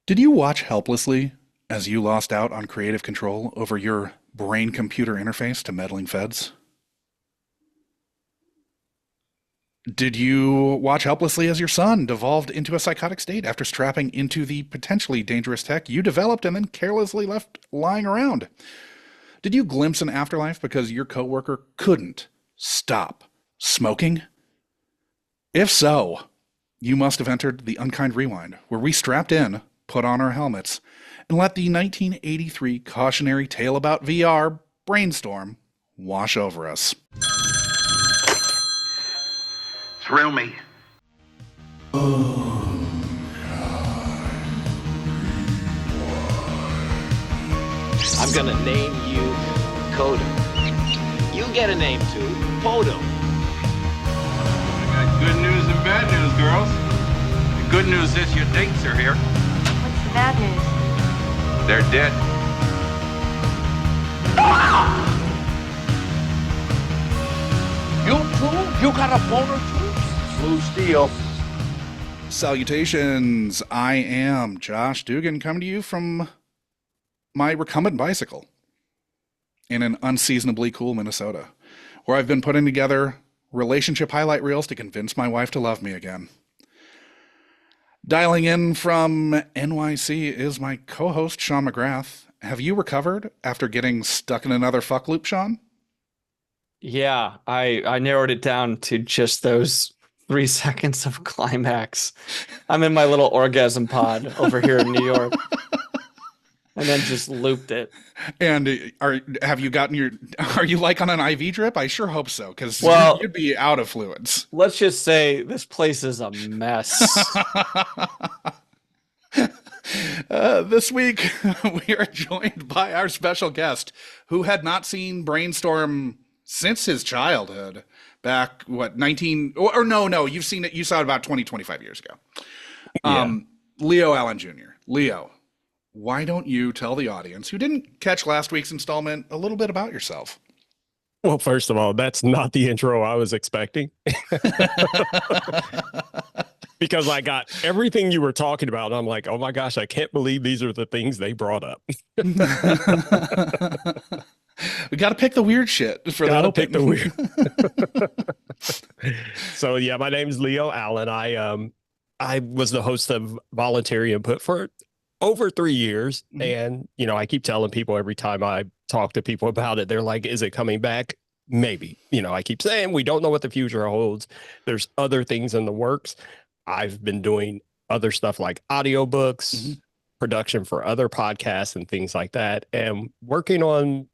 Did you watch helplessly as you lost out on creative control over your brain computer interface to meddling feds? Did you watch helplessly as your son devolved into a psychotic state after strapping into the potentially dangerous tech you developed and then carelessly left lying around? Did you glimpse an afterlife because your coworker couldn't stop smoking? If so, you must have entered the Unkind Rewind, where we strapped in, put on our helmets, and let the 1983 cautionary tale about VR, Brainstorm, wash over us. Thrill me. I'm gonna name you Coda. You get a name too, Podo. I got good news and bad news, girls. The good news is your dates are here. What's the bad news? They're dead. You too? You got a boner too? Blue Steel. Salutations. I am Josh Dugan, coming to you from my recumbent bicycle in an unseasonably cool Minnesota, where I've been putting together relationship highlight reels to convince my wife to love me again. Dialing in from NYC is my co-host, Sean McGrath. Have you recovered after getting stuck in another fuck loop, Sean? Yeah, I narrowed it down to just those 3 seconds of climax. I'm in my little orgasm pod over here in New York. And then just looped it. And are you like on an IV drip? I sure hope so, because you'd be out of fluids. Let's just say this place is a mess. This week, we are joined by our special guest who had not seen Brainstorm since his childhood. Back, no, you saw it about 20, 25 years ago. Leo Allen Jr. Leo, why don't you tell the audience who didn't catch last week's installment a little bit about yourself? Well, first of all, that's not the intro I was expecting. Because I got everything you were talking about. I'm like, oh my gosh, I can't believe these are the things they brought up. We got to pick the weird shit for that. Pick the weird. So yeah, my name is Leo Allen. I was the host of Voluntary Input for over 3 years. And, I keep telling people every time I talk to people about it, they're like, is it coming back? Maybe. I keep saying we don't know what the future holds. There's other things in the works. I've been doing other stuff like audiobooks, production for other podcasts and things like that. And working on,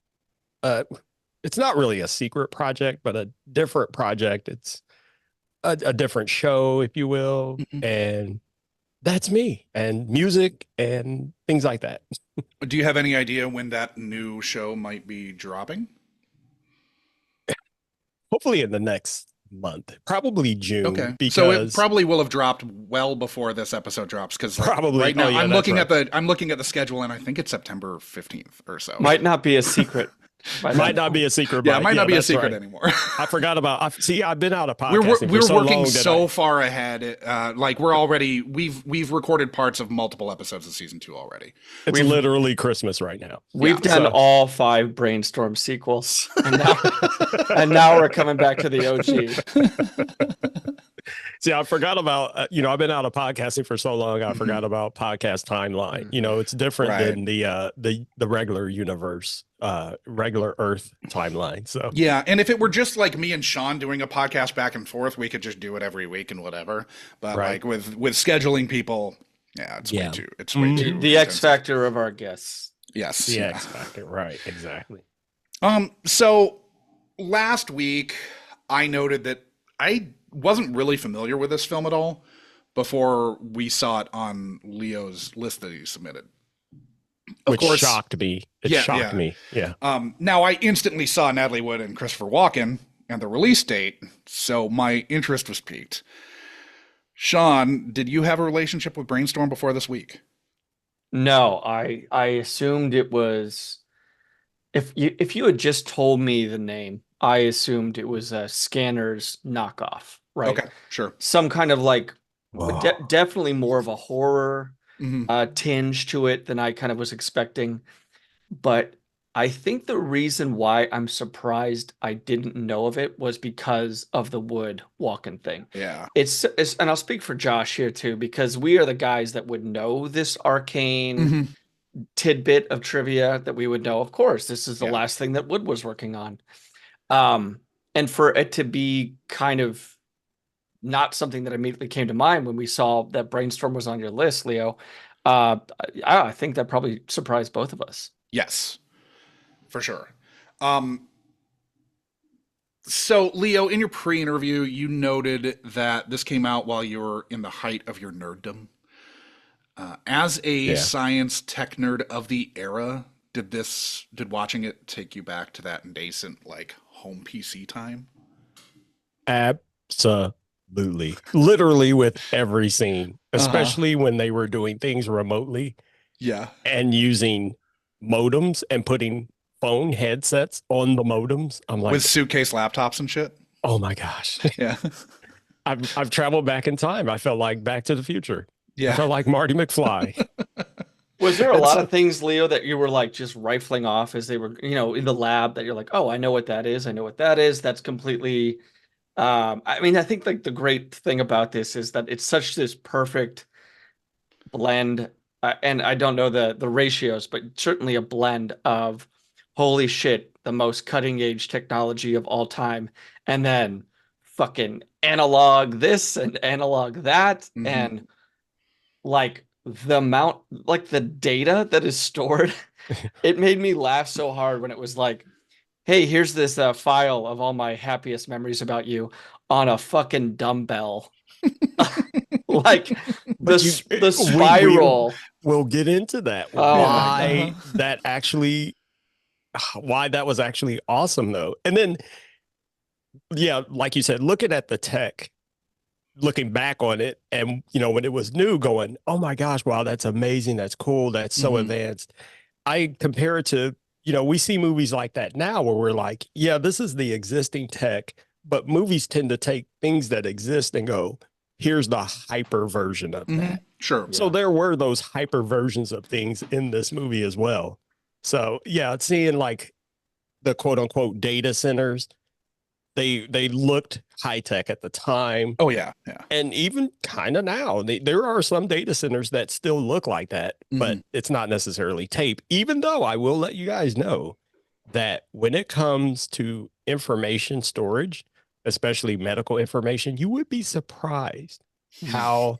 it's not really a secret project, but a different project. It's a different show, if you will. And that's me, and music and things like that. Do you have any idea when that new show might be dropping? Hopefully in the next month, probably June. Okay, because so it probably will have dropped well before this episode drops. Because probably right now I'm looking at the schedule, and I think it's September 15th or so. Might not be a secret. Might not be a secret. Yeah, it might not be a secret right. anymore. I forgot about. I've been out of podcasting. We're working so far ahead. Like we've recorded parts of multiple episodes of season 2 already. It's literally Christmas right now. We've done all 5 Brainstorm sequels, and now we're coming back to the OG. See, I forgot about, I've been out of podcasting for so long. I forgot about podcast timeline. It's different than the regular universe, regular Earth timeline. So yeah, and if it were just like me and Sean doing a podcast back and forth, we could just do it every week and whatever. But like with scheduling people, it's way too the X factor of our guests. Yes, the X factor, right? Exactly. So last week I noted that I wasn't really familiar with this film at all before we saw it on Leo's list that he submitted. Which shocked me. It shocked me. Yeah. Now I instantly saw Natalie Wood and Christopher Walken and the release date, so my interest was piqued. Sean, did you have a relationship with Brainstorm before this week? No, I assumed it was. If you had just told me the name, I assumed it was a Scanner's knockoff. Right. Okay, sure. Some kind of like definitely more of a horror, tinge to it than I kind of was expecting. But I think the reason why I'm surprised I didn't know of it was because of the wood walking thing. Yeah. It's and I'll speak for Josh here too, because we are the guys that would know this arcane tidbit of trivia that we would know. Of course, this is the last thing that Wood was working on. And for it to be kind of not something that immediately came to mind when we saw that Brainstorm was on your list, Leo, I think that probably surprised both of us. Yes, for sure. So, Leo, in your pre-interview, you noted that this came out while you were in the height of your nerddom. As a science tech nerd of the era, did watching it take you back to that nascent, like, home PC time? Absolutely. Literally with every scene, especially when they were doing things remotely. Yeah. And using modems and putting phone headsets on the modems. I'm like, with suitcase laptops and shit. Oh my gosh. Yeah. I've traveled back in time. I felt like Back to the Future. Yeah. I felt like Marty McFly. Was there a lot of things, Leo, that you were like just rifling off as they were, in the lab that you're like, oh, I know what that is. I know what that is. That's completely, I think like the great thing about this is that it's such this perfect blend. And I don't know the ratios, but certainly a blend of holy shit, the most cutting edge technology of all time. And then fucking analog this and analog that. And like the amount, like the data that is stored, it made me laugh so hard when it was like, hey, here's this file of all my happiest memories about you on a fucking dumbbell. Like the spiral. We'll get into that. Why that was actually awesome though. And then, yeah, like you said, looking at the tech, looking back on it, and when it was new, going, oh my gosh, wow, that's amazing, that's cool, that's so advanced. I compare it to, we see movies like that now where we're like, yeah, this is the existing tech, but movies tend to take things that exist and go, here's the hyper version of that. Sure. So there were those hyper versions of things in this movie as well. So yeah, seeing like the quote unquote data centers, they looked high tech at the time. Oh yeah. Yeah. And even kind of now, there are some data centers that still look like that, but it's not necessarily tape, even though I will let you guys know that when it comes to information storage, especially medical information, you would be surprised how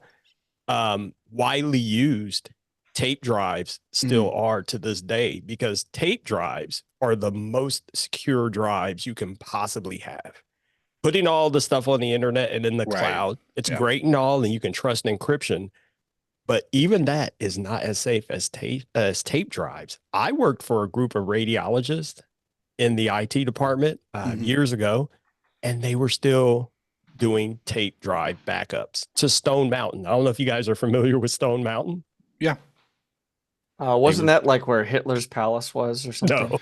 widely used tape drives still are to this day, because tape drives are the most secure drives you can possibly have. Putting all the stuff on the internet and in the cloud, it's great and all, and you can trust encryption, but even that is not as safe as tape drives. I worked for a group of radiologists in the IT department years ago, and they were still doing tape drive backups to Stone Mountain. I don't know if you guys are familiar with Stone Mountain. Yeah. Wasn't that like where Hitler's palace was or something? No.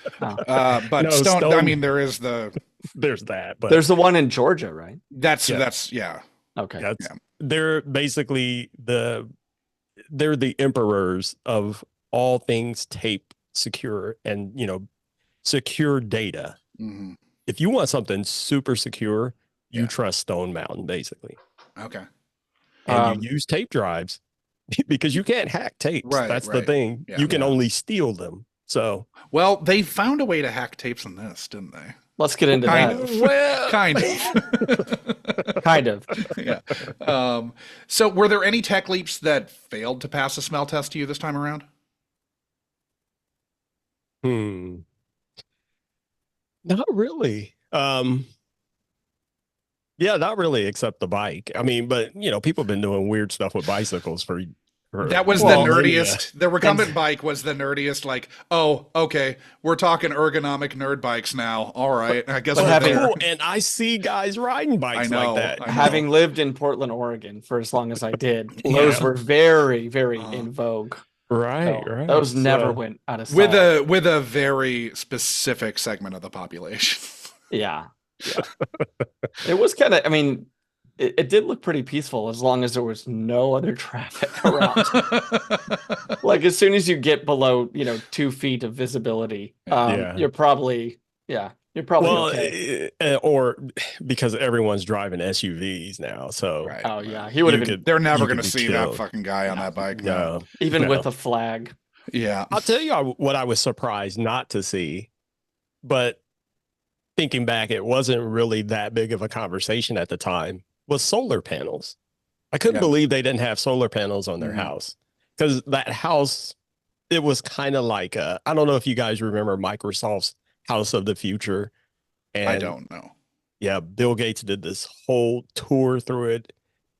Oh. But No, Stone, I mean, there's that, but there's the one in Georgia, right? That's Okay. They're basically they're the emperors of all things tape secure and, secure data. If you want something super secure, you trust Stone Mountain, basically. Okay. And you use tape drives because you can't hack tapes. That's the thing. Yeah, you can only steal them. So, well, they found a way to hack tapes in this, didn't they? Let's get into that. Well, Kind of. Kind of. Yeah. So were there any tech leaps that failed to pass the smell test to you this time around? Not really. Yeah, not really, except the bike. I mean, but people have been doing weird stuff with bicycles for that was the nerdiest. The recumbent bike was the nerdiest. Like, oh, okay, we're talking ergonomic nerd bikes now. All right, I guess we're there. And I see guys riding bikes like that. Having lived in Portland, Oregon for as long as I did, those were very, very in vogue. Right, So right. those never went out of style. With a very specific segment of the population. Yeah. It was kind of, it did look pretty peaceful as long as there was no other traffic around. Like as soon as you get below, 2 feet of visibility, Yeah. you're probably Well, okay. or because everyone's driving SUVs now, so Right. Oh yeah, he would have been They're never you going to could be see that killed. fucking guy on that bike. No. No, even no. with a flag. Yeah. I'll tell you what I was surprised not to see, but thinking back, it wasn't really that big of a conversation at the time, was solar panels. I couldn't Yeah. believe they didn't have solar panels on their Mhm. house, because that house, it was kind of like, I don't know if you guys remember Microsoft's House of the Future. And I don't know. yeah, Bill Gates did this whole tour through it.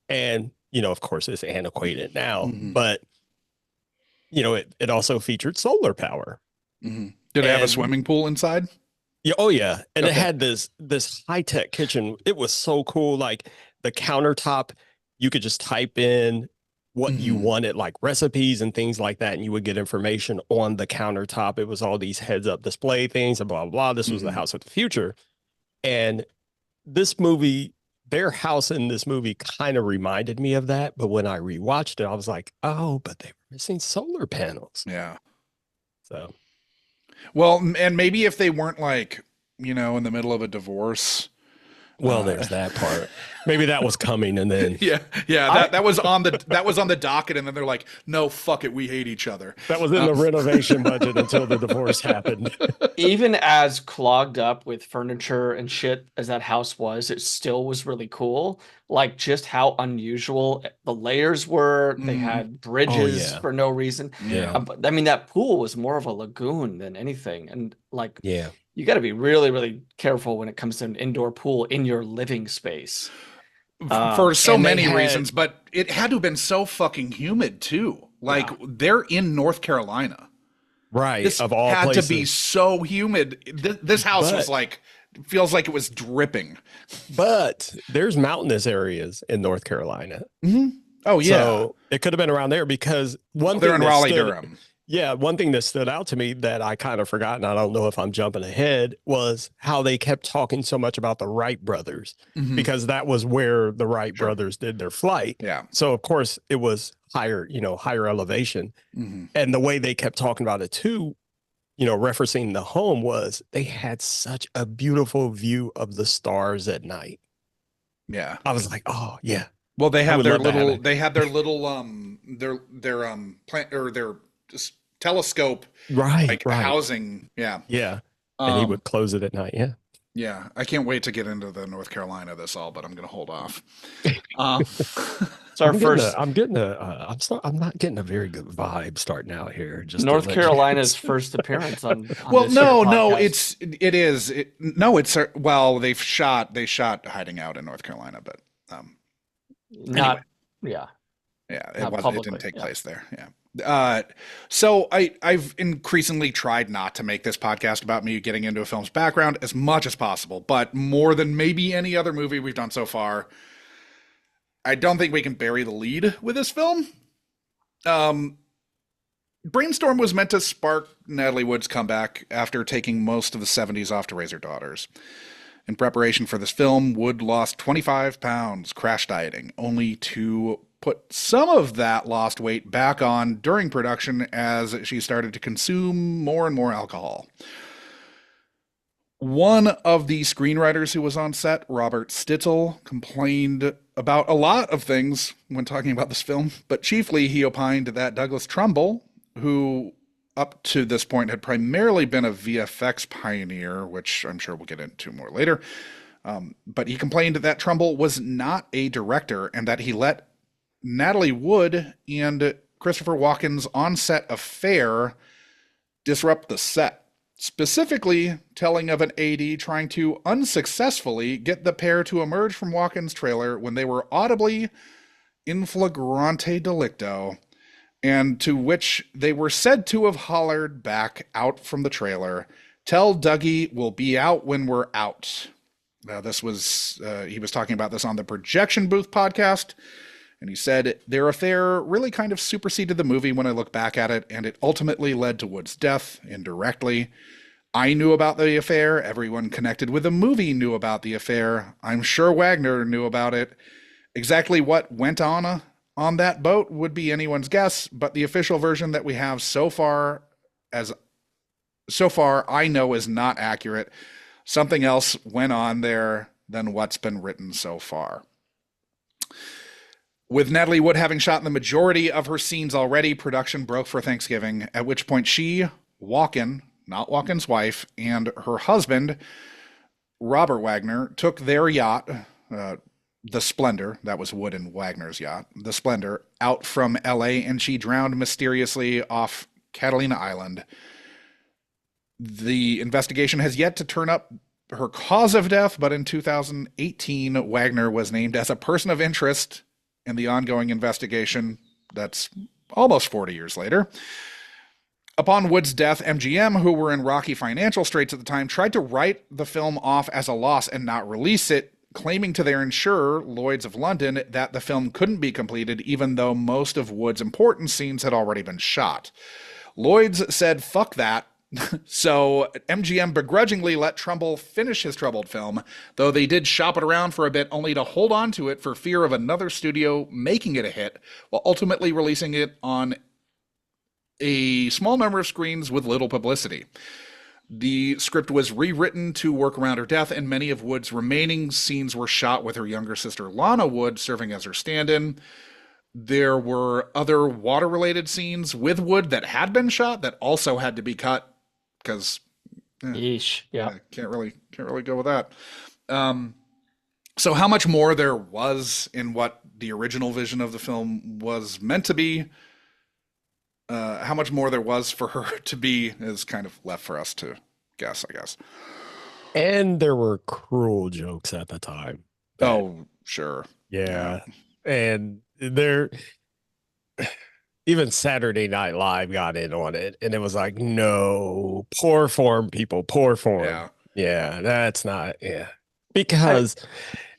And, of course, it's antiquated now, Mhm. but, it also featured solar power. Mhm. Did it have a And- swimming pool inside? Yeah, oh yeah, and it Okay. had this high-tech kitchen. It was so cool. Like the countertop, you could just type in what you Mhm. wanted, like recipes and things like that, and you would get information on the countertop. It was all these heads-up display things and blah blah blah. This was the Mhm. house of the future, and this movie, their house in this movie, kind of reminded me of that. But when I rewatched it, I was like, oh, but they were missing solar panels. Yeah. So Well, and maybe if they weren't like, in the middle of a divorce. well, there's that part. Maybe that was coming, and then Yeah. That was on the docket, and then they're like, no, fuck it, we hate each other. that was in the renovation budget until the divorce happened. Even as clogged up with furniture and shit as that house was, it still was really cool. Like just how unusual the layers were. They Mhm. had bridges yeah. for no reason. Yeah. But, I mean, that pool was more of a lagoon than anything. And like, Yeah. you got to be really, really careful when it comes to an indoor pool in your living space. For so and they many had- reasons, but it had to have been so fucking humid too. Like they're in North Carolina. Right. This of all had places. to be so humid. This house was But- like, feels like it was dripping. But there's mountainous areas in North Carolina. Oh yeah, So it could have been around there, because one they're thing in that Raleigh, stood- Durham. Yeah, one thing that stood out to me that I kind of forgot, and I don't know if I'm jumping ahead, was how they kept talking so much about the Wright brothers, Mhm. because that was where the Wright Sure. brothers did their flight. Yeah. So of course it was higher, higher elevation. Mhm. And the way they kept talking about it too, referencing the home, was they had such a beautiful view of the stars at night. Yeah. I was like, oh yeah. Well, they have would their love to have little. it. They had their little their plant or their just telescope Right. like right. housing. Yeah. Yeah. And he Um, would close it at night. Yeah. Yeah, I can't wait to get into the North Carolina this all, but I'm going to hold off. It's our I'm first not getting a very good vibe starting out here. Just to North let you Carolina's guys- first appearance on Well, this no, here no, podcast. it is. No, it's well, they shot hiding out in North Carolina, but not yeah. yeah, Not it publicly, didn't take yeah. place there. Yeah. So I've increasingly tried not to make this podcast about me getting into a film's background as much as possible, but more than maybe any other movie we've done so far, I don't think we can bury the lead with this film. Brainstorm was meant to spark Natalie Wood's comeback after taking most of the 70s off to raise her daughters. In preparation for this film, Wood lost 25 pounds crash dieting, only to put some of that lost weight back on during production as she started to consume more and more alcohol. One of the screenwriters who was on set, Robert Stitzel, complained about a lot of things when talking about this film, but chiefly he opined that Douglas Trumbull, who up to this point had primarily been a VFX pioneer, which I'm sure we'll get into more later, but he complained that Trumbull was not a director and that he let Natalie Wood and Christopher Walken's on-set affair disrupt the set, specifically telling of an AD trying to unsuccessfully get the pair to emerge from Walken's trailer when they were audibly in flagrante delicto, and to which they were said to have hollered back out from the trailer, "Tell Dougie we'll be out when we're out." Now, this was, he was talking about this on the Projection Booth podcast, and he said, "Their affair really kind of superseded the movie when I look back at it, and it ultimately led to Wood's death indirectly. I knew about the affair. Everyone connected with the movie knew about the affair. I'm sure Wagner knew about it. Exactly what went on that boat would be anyone's guess, but the official version that we have as so far I know is not accurate. Something else went on there than what's been written so far. With Natalie Wood having shot the majority of her scenes already, production broke for Thanksgiving, at which point she, Walken, not Walken's wife, and her husband, Robert Wagner, took their yacht, the Splendor, that was Wood and Wagner's yacht, the Splendor, out from LA, and she drowned mysteriously off Catalina Island. The investigation has yet to turn up her cause of death, but in 2018, Wagner was named as a person of interest in the ongoing investigation. That's almost 40 years later. Upon Wood's death, MGM, who were in rocky financial straits at the time, tried to write the film off as a loss and not release it, claiming to their insurer, Lloyd's of London, that the film couldn't be completed even though most of Wood's important scenes had already been shot. Lloyd's said, fuck that. So MGM begrudgingly let Trumbull finish his troubled film, though they did shop it around for a bit only to hold on to it for fear of another studio making it a hit, while ultimately releasing it on a small number of screens with little publicity. The script was rewritten to work around her death, and many of Wood's remaining scenes were shot with her younger sister Lana Wood serving as her stand-in. There were other water-related scenes with Wood that had been shot that also had to be cut because can't really go with that. So how much more there was in what the original vision of the film was meant to be, how much more there was for her to be, is kind of left for us to guess, I guess. And there were cruel jokes at the time. Oh, sure. Yeah. And there, even Saturday Night Live got in on it, and it was like, no, poor form, people, poor form. Yeah, that's not, because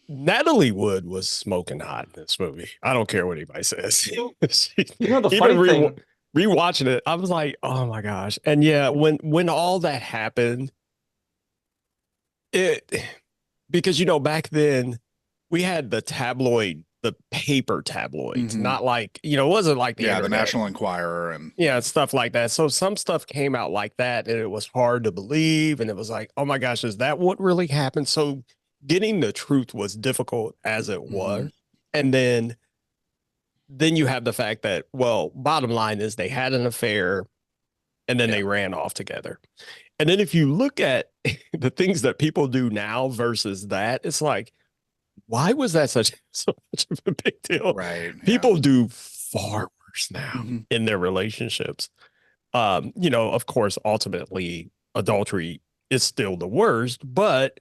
Natalie Wood was smoking hot in this movie. I don't care what anybody says. The funny thing, rewatching it, I was like, oh my gosh. And yeah, when all that happened, because back then we had the paper tabloids, not like, it wasn't like the internet. National Enquirer and stuff like that. So some stuff came out like that, and it was hard to believe, and it was like, oh my gosh, is that what really happened? So getting the truth was difficult as it was. And then you have the fact that, well, bottom line is they had an affair and then they ran off together. And then if you look at the things that people do now versus that, it's like, why was that so much of a big deal? Right. People do far worse now in their relationships. Of course, ultimately, adultery is still the worst, but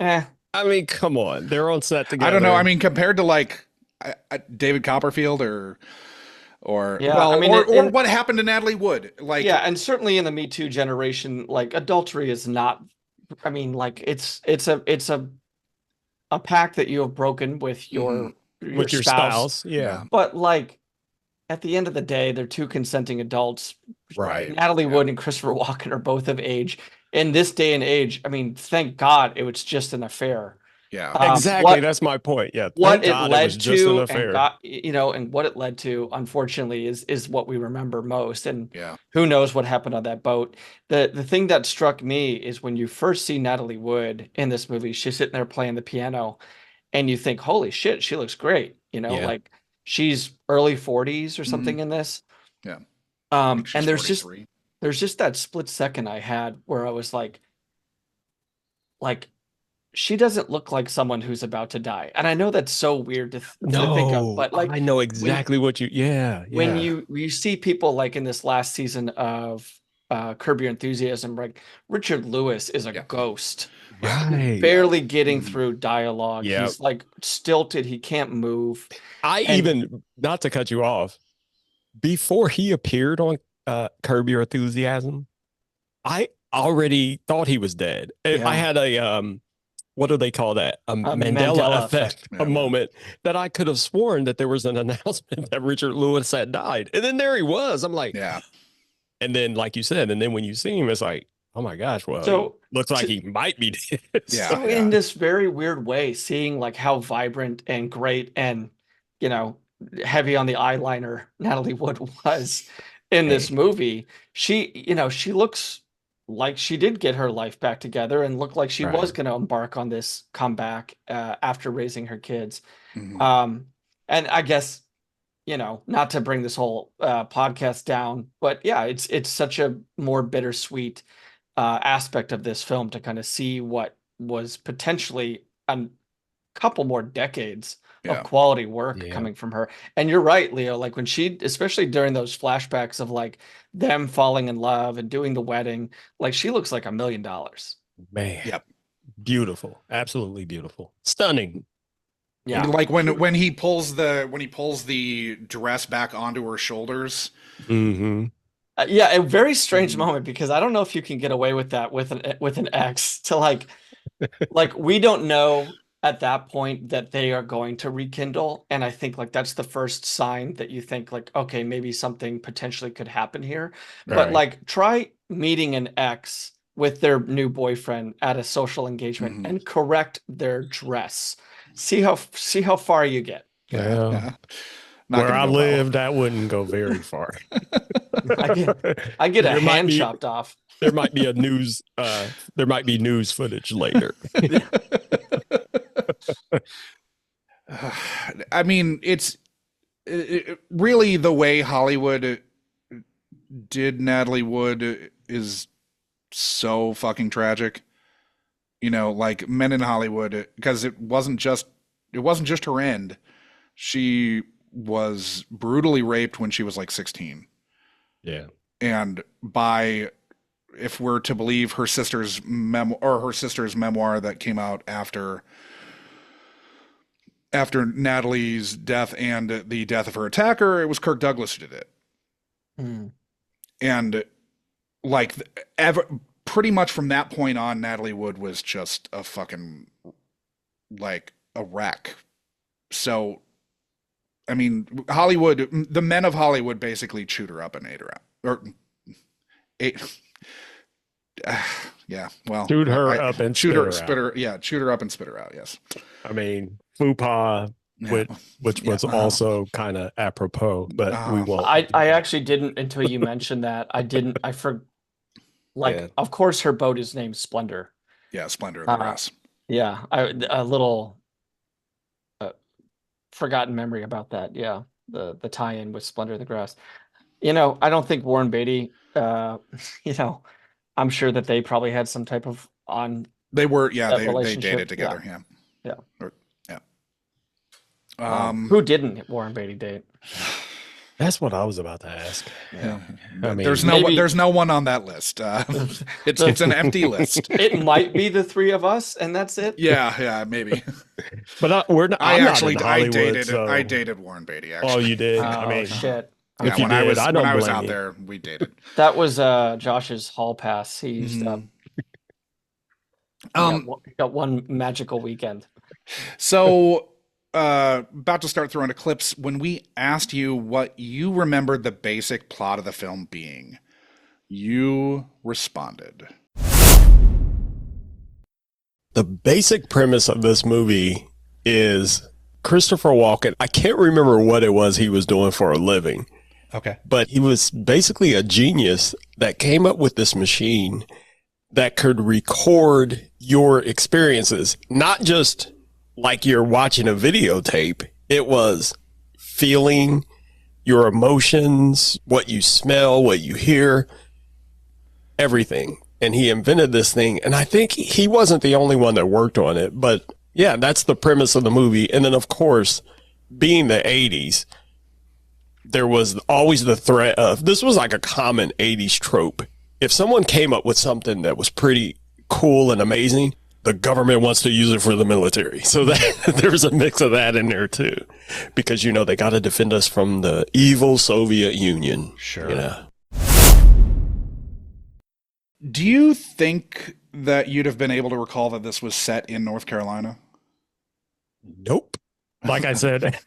I mean, come on. They're on set together. I don't know. I mean, compared to like David Copperfield or what happened to Natalie Wood? Like, and certainly in the Me Too generation, like adultery is not, I mean, like it's a pact that you have broken with your spouse. Yeah. But like at the end of the day, they're two consenting adults. Right. Natalie Wood and Christopher Walken are both of age. In this day and age, I mean, thank God it was just an affair. Yeah, exactly. That's my point. Yeah. What it led to, and what it led to, unfortunately, is what we remember most. And who knows what happened on that boat. The thing that struck me is when you first see Natalie Wood in this movie, she's sitting there playing the piano, and you think, holy shit, she looks great. Like she's early 40s or something in this. Yeah. And there's 43. just that split second I had where I was like, she doesn't look like someone who's about to die. And I know that's so weird to think of, but like, I know exactly what when you see people like in this last season of Curb Your Enthusiasm, like Richard Lewis is a ghost, barely getting through dialogue. He's like stilted. He can't move. Even, not to cut you off, before he appeared on Curb Your Enthusiasm, I already thought he was dead. I had a, what do they call that? A Mandela effect, a moment that I could have sworn that there was an announcement that Richard Lewis had died. And then there he was. I'm like, yeah. And then, like you said, and then when you see him, it's like, Oh my gosh. Well, So looks like to- he might be dead. Yeah. So in this very weird way, seeing like how vibrant and great and, you know, heavy on the eyeliner Natalie Wood was in this movie, she looks like she did get her life back together and looked like she was Right. going to embark on this comeback after raising her kids. Mhm. And I guess, not to bring this whole podcast down, but yeah, it's such a more bittersweet aspect of this film to kind of see what was potentially a couple more decades of Yeah. quality work Yeah. coming from her. And you're right, Leo, like when she, especially during those flashbacks of like them falling in love and doing the wedding, like she looks like $1 million. Man. Yep. Beautiful. Absolutely beautiful. Stunning. Yeah. Like when he pulls the dress back onto her shoulders. Mm-hmm. Yeah, a very strange moment because I don't know if you can get away with that with an ex to like we don't know at that point that they are going to rekindle, and I think like that's the first sign that you think like, okay, maybe something potentially could happen here. But Right. like try meeting an ex with their new boyfriend at a social engagement and correct their dress. See how far you get. Well, Yeah. Not where gonna I go well. live, that wouldn't go very far. I get a There might hand be- chopped off. There might be there might be news footage later. I mean, it's really the way Hollywood did Natalie Wood is so fucking tragic. Like Men in Hollywood, because it wasn't just her end. She was brutally raped when she was like 16. Yeah. And if we're to believe her sister's memoir that came out after Natalie's death and the death of her attacker, it was Kirk Douglas who did it. And like pretty much from that point on, Natalie Wood was just a fucking like a wreck. So, I mean, Hollywood, the men of Hollywood basically chewed her up and ate her out. Yeah, well, Chewed her up and chewed her, spit her out. chewed her up and spit her out. Yes. I mean, FUPA, Yeah. which was also kind of apropos, but we won't. I actually didn't until you mentioned that. I forgot. Like, Yeah. of course, her boat is named Splendor. Yeah, Splendor of the Grass. Yeah, a little forgotten memory about that. Yeah, the tie-in with Splendor of the Grass. I don't think Warren Beatty. I'm sure that they probably had some type of They were, that they relationship. dated together. Yeah. Who didn't Warren Beatty date? That's what I was about to ask. Yeah. I mean, there's no one on that list. It's an empty list. It might be the three of us, and that's it. Yeah, maybe. but we're not. I I'm actually not in Hollywood, I so- dated Warren Beatty. Actually. Oh, you did. Oh, I mean, shit. if you when I did, was I don't when I was blame out you. there, we dated. That was Josh's hall pass. He used up. Got one magical weekend. So, about to start throwing to clips. When we asked you what you remembered the basic plot of the film being, you responded. The basic premise of this movie is Christopher Walken. I can't remember what it was he was doing for a living, Okay. but he was basically a genius that came up with this machine that could record your experiences, not just like you're watching a videotape. It was feeling your emotions, what you smell, what you hear, everything. And he invented this thing. And I think he wasn't the only one that worked on it, but yeah, that's the premise of the movie. And then of course, being the 80s, there was always the threat of, this was like a common 80s trope. If someone came up with something that was pretty cool and amazing, the government wants to use it for the military. So that there's a mix of that in there too, because, they got to defend us from the evil Soviet Union. Sure. Do you think that you'd have been able to recall that this was set in North Carolina? Nope. Like I said,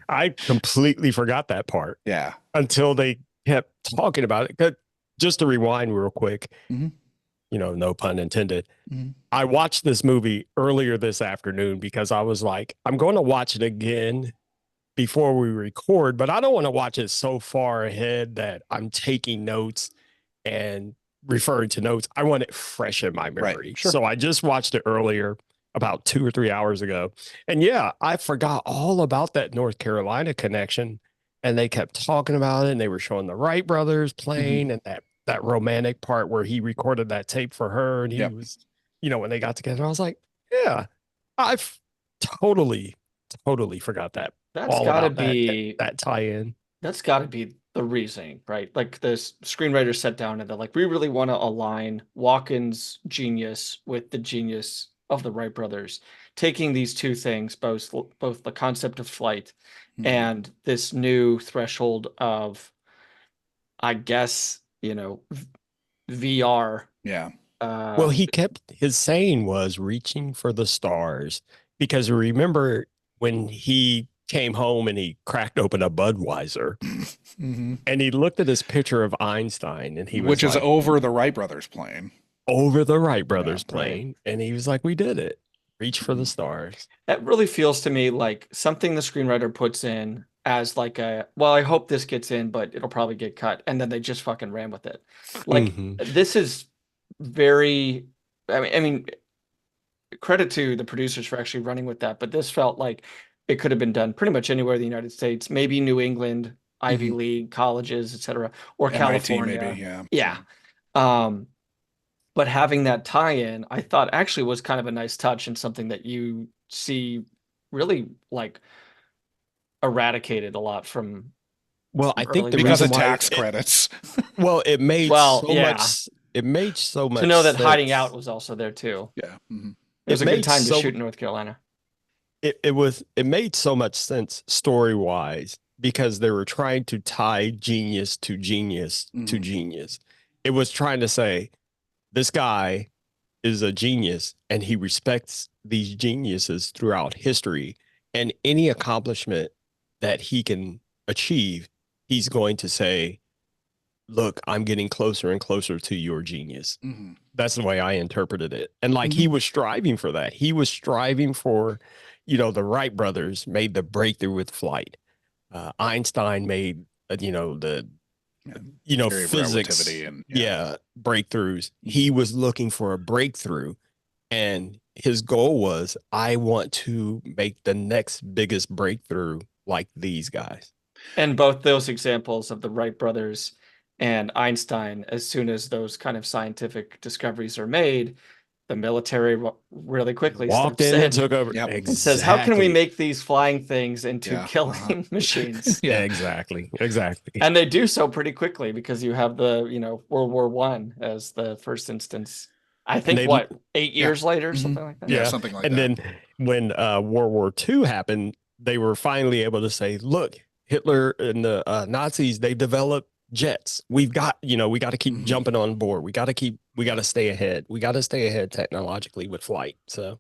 I completely forgot that part Yeah. until they kept talking about it. Just to rewind real quick. Mhm. no pun intended. Mhm. I watched this movie earlier this afternoon because I was like, I'm going to watch it again before we record, but I don't want to watch it so far ahead that I'm taking notes and referring to notes. I want it fresh in my Right, memory. sure. So I just watched it earlier, about 2 or 3 hours ago. And yeah, I forgot all about that North Carolina connection. And they kept talking about it, and they were showing the Wright brothers playing and that romantic part where he recorded that tape for her. And he Yep. was, when they got together, I was like, yeah, I've totally forgot that. That's all got to about be that tie-in. that's got to be the reasoning, right? Like the screenwriters sat down and they're like, we really want to align Walken's genius with the genius of the Wright brothers, taking these two things, both the concept of flight Mhm. and this new threshold of, I guess, VR. Yeah. Well, his saying was reaching for the stars, because remember when he came home and he cracked open a Budweiser Mhm. and he looked at his picture of Einstein, and he was Which is like, over the Wright brothers plane. over the Wright brothers Yeah, right. plane. And he was like, we did it. Reach for the stars. That really feels to me like something the screenwriter puts in as like well, I hope this gets in, but it'll probably get cut. And then they just fucking ran with it. Like this is very, I mean, credit to the producers for actually running with that, but this felt like it could have been done pretty much anywhere in the United States, maybe New England, Ivy League colleges, etc., or MIT California. maybe, yeah. Yeah. But having that tie-in, I thought actually was kind of a nice touch, and something that you see really like eradicated a lot from. Well, I think early the Because reason of why tax credits. well, it made Well, so yeah. much. It made so much to know that Hiding sense. Out was also there too. Yeah. Mhm. It was It a good made time to so- shoot in North Carolina. It made so much sense story wise, because they were trying to tie genius to genius to Mhm. genius. It was trying to say this guy is a genius and he respects these geniuses throughout history, and any accomplishment that he can achieve, he's going to say, look, I'm getting closer and closer to your genius. Mhm. That's the way I interpreted it. And like he was striving for that. He was striving for, the Wright brothers made the breakthrough with flight. Einstein made, the, Theory of physics, relativity and breakthroughs. He was looking for a breakthrough, and his goal was, I want to make the next biggest breakthrough like these guys. And both those examples of the Wright brothers and Einstein, as soon as those kind of scientific discoveries are made, the military really quickly Walked steps in and took over. Yep. and says, how can we Exactly. make these flying things into Yeah. killing machines? Yeah. Exactly. And they do so pretty quickly, because you have the, World War I as the first instance. I think, they- 8 years later, Mhm. something like that? Yeah, something like and that. then when World War II happened, they were finally able to say, look, Hitler and the Nazis, they developed jets. We've got, we got to keep jumping on board. We got to stay ahead. We got to stay ahead technologically with flight. So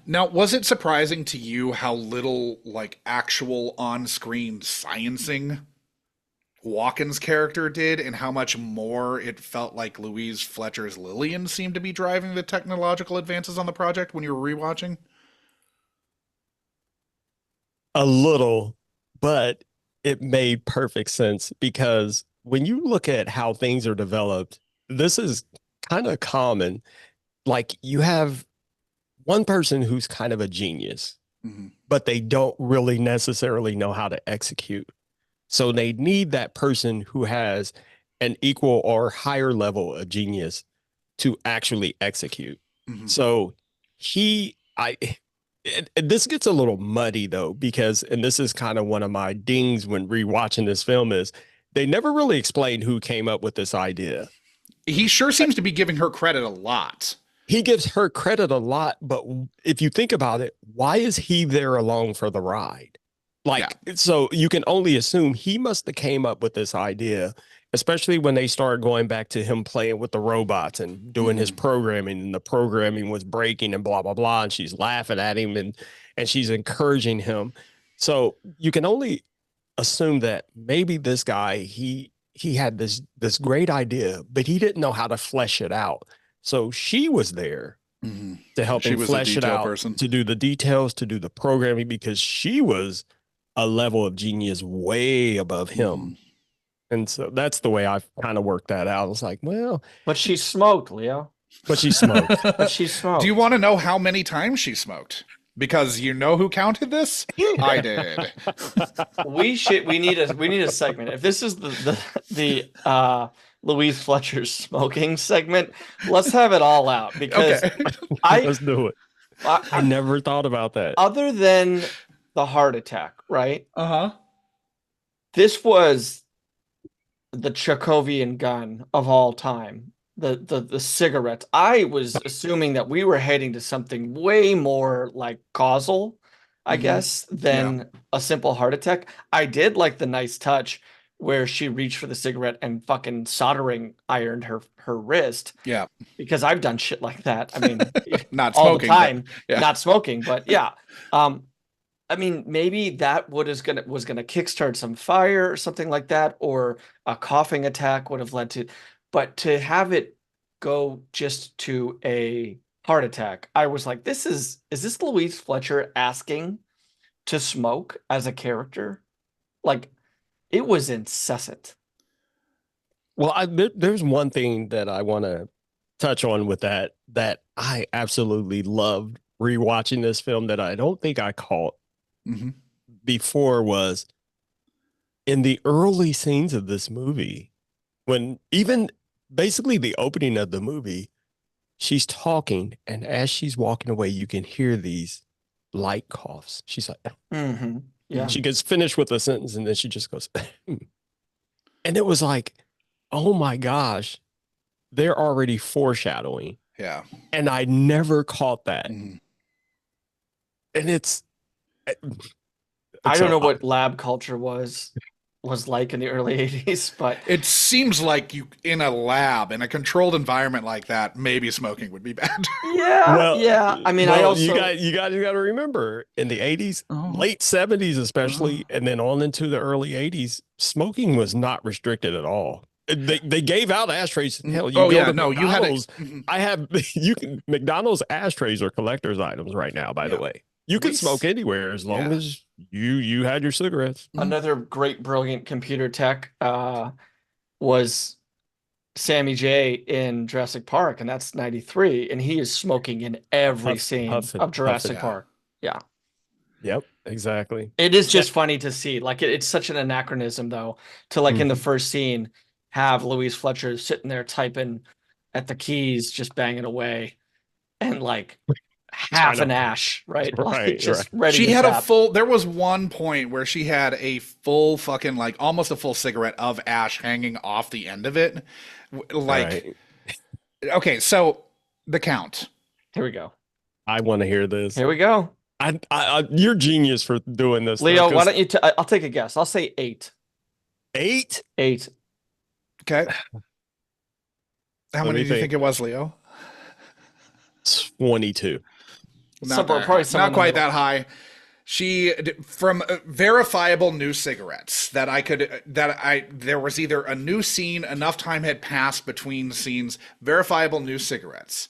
Now, was it surprising to you how little like actual on-screen sciencing Walken's character did, and how much more it felt like Louise Fletcher's Lillian seemed to be driving the technological advances on the project when you were rewatching? a little, but it made perfect sense, because when you look at how things are developed, this is kind of common. Like, you have one person who's kind of a genius, but they don't really necessarily know how to execute. So they need that person who has an equal or higher level of genius to actually execute. So this gets a little muddy though, because, and this is kind of one of my dings when rewatching this film, is they never really explained who came up with this idea. He sure seems to be giving her credit a lot. He gives her credit a lot, but if you think about it, why is he there along for the ride? So you can only assume he must have came up with this idea, especially when they started going back to him playing with the robots and doing his programming, and the programming was breaking and blah, blah, blah. And she's laughing at him and she's encouraging him. So you can only assume that maybe this guy, he had this great idea, but he didn't know how to flesh it out. So she was there to help She him was a flesh it detail out, person. to do the details, to do the programming, because she was a level of genius way above him. And so that's the way I kind of worked that out. I was like, well, But she smoked, Leo. but she smoked. But she smoked. Do you want to know how many times she smoked? Because you know who counted this? I did. We need a segment. If this is the Louise Fletcher's smoking segment, let's have it all out because Okay. Let's do it. I I never thought about that. other than the heart attack, right? Uh-huh. This was the Chekhovian gun of all time. The cigarettes. I was assuming that we were heading to something way more like causal, I guess, than a simple heart attack. I did like the nice touch where she reached for the cigarette and fucking soldering ironed her wrist. Yeah. Because I've done shit like that. I mean, Not all smoking. the time, yeah. not smoking, but yeah. I mean, maybe that was gonna kickstart some fire or something like that, or a coughing attack would have led to. But to have it go just to a heart attack, I was like, is this Louise Fletcher asking to smoke as a character? Like, it was incessant. Well, there's one thing that I want to touch on with that I absolutely loved rewatching this film that I don't think I caught before was in the early scenes of this movie, when even basically the opening of the movie, she's talking, and as she's walking away, you can hear these light coughs. She's like, Yeah. she gets finished with a sentence, and then she just goes, and it was like, oh my gosh, they're already foreshadowing. Yeah. And I never caught that. Mhm. And it's I don't know what lab culture was like in the early 80s, but It seems like you in a lab, in a controlled environment like that, maybe smoking would be bad. yeah. I mean, I also you guys got to remember in the 80s, late 70s especially, and then on into the early 80s, smoking was not restricted at all. They gave out ashtrays. Hell, you go to McDonald's. I have McDonald's ashtrays are collector's items right now, by the way. You can smoke anywhere as long as you had your cigarettes. Another great, brilliant computer tech was Sammy J in Jurassic Park, and that's 93, and he is smoking in every scene of Jurassic Park. Yeah. Yep, exactly. It is just funny to see. Like, it's such an anachronism, though, to like in the first scene, have Louise Fletcher sitting there typing at the keys, just banging away, and like half an ash, right? Like, just ready. She to had tap. a full, there was one point where she had a full fucking, like almost a full cigarette of ash hanging off the end of it. Like, okay, so the count. Here we go. I want to hear this. Here we go. You're genius for doing this, Leo. Why don't you? I'll take a guess. I'll say 8. 8? 8. Okay. How many do you think it was, Leo? 22. Not quite that high. She, from verifiable new cigarettes there was either a new scene, enough time had passed between scenes, verifiable new cigarettes.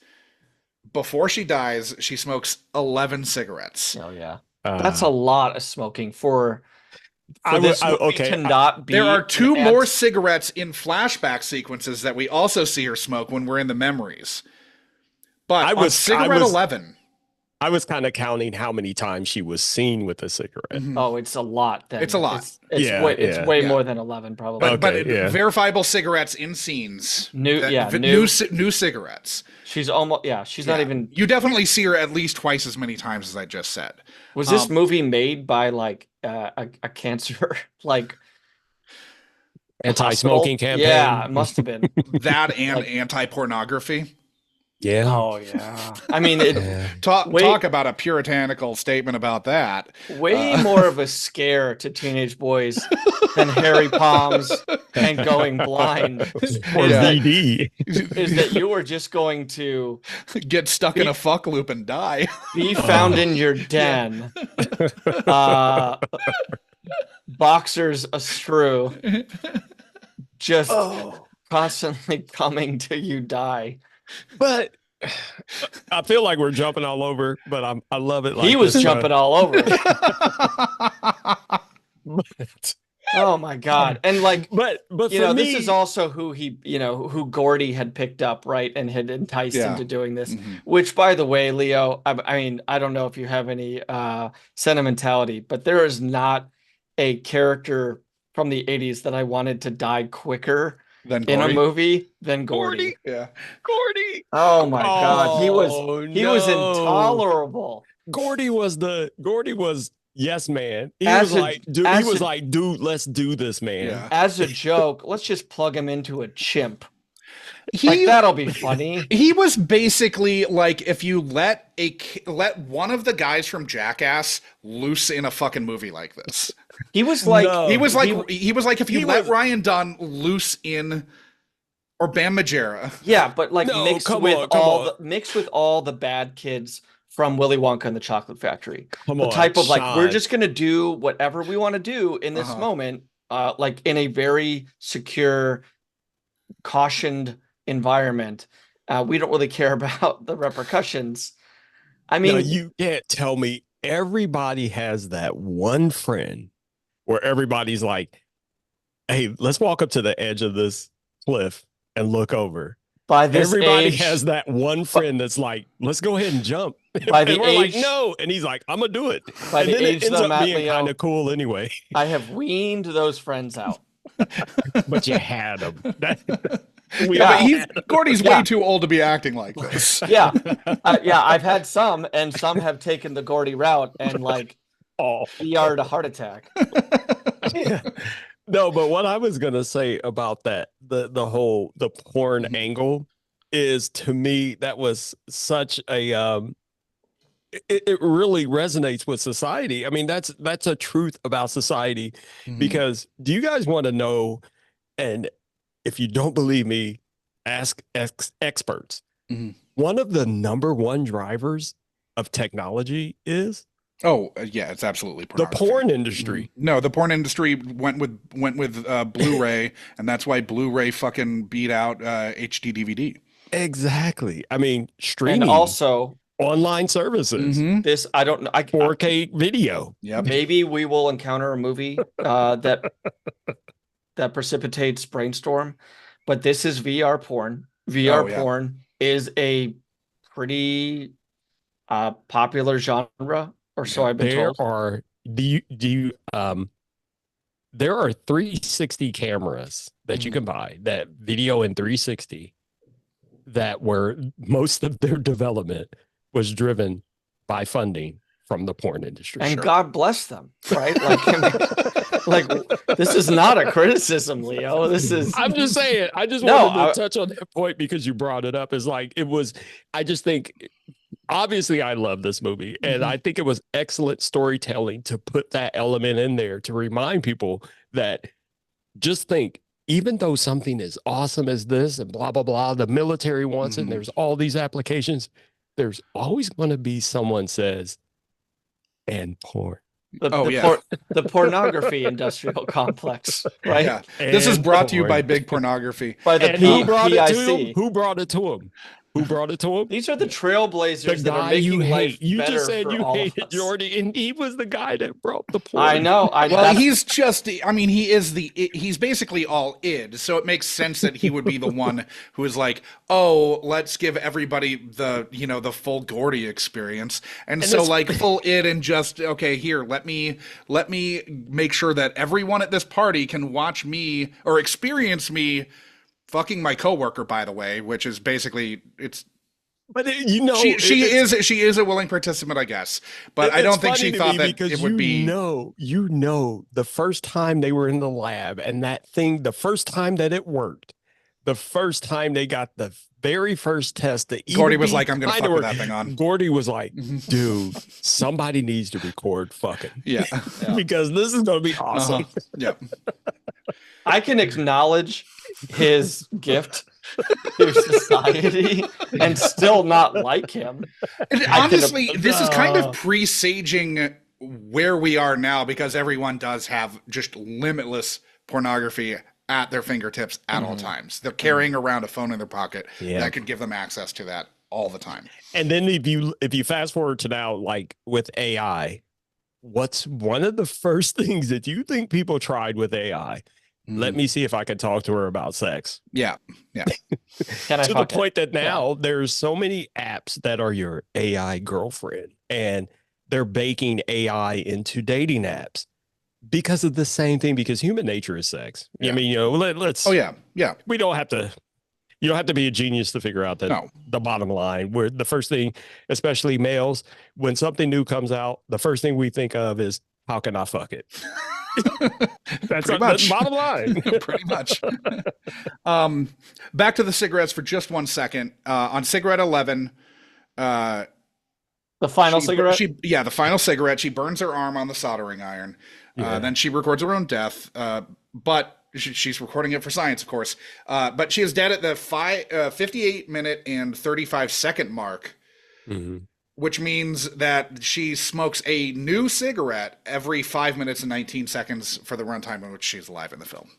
Before she dies, she smokes 11 cigarettes. Oh yeah. That's a lot of smoking for this movie to not be. There are 2 more cigarettes in flashback sequences that we also see her smoke when we're in the memories. But on cigarette 11. I was kind of counting how many times she was seen with a cigarette. Oh, it's a lot. Then. It's a lot. It's way more than 11, probably. But verifiable cigarettes in scenes. New cigarettes. She's almost. Yeah, she's not even. You definitely see her at least twice as many times as I just said. Was this movie made by like a cancer like anti-smoking campaign? Yeah, it must have been that and anti-pornography. Yeah. Oh yeah. I mean, talk about a puritanical statement about that. Way more of a scare to teenage boys than hairy palms and going blind. Or VD. Is that you are just going to get stuck in a fuck loop and die. Be found in your den. Boxers astrew. Just constantly coming till you die. But I feel like we're jumping all over, but I love it. Like He was this, jumping all over. but, Oh my God. And like, but you for know, me, this is also who who Gordy had picked up, right? And had enticed Yeah. him to doing this, Mm-hmm. which by the way, Leo, I mean, I don't know if you have any sentimentality, but there is not a character from the 80s that I wanted to die quicker Then in a Gordy. movie than Gordy. Yeah. Gordy. Oh my God. He was no. intolerable. Gordy was yes, man. He As was a- like, dude, as he was a- like, dude, let's do this, man. Yeah. As a joke, let's just plug him into a chimp. He Like that'll be funny. he was basically like if you let one of the guys from Jackass loose in a fucking movie like this. He was like No. He was like he was like if you he let was- Ryan Dunn loose in or Bam Margera. Yeah, but like No, mixed come with on, come all on. mixed with all the bad kids from Willy Wonka and the Chocolate Factory. Come The on, type of like we're Sean. just gonna do whatever we want to do in this Uh-huh. moment, like in a very secure, cautioned environment. We don't really care about the repercussions. I mean, Now, you can't tell me everybody has that one friend where everybody's like, hey, let's walk up to the edge of this cliff and look over. by this Everybody age, has that one friend that's like, let's go ahead and jump. By and the we're age- like, no. And he's like, I'm going to do it. by and the then age it ends that up Matt being Leo, kind of cool anyway. I have weaned those friends out. But you had them. Yeah, but Gordy's Yeah. way too old to be acting like this. Yeah, yeah, I've had some, and some have taken the Gordy route and like Oh. ER'd a heart attack. No, but what I was gonna say about that, the porn Mhm. angle is, to me, that was such a it really resonates with society. I mean, that's a truth about society. Mhm. Because do you guys want to know? And if you don't believe me, ask experts. Mhm. One of the number one drivers of technology is Oh, yeah, it's absolutely the pornography. porn industry. No, the porn industry went with Blu-ray, and that's why Blu-ray fucking beat out HD DVD. Exactly. I mean, streaming, And also, online services, Mhm. this I don't know. 4K video. Yep. Maybe we will encounter a movie that precipitates Brainstorm, but this is VR porn. VR Oh, yeah. porn is a pretty popular genre, or so I've been There told. are there are 360 cameras that you Mhm. can buy that video in 360 that were most of their development was driven by funding from the porn industry. And Sure. God bless them, right? Like, I mean, like this is not a criticism, Leo. This is I'm just saying, I just No, wanted to touch on that point because you brought it up. Is like, I just think, obviously I love this movie, and Mhm. I think it was excellent storytelling to put that element in there to remind people that just think, even though something as awesome as this and blah, blah, blah, the military wants it, Mhm. and there's all these applications, there's always going to be someone says, and porn. Oh, yeah. The pornography industrial complex, right? Yeah. This is And brought to you porn. by Big Pornography. By the And who brought it to PIC. him? Who brought it to him? Who brought it to him? These are the The trailblazers that are guy you making life hate. You better just said for you all of hated us. Jordy, and he was the guy that brought the porn. I know. Well, that's- he's just, I mean, he's basically all id, so it makes sense that he would be the one who is like, oh, let's give everybody the full Gordy experience. And so it's- like full id and just, okay, here, let me make sure that everyone at this party can watch me or experience me fucking my coworker, by the way, which is basically, it's, But she is a willing participant, I guess, but I don't think she thought that it would be. The first time they were in the lab and that thing, the first time that it worked, the first time they got the very first test, that Gordy was like, I'm gonna fuck with that thing on. Gordy was like, dude, somebody needs to record fucking Yeah. because this is going to be awesome. Uh-huh. Yep. I can acknowledge his gift to society and still not like him. And I can- honestly, this is kind of presaging where we are now because everyone does have just limitless pornography at their fingertips at all times. They're carrying around a phone in their pocket that could give them access to that all the time. And then if you fast forward to now, like with AI, what's one of the first things that you think people tried with AI? Let me see if I can talk to her about sex. Yeah. Can I To the fuck it? point that now there's so many apps that are your AI girlfriend, and they're baking AI into dating apps because of the same thing, because human nature is sex. Yeah. I mean, let's. Oh, yeah. We don't have to. You don't have to be a genius to figure out that No. the bottom line, where the first thing, especially males, when something new comes out, the first thing we think of is, how can I fuck it? That's the bottom line. Pretty much. Back to the cigarettes for just 1 second. On cigarette 11, The final cigarette? the final cigarette. She burns her arm on the soldering iron. Then she records her own death. But she's recording it for science, of course. But she is dead at the 58-minute and 35-second mark, which means that she smokes a new cigarette every 5 minutes and 19 seconds for the runtime in which she's alive in the film.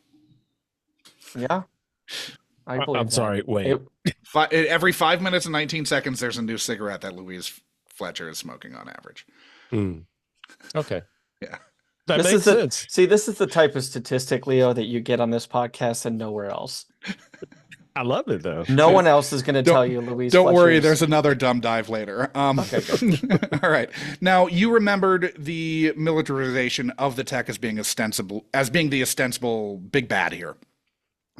Yeah. I'm sorry. Wait. Every 5 minutes and 19 seconds, there's a new cigarette that Louise Fletcher is smoking on average. Okay. Yeah. That makes sense. This is the type of statistic, Leo, that you get on this podcast and nowhere else. I love it, though. No one else is going to tell you, Louise. Don't worry, Fletcher's- there's another dumb dive later. Okay, good. All right. Now, you remembered the militarization of the tech as being the ostensible big bad here.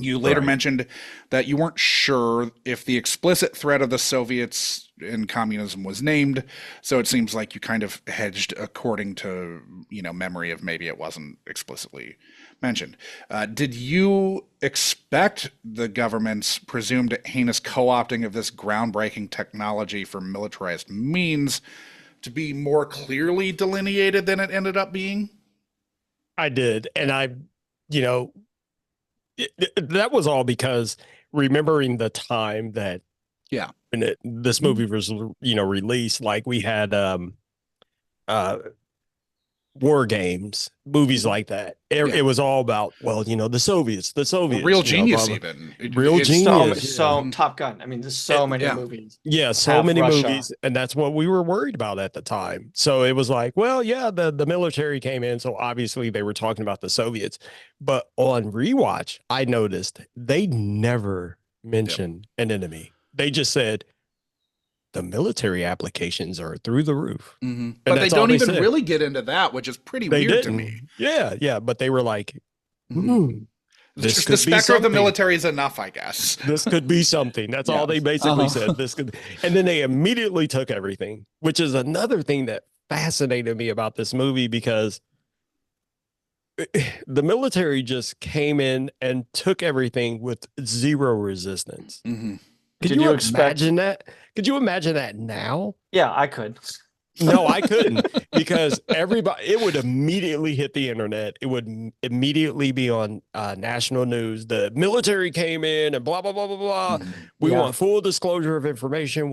You later mentioned that you weren't sure if the explicit threat of the Soviets in communism was named, so it seems like you kind of hedged according to, memory of maybe it wasn't explicitly mentioned. Did you expect the government's presumed heinous co-opting of this groundbreaking technology for militarized means to be more clearly delineated than it ended up being? I did. And that was all because remembering the time that when this movie was released, like we had war games, movies like that. It was all about, the Soviets, Real genius, blah, blah. even. Real genius. So Top Gun. I mean, there's so many movies. Yeah, so many movies. And that's what we were worried about at the time. So it was like, the military came in. So obviously they were talking about the Soviets. But on rewatch, I noticed they never mentioned an enemy. They just said, the military applications are through the roof. But they don't even really get into that, which is pretty weird to me. Yeah. But they were like, the specter of the military is enough, I guess. This could be something. That's all they basically said. This could, and then they immediately took everything, which is another thing that fascinated me about this movie, because the military just came in and took everything with zero resistance. Could you imagine that? Could you imagine that now? Yeah, I could. No, I couldn't, because it would immediately hit the internet. It would immediately be on national news. The military came in and blah, blah, blah, blah, blah. We want full disclosure of information.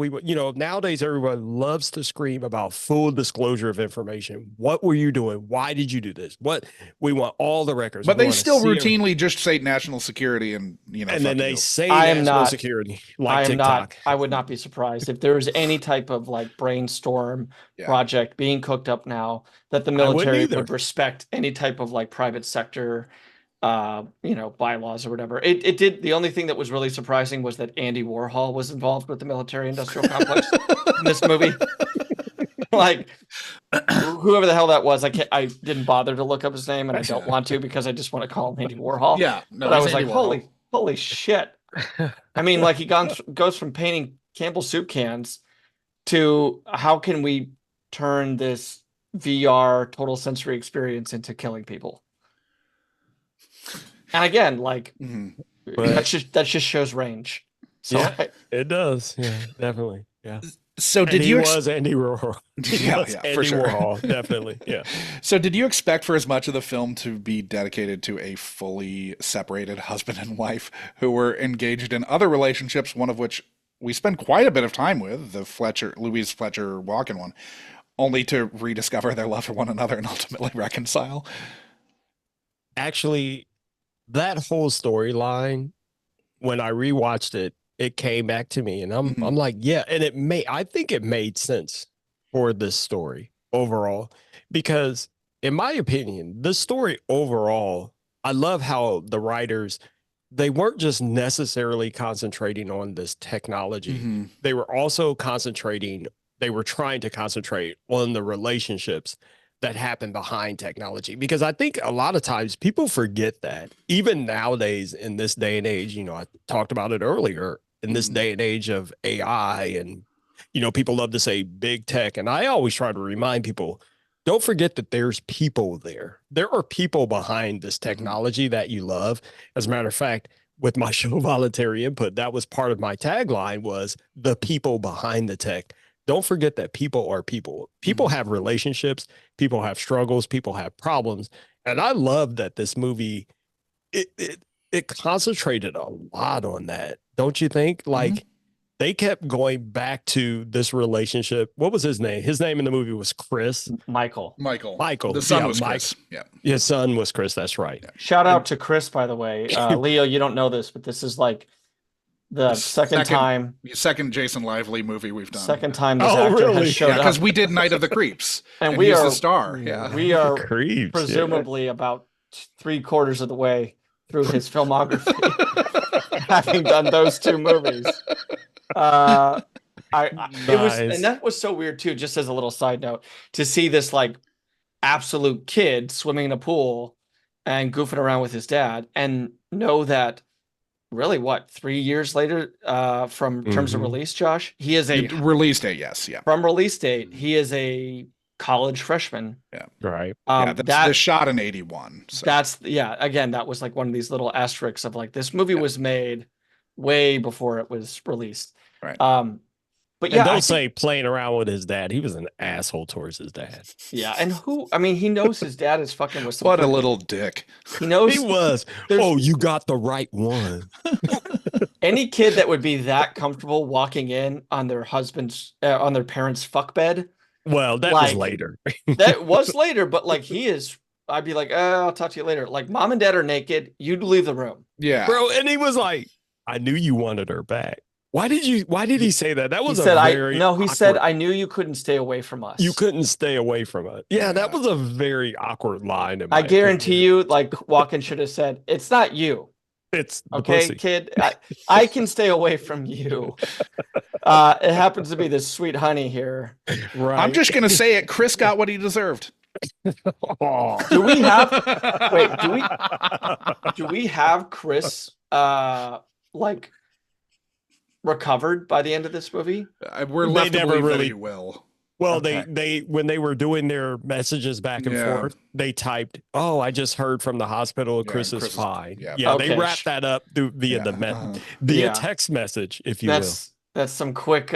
Nowadays everyone loves to scream about full disclosure of information. What were you doing? Why did you do this? We want all the records. But they still routinely just say national security and, and then they say national security. Like TikTok. I would not be surprised if there was any type of Brainstorm project being cooked up now that the military would respect any type of private sector bylaws or whatever. It did. The only thing that was really surprising was that Andy Warhol was involved with the military industrial complex in this movie. Whoever the hell that was, I didn't bother to look up his name, and I don't want to, because I just want to call him Andy Warhol. But I was like, holy shit. I mean, he goes from painting Campbell soup cans to how can we turn this VR total sensory experience into killing people. And again, that just shows range. So it does. Yeah, definitely. Yeah. So did you was Andy Warhol? For sure. Warhol, definitely. Yeah. So did you expect for as much of the film to be dedicated to a fully separated husband and wife who were engaged in other relationships, one of which we spend quite a bit of time with, the Louise Fletcher Walken one, only to rediscover their love for one another and ultimately reconcile? Actually, that whole storyline, when I rewatched it, it came back to me, and I'm like, yeah, and I think it made sense for this story overall, because in my opinion, the story overall, I love how the writers, they weren't just necessarily concentrating on this technology. They were also they were trying to concentrate on the relationships that happen behind technology, because I think a lot of times people forget that even nowadays in this day and age, I talked about it earlier, in this day and age of AI, and people love to say big tech, and I always try to remind people, don't forget that there's people there. There are people behind this technology that you love. As a matter of fact, with my show Voluntary Input, that was part of my tagline, was the people behind the tech. Don't forget that people are people. People have relationships, people have struggles, people have problems. And I love that this movie, it concentrated a lot on that. Don't you think? Like, they kept going back to this relationship. What was his name? His name in the movie was Chris. Michael. The son was Chris. Yeah. His son was Chris. That's right. Yeah. Shout out to Chris, by the way. Leo, you don't know this, but this is like the second Jason Lively movie we've done. Second time this actor has showed up. Because we did Night of the Creeps. and he's the star. Yeah. We are Creeps, presumably about 3/4 of the way through his filmography, having done those two movies. It was, and that was so weird too, just as a little side note, to see this like absolute kid swimming in a pool and goofing around with his dad, and know that really 3 years later, from terms of release, Josh, he is a release date. Yes. Yeah. From release date, he is a college freshman. Yeah. Right. That's the shot in 81. So. Again, that was like one of these little asterisks of like, this movie was made way before it was released. Right. But and don't say playing around with his dad. He was an asshole towards his dad. Yeah, and he knows his dad is fucking with some. What a little dick. He knows he was. Oh, you got the right one. Any kid that would be that comfortable walking in on their on their parents' fuck bed. Well, that was later. That was later, but like he is. I'd be like, I'll talk to you later. Like, mom and dad are naked. You'd leave the room. Yeah, bro. And he was like, I knew you wanted her back. Why did he say that? That was he said, I knew you couldn't stay away from us. You couldn't stay away from us. Yeah, that was a very awkward line. I guarantee you, like Walken should have said, it's not you. It's okay, pussy. Kid. I can stay away from you. It happens to be this sweet honey here. Right. I'm just gonna say it. Chris got what he deserved. Do we have Chris like recovered by the end of this movie? We're left to believe that he will. Well, they when they were doing their messages back and forth, they typed, "Oh, I just heard from the hospital, Chris is fine." Yeah, they wrapped that up via text message, if you will. That's some quick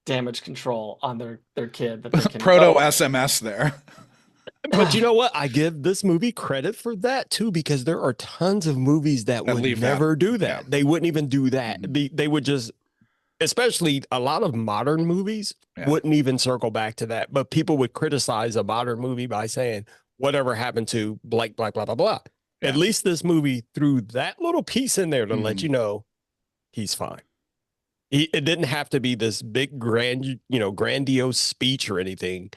damage control on their kid that they can proto SMS there. But you know what? I give this movie credit for that too, because there are tons of movies that would never do that. Yeah. They wouldn't even do that. They would just, especially a lot of modern movies wouldn't even circle back to that. But people would criticize a modern movie by saying, whatever happened to blank, blah, blah, blah, blah. Yeah. At least this movie threw that little piece in there to let you know he's fine. It didn't have to be this big, grandiose speech or anything.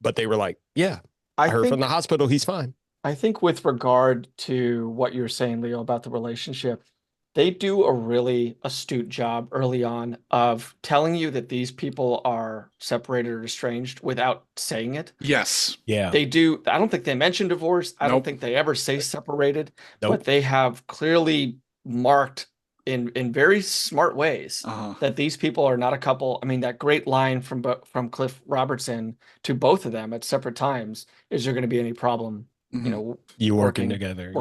But they were like, yeah. I heard from the hospital, he's fine. I think with regard to what you're saying, Leo, about the relationship, they do a really astute job early on of telling you that these people are separated or estranged without saying it. Yes. Yeah. They do. I don't think they mention divorce. I don't think they ever say separated, but they have clearly marked in very smart ways that these people are not a couple. I mean, that great line from Cliff Robertson to both of them at separate times, is there going to be any problem, you working together.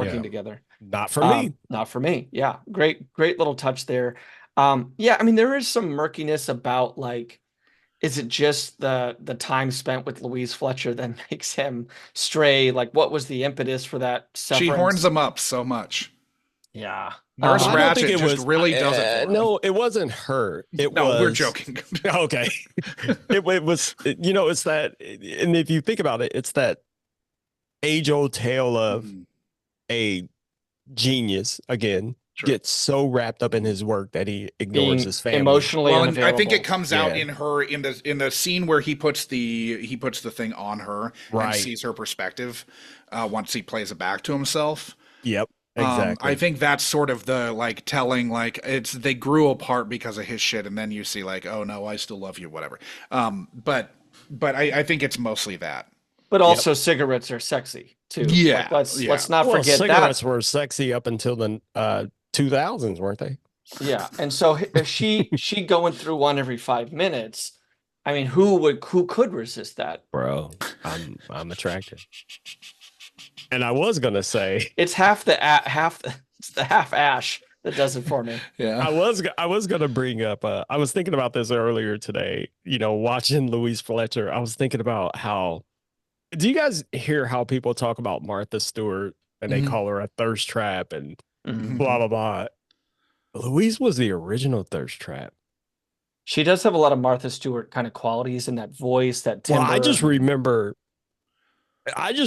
Not for me. Not for me. Yeah. Great little touch there. I mean, there is some murkiness about, like, is it just the time spent with Louise Fletcher that makes him stray? Like, what was the impetus for that severance? She horns him up so much. Yeah. Nurse Ratched just really does it. No, it wasn't her. We're joking. Okay. it was, it's that, and if you think about it, it's that age-old tale of a genius again, Sure. gets so wrapped up in his work that he ignores Being his family. emotionally Well, and unavailable. I think it comes out Yeah. in her in the scene where he puts the thing on her and Right. sees her perspective once he plays it back to himself. Yep. Exactly. I think that's sort of the like telling, like they grew apart because of his shit, and then you see like, oh no, I still love you, whatever. But I think it's mostly that. But also cigarettes are sexy too. Yeah, Let's not well, forget cigarettes that. were sexy up until the 2000s, weren't they? Yeah. And so she going through one every 5 minutes. I mean, who could resist that? Bro, I'm attracted. And I was gonna say It's it's the half ash that does it for me. Yeah. I was gonna bring up I was thinking about this earlier today, watching Louise Fletcher. I was thinking about how, do you guys hear how people talk about Martha Stewart and they call her a thirst trap and blah blah blah? Louise was the original thirst trap. She does have a lot of Martha Stewart kind of qualities in that voice, that timbre. Well, I just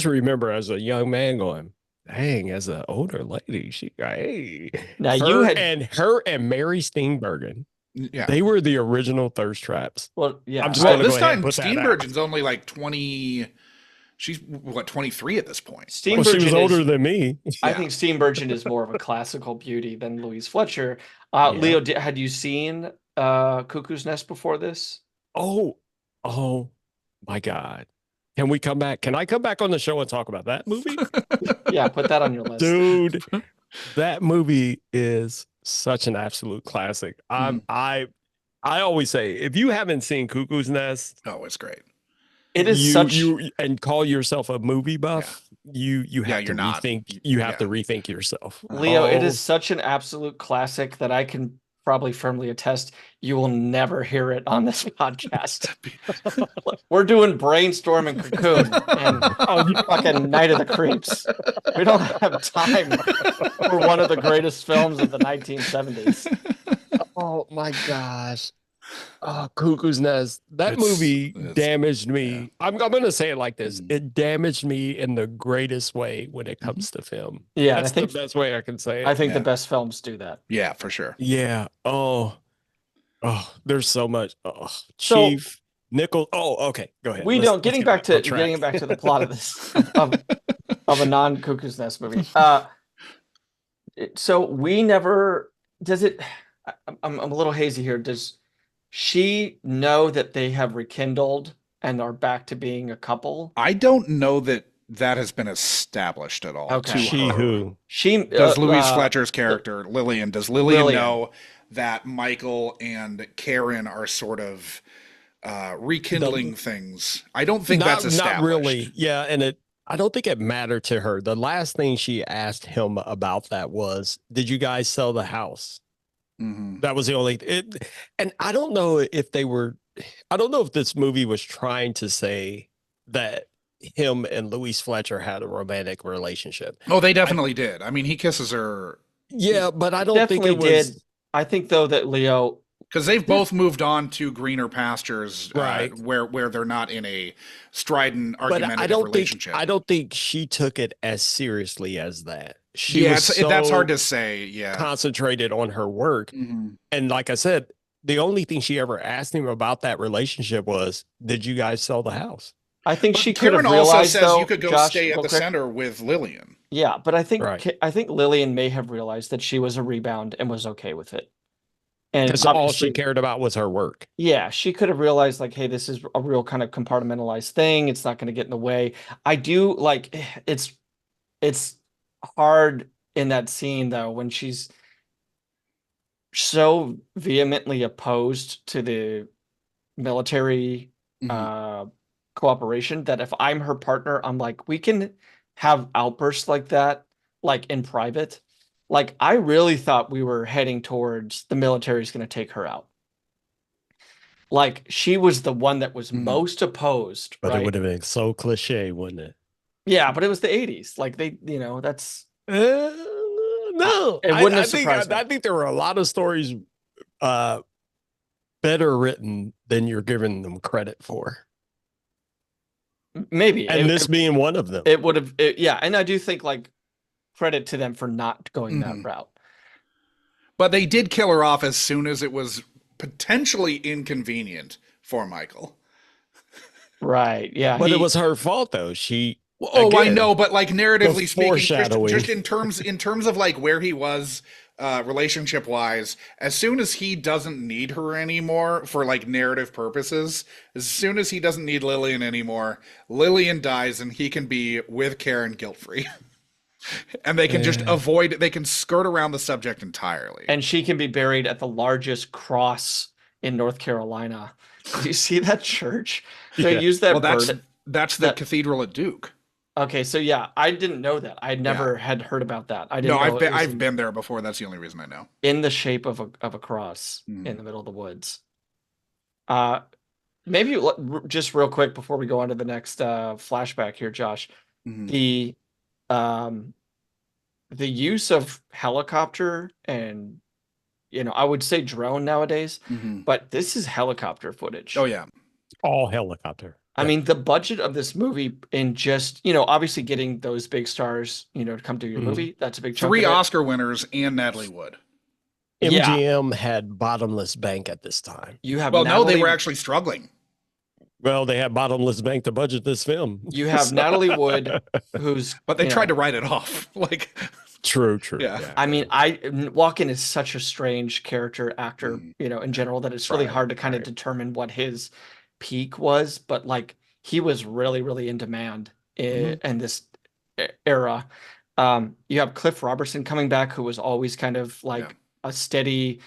remember as a young man going, dang, as an older lady, hey. Now her and Mary Steenburgen, Yeah. they were the original thirst traps. Well, yeah. I'm just Well, gonna this go ahead time and put that out. Steenburgen's only like 20. She's what, 23 at this point. Well, she was Steenburgen older is, than me. I think Steenburgen is more of a classical beauty than Louise Fletcher. Leo, had you seen Cuckoo's Nest before this? Oh my God. Can we come back? Can I come back on the show and talk about that movie? Yeah, put that on your list. Dude, that movie is such an absolute classic. I always say, if you haven't seen Cuckoo's Nest, Oh, it's great. It is you and call yourself a movie buff, you have to you're not. rethink. You have to rethink yourself. Leo, it Oh, is such an absolute classic that I can probably firmly attest you will never hear it on this podcast. We're doing Brainstorm and Cocoon and fucking Night of the Creeps. We don't have time for one of the greatest films of the 1970s. oh my gosh. Oh, Cuckoo's Nest. That movie damaged me. I'm going to say it like this. It damaged me in the greatest way when it comes to film. Yeah, That's the best way I can say it. I think the best films do that. Yeah, for sure. Yeah. Oh, there's so much. Oh, So- Chief Nickel. Oh, okay. Go ahead. Getting back to the plot of this of a non-Cuckoo's Nest movie. So we never does it. I'm a little hazy here. Does she know that they have rekindled and are back to being a couple? I don't know that has been established at all. Okay. To She her. who? She Does Louise Fletcher's character, Lillian, does Lillian Lillian. know that Michael and Karen are sort of rekindling things? I don't think that's established. Not really. Yeah, and I don't think it mattered to her. The last thing she asked him about that was, "Did you guys sell the house?" Mhm. That was the only. And I don't know if they were. I don't know if this movie was trying to say that him and Louise Fletcher had a romantic relationship. Oh, they definitely did. I mean, he kisses her Yeah, but I don't think definitely it was. did. I think though that Leo. because they've both moved on to greener pastures, Right. where they're not in a strident, But argumentative relationship. I don't think she took it as seriously as that. She Yeah, was that's so hard to say. Yeah. concentrated on her work. Mhm. And like I said, the only thing she ever asked him about that relationship was, "Did you guys sell the house?" I think But she could have Karen also realized says though, you could go Josh, stay at real the quick. center with Lillian. Yeah, but I think Right. Lillian may have realized that she was a rebound and was okay with it. And Because all obviously- she cared about was her work. Yeah, she could have realized like, hey, this is a real kind of compartmentalized thing. It's not going to get in the way. I do like it's hard in that scene though when she's so vehemently opposed to the military cooperation that if I'm her partner, I'm like, we can have outbursts like that, like in private. Like, I really thought we were heading towards the military's going to take her out. Like, she was the one that was most opposed. But right? it would have been so cliche, wouldn't it? Yeah, but it was the 80s. Like, they, that's. No, It wouldn't have think, surprised me. I think there were a lot of stories better written than you're giving them credit for. Maybe. And this being one of them. It would have. Yeah. And I do think, like, credit to them for not going that Mhm. route. But they did kill her off as soon as it was potentially inconvenient for Michael. Right. Yeah. But it was her fault though. She Oh, I again, know, but like narratively the speaking, foreshadowing. just in terms of like where he was relationship wise, as soon as he doesn't need her anymore for like narrative purposes, as soon as he doesn't need Lillian anymore, Lillian dies and he can be with Karen guilt free. And they can just they can skirt around the subject entirely. And she can be buried at the largest cross in North Carolina. Do you see that church? They Yeah. use that Well, bird. that's the that- cathedral at Duke. Okay, so yeah, I didn't know that. I never had heard about that. I didn't No, know I've been there before. That's the only reason I know. in the shape of a cross in the middle of the woods. Maybe just real quick before we go on to the next flashback here, Josh, the use of helicopter and I would say drone nowadays, but this is helicopter footage. Oh yeah. all helicopter. I mean, the budget of this movie in just, obviously getting those big stars, to come to your movie, that's a big chunk 3 of it. Oscar winners and Natalie Wood. MGM had bottomless bank at this time. You have Well, no, they Natalie- were actually struggling. Well, they had bottomless bank to budget this film. You have Natalie Wood, who's But they tried to write it off. Like, True. Yeah. I mean, Walken is such a strange character actor, in general, that it's really hard to kind of determine what his peak was, but like he was really, really in demand in this era. You have Cliff Robertson coming back, who was always kind of like a steady,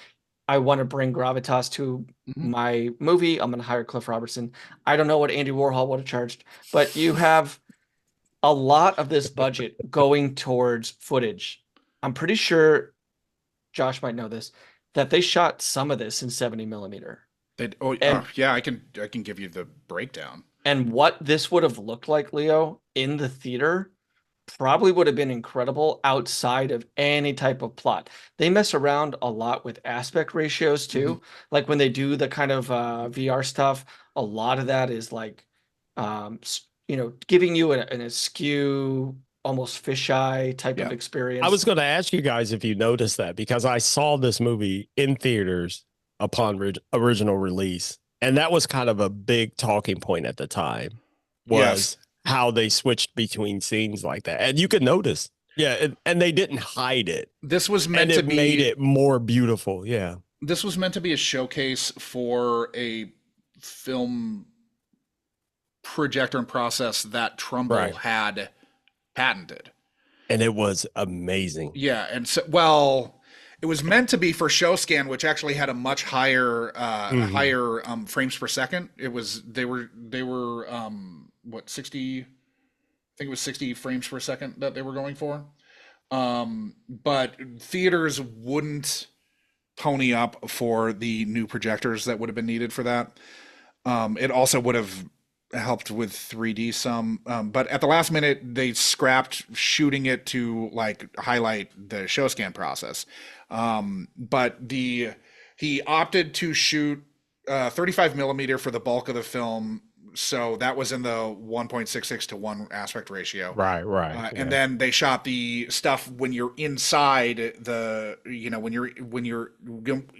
I want to bring gravitas to my movie. I'm going to hire Cliff Robertson. I don't know what Andy Warhol would have charged, but you have a lot of this budget going towards footage. I'm pretty sure Josh might know this, that they shot some of this in 70 millimeter. Yeah, I can give you the breakdown. And what this would have looked like, Leo, in the theater probably would have been incredible outside of any type of plot. They mess around a lot with aspect ratios too. Like when they do the kind of VR stuff, a lot of that is like, giving you an askew, almost fisheye type of experience. I was going to ask you guys if you noticed that, because I saw this movie in theaters upon original release, and that was kind of a big talking point at the time, was how they switched between scenes like that. And you could notice, and they didn't hide it. This was meant and to be made it more beautiful. Yeah. This was meant to be a showcase for a film projector and process that Trumbull had patented. And it was amazing. Yeah, and so, it was meant to be for ShowScan, which actually had a much higher frames per second. They were 60, I think it was 60 frames per second that they were going for. But theaters wouldn't pony up for the new projectors that would have been needed for that. It also would have helped with 3D some, but at the last minute they scrapped shooting it to like highlight the ShowScan process. But he opted to shoot 35 millimeter for the bulk of the film, so that was in the 1.66 to 1 aspect ratio. Right. And then they shot the stuff when you're inside the, when you're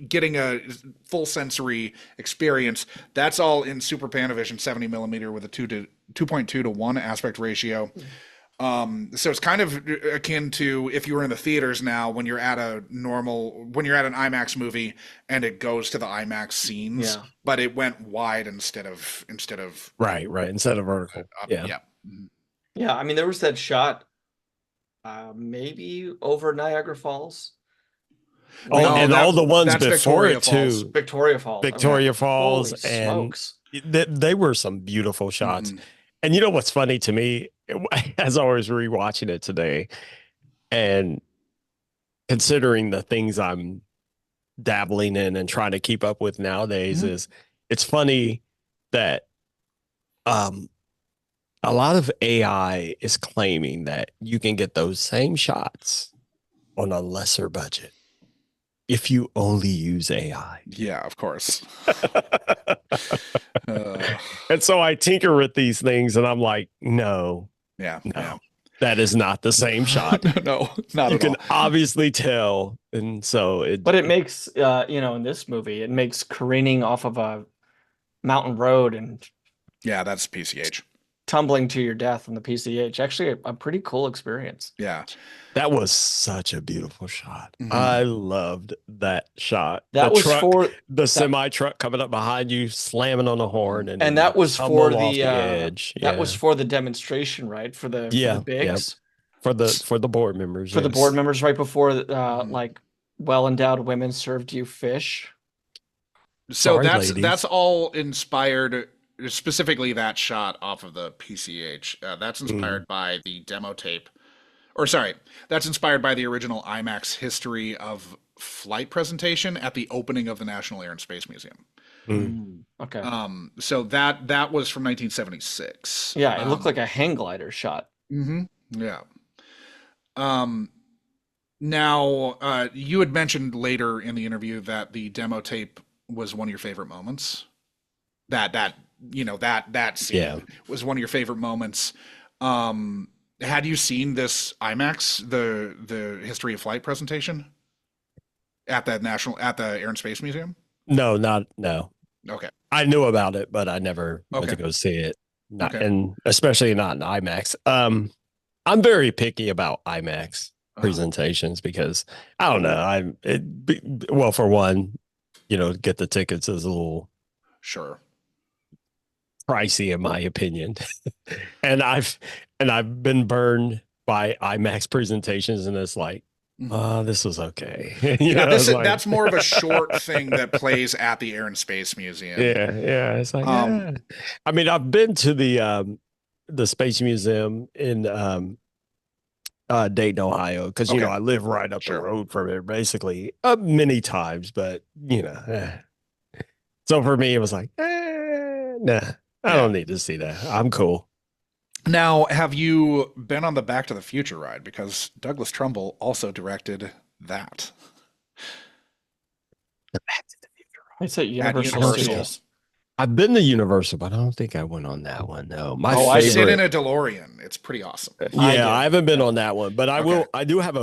getting a full sensory experience. That's all in Super Panavision 70 millimeter with a 2.2 to 1 aspect ratio. So it's kind of akin to if you were in the theaters now when you're at an IMAX movie and it goes to the IMAX scenes, but it went wide instead of right instead of vertical. Yeah. I mean, there was that shot maybe over Niagara Falls. All the ones before Victoria it too. Falls. Victoria Falls, Holy and smokes. they were some beautiful shots. And you know what's funny to me, as I was rewatching it today, and considering the things I'm dabbling in and trying to keep up with nowadays, is it's funny that a lot of AI is claiming that you can get those same shots on a lesser budget if you only use AI. Yeah, of course. And so I tinker with these things and I'm like, no. Yeah. That is not the same shot. No, not You at can all. obviously tell. And so But it makes, in this movie, it makes careening off of a mountain road and Yeah, that's PCH. tumbling to your death on the PCH actually a pretty cool experience. Yeah. that was such a beautiful shot. Mhm. I loved that shot. That was for the semi truck coming up behind you, slamming on the horn, and that was for tumbling off the edge. that was for the demonstration, right? For the bigs. For the board members. For the board yes. members right before Mhm. like well-endowed women served you fish. So Sorry, that's ladies. all inspired, specifically that shot off of the PCH. That's Mm-hmm. inspired by the demo tape, or sorry, that's inspired by the original IMAX history of flight presentation at the opening of the National Air and Space Museum. Okay. So that was from 1976. Yeah, it looked like a hang glider shot. Yeah. Now, you had mentioned later in the interview that the demo tape was one of your favorite moments. That scene was one of your favorite moments. Had you seen this IMAX, the history of flight presentation at the Air and Space Museum? No. Okay. I knew about it, but I never went to Okay. go see it. Okay. And especially not in IMAX. I'm very picky about IMAX presentations because I don't know. For one, get the tickets is a little Sure. pricey in my opinion. and I've been burned by IMAX presentations, and it's like, this was okay. That's more of a short thing that plays at the Air and Space Museum. Yeah. It's like, I mean, I've been to the Space Museum in Dayton, Ohio, because I live right up the road from it, basically, many times. But so for me, it was like, nah, I don't need to see that. I'm cool. Now, have you been on the Back to the Future ride? Because Douglas Trumbull also directed that. The Back to the Future. It's at Universal Universal. Studios. I've been to Universal, but I don't think I went on that one. No, I sit in a DeLorean. It's pretty awesome. I haven't been on that one, but I will. I do have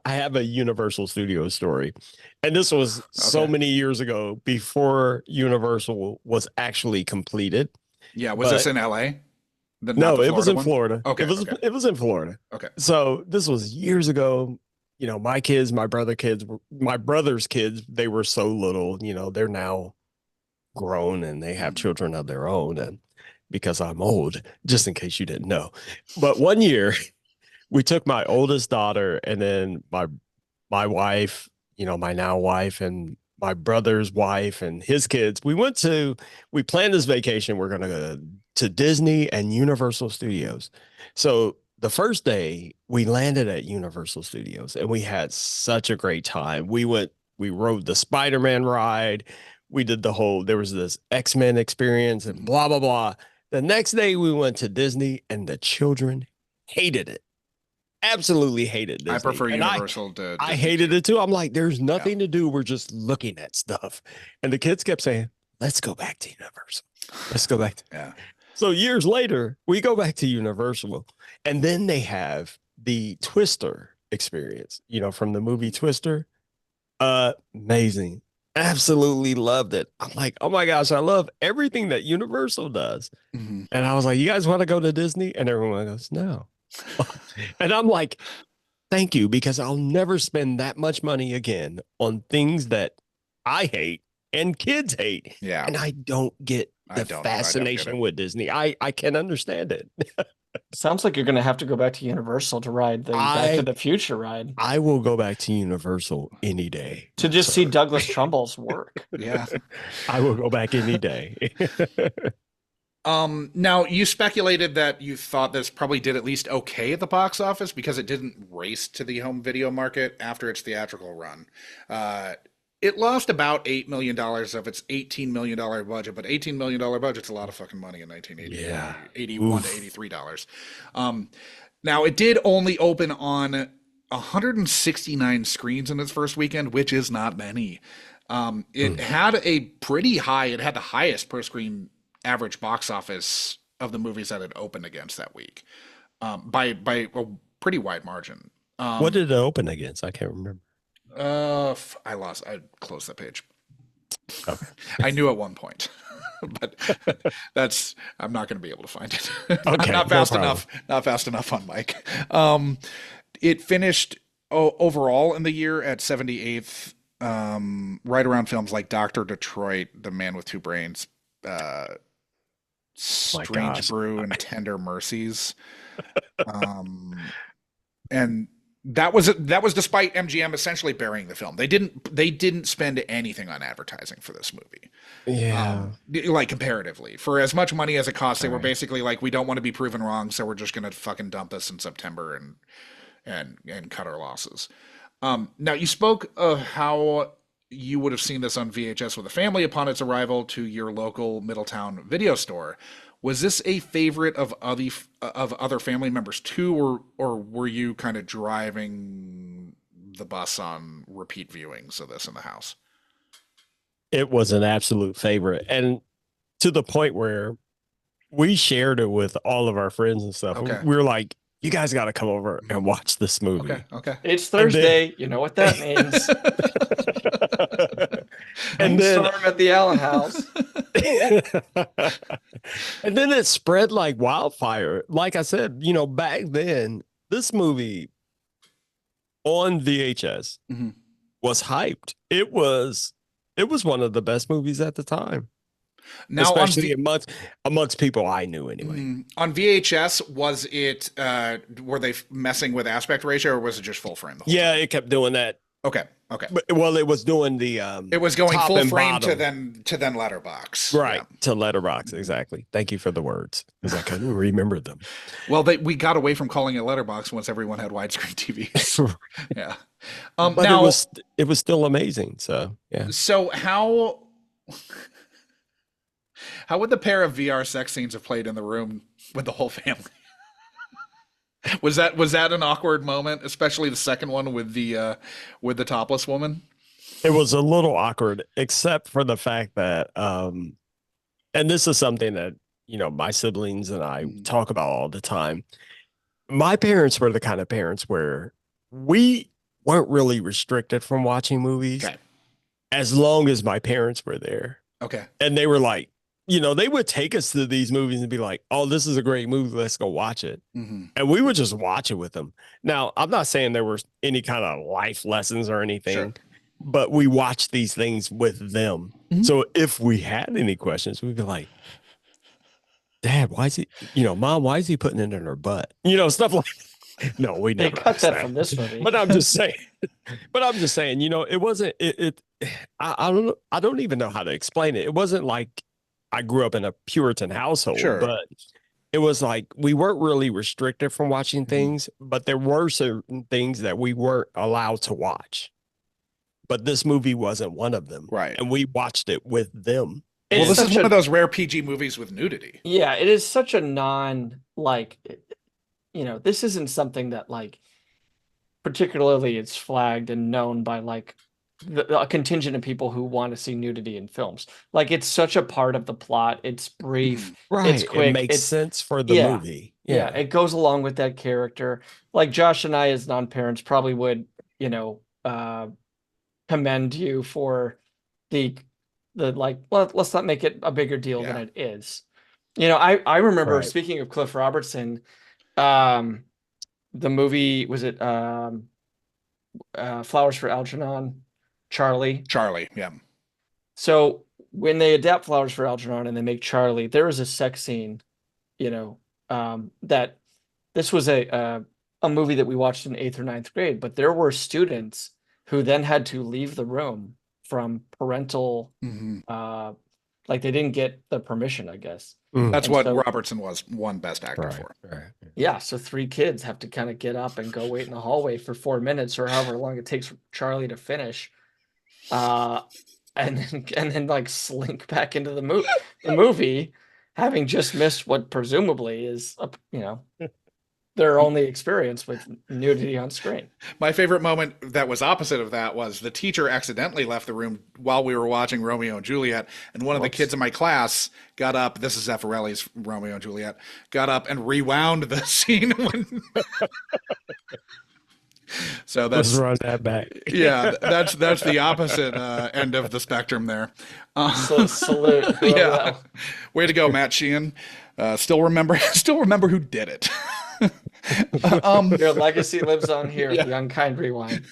I have a Universal Studios story, and this was so many years ago before Universal was actually completed. Yeah, was this in LA? No, it was in Florida. Okay, it was in Florida. Okay, so this was years ago. My kids, my brother's kids, they were so little. They're now grown and they have children of their own, and because I'm old, just in case you didn't know. But one year we took my oldest daughter and then my wife, my now wife, and my brother's wife and his kids. We planned this vacation. We're going to go to Disney and Universal Studios. So the first day we landed at Universal Studios and we had such a great time. We rode the Spider-Man ride. We did there was this X-Men experience and blah, blah, blah. The next day we went to Disney and the children hated it. Absolutely hated Disney. I prefer Universal to I hated it too. I'm like, there's nothing to do. We're just looking at stuff. And the kids kept saying, let's go back to Universal. Let's go back to So years later, we go back to Universal, and then they have the Twister experience, from the movie Twister. Amazing. Absolutely loved it. I'm like, oh my gosh, I love everything that Universal does. And I was like, you guys want to go to Disney? And everyone goes, no. And I'm like, thank you, because I'll never spend that much money again on things that I hate and kids hate. Yeah. And I don't get the fascination with Disney. I can understand it. Sounds like you're going to have to go back to Universal to ride the Back to the Future ride. I will go back to Universal any day. To just see Douglas Trumbull's work. Yeah. I will go back any day. Now, you speculated that you thought this probably did at least okay at the box office because it didn't race to the home video market after its theatrical run. It lost about $8 million of its $18 million budget, but $18 million budget's a lot of fucking money in 1980. Yeah. 81 to $83. Now, it did only open on 169 screens in its first weekend, which is not many. It had it had the highest per screen average box office of the movies that it opened against that week. by a pretty wide margin. What did it open against? I can't remember. I closed that page. Okay. I knew at one point, but I'm not going to be able to find it. Okay, Not no fast problem. enough. Not fast enough on Mike. It finished overall in the year at 78th, right around films like Doctor Detroit, The Man with Two Brains, Strange gosh. Brew, and Tender Mercies. And that was despite MGM essentially burying the film. They didn't spend anything on advertising for this movie. Yeah. Like comparatively, for as much money as it cost, they were Right. basically like, we don't want to be proven wrong, so we're just gonna fucking dump this in September and cut our losses. Now you spoke of how you would have seen this on VHS with a family upon its arrival to your local Middletown video store. Was this a favorite of other family members too, or were you kind of driving the bus on repeat viewings of this in the house? It was an absolute favorite. And to the point where we shared it with all of our friends and stuff. Okay. We were like, you guys got to come over and watch this movie. Okay. It's Thursday. You know what that means. And then Storm at the Allen House. and then it spread like wildfire. Like I said, back then, this movie on VHS Mhm. was hyped. It was one of the best movies at the time. Now Especially amongst people I knew anyway. on VHS, was it were they messing with aspect ratio, or was it just full frame the whole Yeah, time? it kept doing that. Okay. But, well, it was doing the It was going top full and frame to bottom. then letterbox. Right, Yeah. to letterbox, exactly. Thank you for the words, because I couldn't remember them. Well, we got away from calling it letterbox once everyone had widescreen TVs. Yeah. But Now, it was still amazing. So yeah. so how would the pair of VR sex scenes have played in the room with the whole family? Was that an awkward moment, especially the second one with the topless woman? It was a little awkward, except for the fact that and this is something that my siblings and I talk about all the time. My parents were the kind of parents where we weren't really restricted from watching movies Okay. as long as my parents were there. Okay. And they were like, they would take us to these movies and be like, oh, this is a great movie. Let's go watch it. Mm-hmm. And we would just watch it with them. Now, I'm not saying there were any kind of life lessons or anything, Sure. but we watched these things with them. Mhm. So if we had any questions, we'd be like, Dad, why is he, Mom, why is he putting it in her butt? Stuff like no, we They never cut asked that from this movie. But I'm just saying, it wasn't, I don't even know how to explain it. It wasn't like I grew up in a Puritan household, Sure. but it was like we weren't really restricted from watching things, but there were certain things that we weren't allowed to watch. But this movie wasn't one of them. Right. And we watched it with them. Well, It's this is such one a- of those rare PG movies with nudity. Yeah, it is such a this isn't something that particularly it's flagged and known by a contingent of people who want to see nudity in films. It's such a part of the plot. It's brief. Right. It's quick. It makes It's sense for the yeah. movie. Yeah, it goes along with that character. Josh and I, as non-parents, probably would, commend you for let's not make it a bigger deal than Yeah. it is. I remember, Right. speaking of Cliff Robertson, the movie, was it Flowers for Algernon, Charlie? Charlie, yeah. So when they adapt Flowers for Algernon and they make Charlie, there is a sex scene, that this was a movie that we watched in 8th or 9th grade, but there were students who then had to leave the room from parental, Mm-hmm. they didn't get the permission, I guess. That's And what so- Robertson won Best Actor Right. for. Right. Yeah, so 3 kids have to kind of get up and go wait in the hallway for 4 minutes or however long it takes Charlie to finish, and then slink back into the movie, having just missed what presumably is their only experience with nudity on screen. My favorite moment that was opposite of that was the teacher accidentally left the room while we were watching Romeo and Juliet, and one of the kids in my class got up. This is Zeffirelli's Romeo and Juliet. Got up and rewound the scene when. So that's Let's run that back. yeah, that's the opposite end of the spectrum there. So salute. Yeah, Well. way to go, Matt Sheehan. Still remember who did it. Your legacy lives on here. The Unkind Rewind.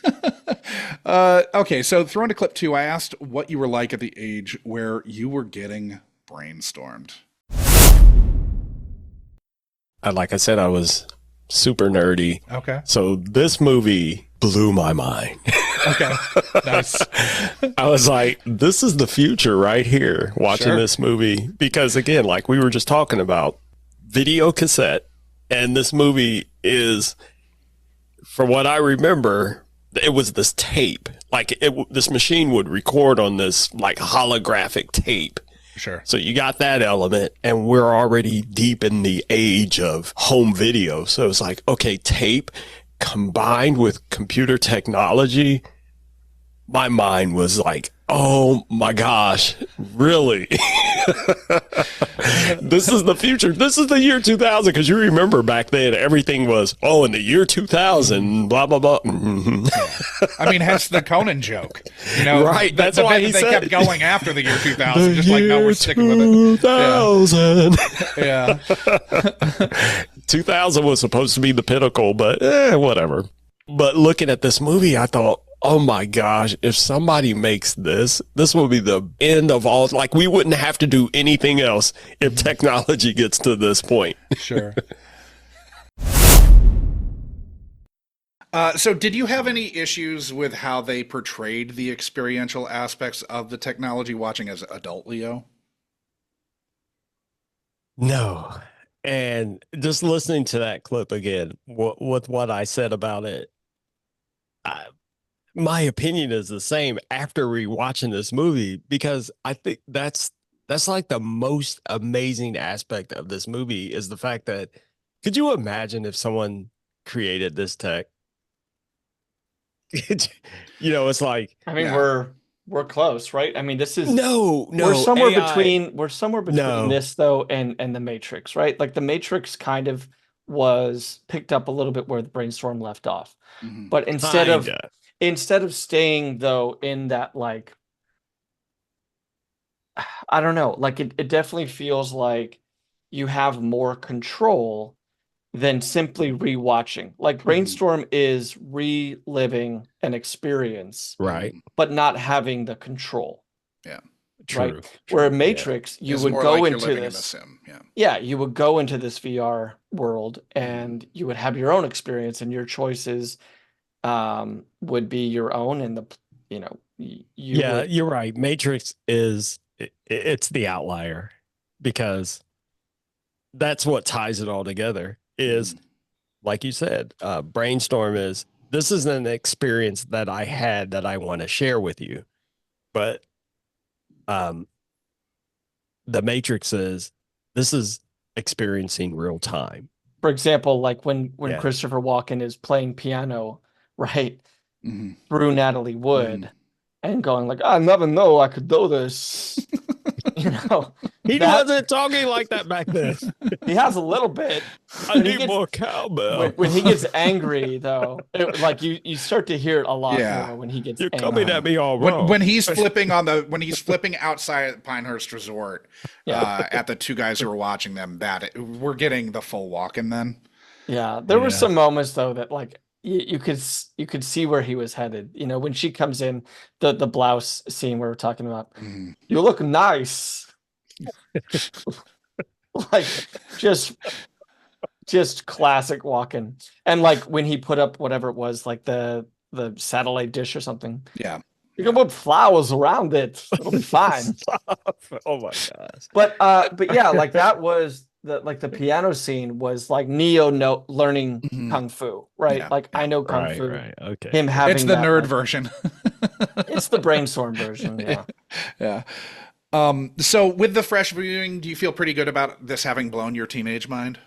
Okay, so throwing to clip 2, I asked what you were like at the age where you were getting brainstormed. Like I said, I was super nerdy. Okay. So this movie blew my mind. Okay. Nice. I was like, this is the future right here, watching Sure. this movie. Because again, like we were just talking about, video cassette, and this movie is, from what I remember, it was this tape. Like this machine would record on this like holographic tape. Sure. So you got that element, and we're already deep in the age of home video. So it's like, okay, tape combined with computer technology. My mind was like, oh my gosh, really? This is the future. This is the year 2000. Because you remember back then, everything was, oh, in the year 2000, blah, blah, blah. I mean, hence the Conan joke. You know, Right, that's why he they said kept it. going after the year 2000, just like, no, we're sticking with it. 2000. Yeah. 2000 was supposed to be the pinnacle, but whatever. But looking at this movie, I thought, oh my gosh, if somebody makes this will be the end of all. Like, we wouldn't have to do anything else if technology gets to this point. Sure. So did you have any issues with how they portrayed the experiential aspects of the technology watching as adult Leo? No. And just listening to that clip again, with what I said about it, my opinion is the same after rewatching this movie, because I think that's like the most amazing aspect of this movie is the fact that, could you imagine if someone created this tech? It's like, I mean, Yeah. we're close, right? I mean, this is no, we're somewhere AI. between No. this though and the Matrix, right? Like the Matrix kind of was picked up a little bit where the Brainstorm left off. Mhm. But Kinda. instead of staying though in that, like, I don't know, like it definitely feels like you have more control than simply rewatching. Like Brainstorm is reliving an experience, Right. but not having the control. True. Right. Where in Matrix, you It's would more go like you're into living in a this. sim. Yeah. Yeah, you would go into this VR world and you would have your own experience, and your choices would be your own, and Yeah, you're right. Matrix is it's the outlier, because that's what ties it all together is, like you said, Brainstorm this is an experience that I had that I want to share with you. But the Matrix this is experiencing real time. For example, like when Yeah. Christopher Walken is playing piano, right, Mhm. through Natalie Wood, and going like, I never know I could do this. He that- wasn't talking like that back then. He has a little bit. I When he need gets- more cowbell. When he gets angry, though, like you start to hear it a lot Yeah. more when he gets You're angry. coming at me all wrong. When he's flipping outside at Pinehurst Resort at the two guys who were watching them, we're getting the full Walken then. Yeah, there were Yeah. some moments though that like you could see where he was headed. When she comes in, the blouse scene we were talking about. Mhm. You look nice. Like just classic Walken. And like when he put up whatever it was, like the satellite dish or something. Yeah. You can put flowers around it. It'll be fine. Oh my gosh. But yeah, like that was the piano scene was like Neo learning Mhm. kung fu, right? Yeah, Like I know kung Right, fu. right. Okay. Him having It's the that, nerd like- version. It's the Brainstorm version. Yeah. Yeah. So with the fresh viewing, do you feel pretty good about this having blown your teenage mind?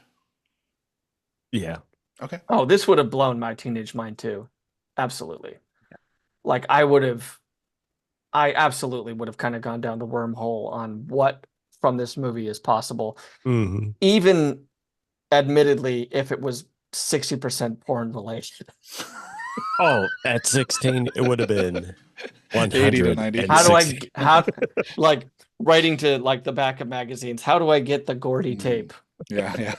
Yeah. Okay. Oh, this would have blown my teenage mind too. Absolutely. Like I absolutely would have kind of gone down the wormhole on what from this movie is possible. Mhm. Even admittedly, if it was 60% porn related. Oh, at 16, it would have been 80 to 90. How do I 160. like writing to like the back of magazines? How do I get the Gordy tape? Yeah.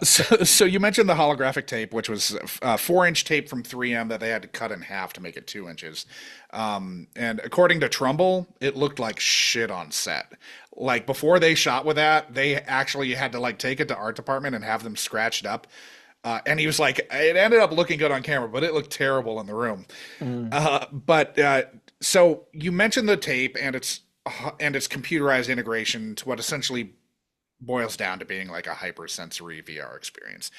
So you mentioned the holographic tape, which was 4-inch tape from 3M that they had to cut in half to make it 2 inches. And according to Trumbull, it looked like shit on set. Like before they shot with that, they actually had to like take it to art department and have them scratched up. And he was like, it ended up looking good on camera, but it looked terrible in the room. So you mentioned the tape and its computerized integration to what essentially boils down to being like a hypersensory VR experience.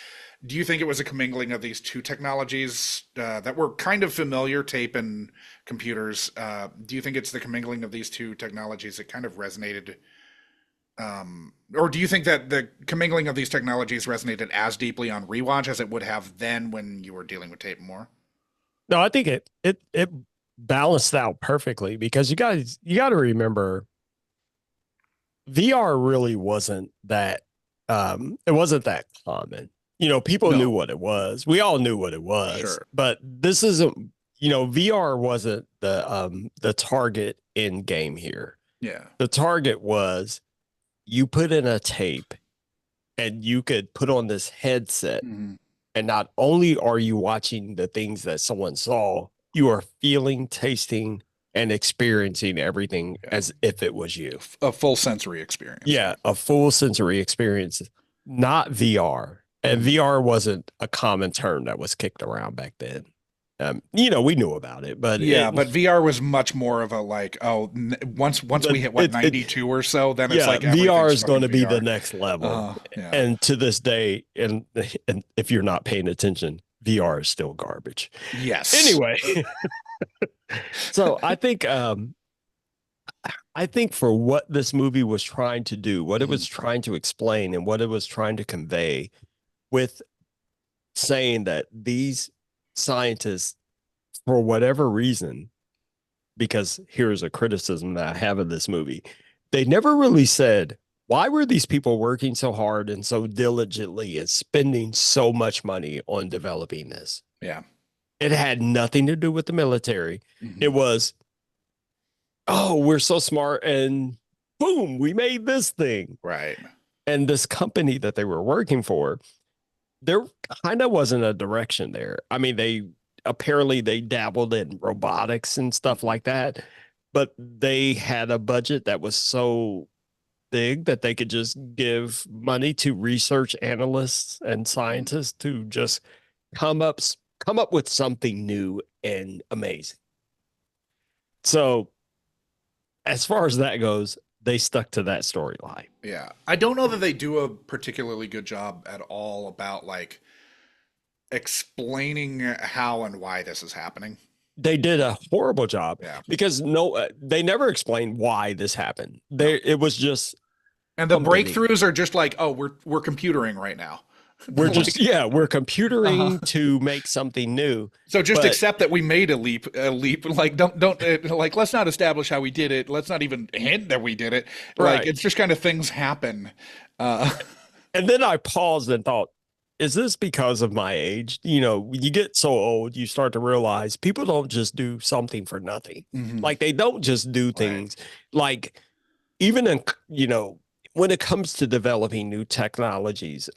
Do you think it was a commingling of these two technologies that were kind of familiar, tape and computers? Do you think it's the commingling of these two technologies that kind of resonated? Or do you think that the commingling of these technologies resonated as deeply on rewatch as it would have then when you were dealing with tape more? No, I think it balanced out perfectly because you got to remember VR really wasn't that it wasn't that common. People No. knew what it was. We all knew what it was. Sure. But this isn't, VR wasn't the target in game here. Yeah. The target was you put in a tape and you could put on this headset, and not only are you watching the things that someone saw, you are feeling, tasting, and experiencing everything as if it was you. A full sensory experience. Yeah, a full sensory experience, not VR. And VR wasn't a common term that was kicked around back then. We knew about it, but but VR was much more of a like, once we hit 92 or so, then it's like VR is everything's going to be VR. the next level. Yeah. And to this day, and if you're not paying attention, VR is still garbage. Yes. Anyway, so I think for what this movie was trying to do, what it was trying to explain, and what it was trying to convey, with saying that these scientists, for whatever reason, because here's a criticism that I have of this movie, they never really said, why were these people working so hard and so diligently and spending so much money on developing this? Yeah. It had nothing to do with the military. It was, we're so smart and boom, we made this thing. Right. And this company that they were working for, there kind of wasn't a direction there. I mean, they dabbled in robotics and stuff like that, but they had a budget that was so big that they could just give money to research analysts and scientists to just come up with something new and amazing. So as far as that goes, they stuck to that storyline. Yeah. I don't know that they do a particularly good job at all about like explaining how and why this is happening. They did a horrible job because they never explained why this happened. It was just, and the breakthroughs are just like, we're computering right now. We're just we're computering to make something new. So just accept that we made a leap. Like don't like, let's not establish how we did it. Let's not even hint that we did it. Right. Like it's just kind of things happen. And then I paused and thought, is this because of my age? You get so old, you start to realize people don't just do something for nothing. Like they don't just do things. Like even in, when it comes to developing new technologies,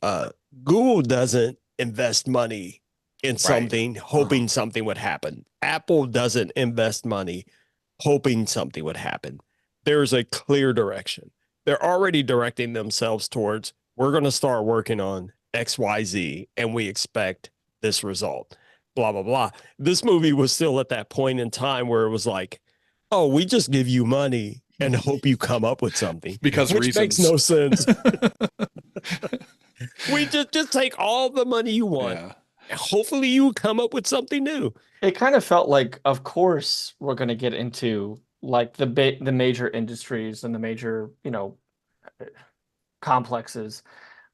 Google doesn't invest money in something hoping something would happen. Apple doesn't invest money hoping something would happen. There's a clear direction. They're already directing themselves towards, we're going to start working on XYZ and we expect this result, blah, blah, blah. This movie was still at that point in time where it was like, oh, we just give you money and hope you come up with something, because which reasons. makes no sense. We just take all the money you want. Yeah. hopefully you come up with something new. It kind of felt like, of course, we're going to get into like the major industries and the major, complexes.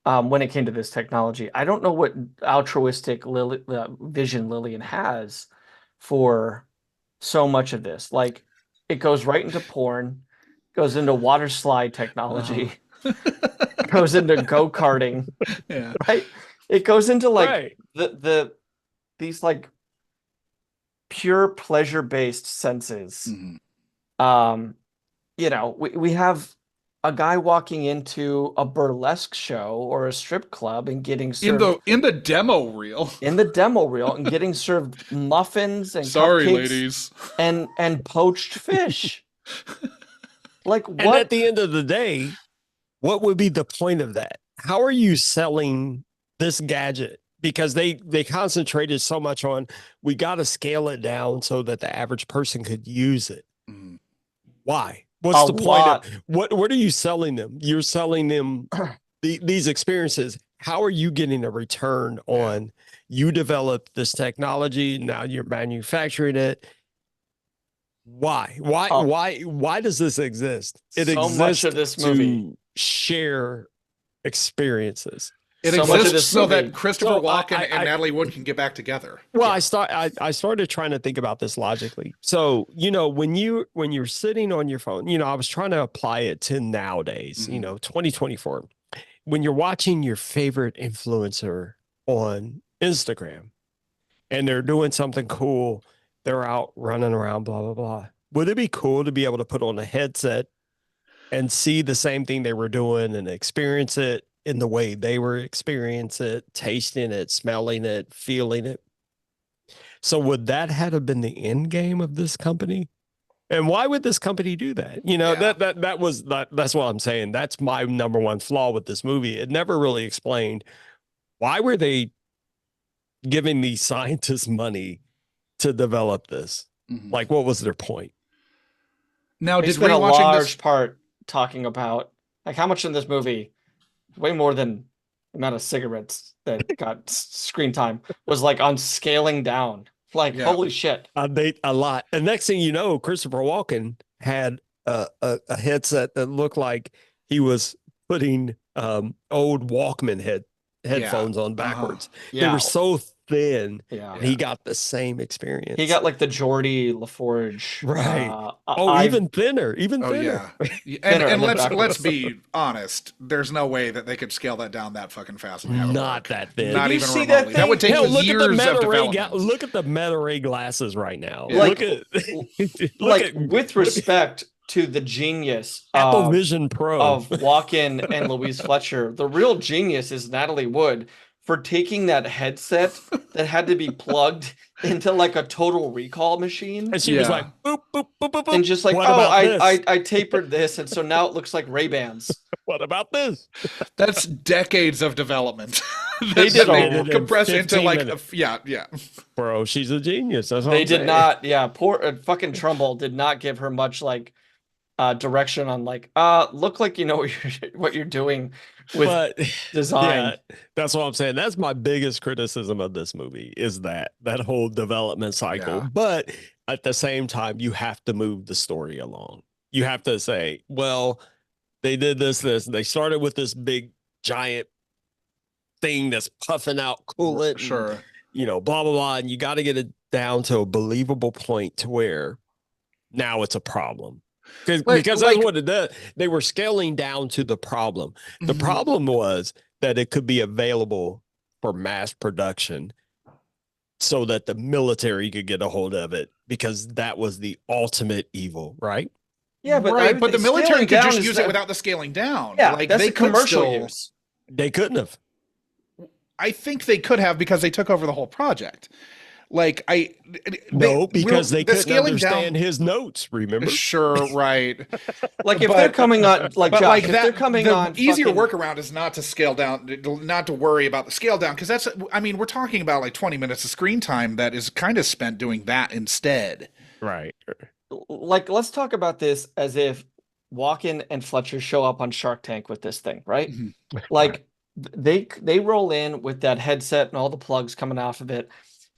when it came to this technology. I don't know what altruistic vision Lillian has for so much of this. Like, it goes right into porn, goes into water slide technology, goes into go-karting, Yeah. right? It goes into like Right. these like pure pleasure-based senses. Mhm. You know, we have a guy walking into a burlesque show or a strip club and getting served In the demo reel. in the demo reel and getting served muffins and Sorry, cupcakes ladies. and poached fish. Like, And what? at the end of the day, what would be the point of that? How are you selling this gadget? Because they concentrated so much on, we got to scale it down so that the average person could use it. Mhm. Why? What's A the point lot. of what are you selling them? You're selling them these experiences. How are you getting a return on you developed this technology, now you're manufacturing it? Why? Why does this exist? It So much exists of this to movie. share experiences. It So much of exists this so movie. that Christopher So Walken and Natalie Wood can get back together. Well, I started trying to think about this logically. So, you know, when you're sitting on your phone, you know, I was trying to apply it to nowadays, you know, 2024. When you're watching your favorite influencer on Instagram and they're doing something cool, they're out running around, blah, blah, blah. Would it be cool to be able to put on a headset and see the same thing they were doing and experience it in the way they were experiencing it, tasting it, smelling it, feeling it? So would that have been the end game of this company? And why would this company do that? You know, Yeah. that's what I'm saying. That's my number one flaw with this movie. It never really explained why were they giving these scientists money to develop this? Mhm. Like, what was their point? Now, They did spent a rewatching large this? part talking about like how much in this movie, way more than the amount of cigarettes that got screen time, was like on scaling down. Like, Yeah. holy shit. A lot. And next thing you know, Christopher Walken had a headset that looked like he was putting old Walkman headphones on backwards. They Yeah. were so thin. Yeah. And he got the same experience. He got like the Geordie LaForge. Right. I've- even thinner, even Oh thinner. yeah. Thinner And in the let's backwards. be honest. There's no way that they could scale that down that fucking fast and have it Not work. that thin. Not Did you even see remotely. that That, thing? would take Hell, years of development. look at the Meta Ray glasses right now. Yeah. Like- look at like, with respect to the genius Apple of, Vision Pro of Walken and Louise Fletcher, the real genius is Natalie Wood for taking that headset that had to be plugged into like a Total Recall machine and she was Yeah. like, boop, boop, boop, boop, boop. and just like, What oh, about this? I tapered this, and so now it looks like Ray-Bans. What about this? That's decades of development. They did They did a, it in compressed into 15 like minutes. yeah. Bro, she's a genius. That's what they I'm did saying. not, yeah, poor fucking Trumbull did not give her much like direction on like, look like you know what you're doing with But design. yeah, that's what I'm saying. That's my biggest criticism of this movie is that whole development cycle. Yeah. But at the same time, you have to move the story along. You have to say, well, they did this. They started with this big giant thing that's puffing out coolant. and, Sure. you know, blah, blah, blah. And you got to get it down to a believable point to where now it's a problem. Because that's what it does. They were scaling down to the problem. The Mhm. problem was that it could be available for mass production so that the military could get a hold of it, because that was the ultimate evil, right? Yeah, but right, but the military scaling could down just is use the- it without the scaling down. Yeah, like that's they a could commercial still, use. They couldn't have. I think they could have because they took over the whole project. Like No, because they couldn't scaling understand his notes, remember? Sure, right. Like if But- they're coming on, like But Josh, like if that, they're coming the on, easier fucking- workaround is not to scale down, not to worry about the scale down, because that's, I mean, we're talking about like 20 minutes of screen time that is kind of spent doing that instead. Right. Like let's talk about this as if Walken and Fletcher show up on Shark Tank with this thing, right? Mhm. Like they roll in with that headset and all the plugs coming off of it.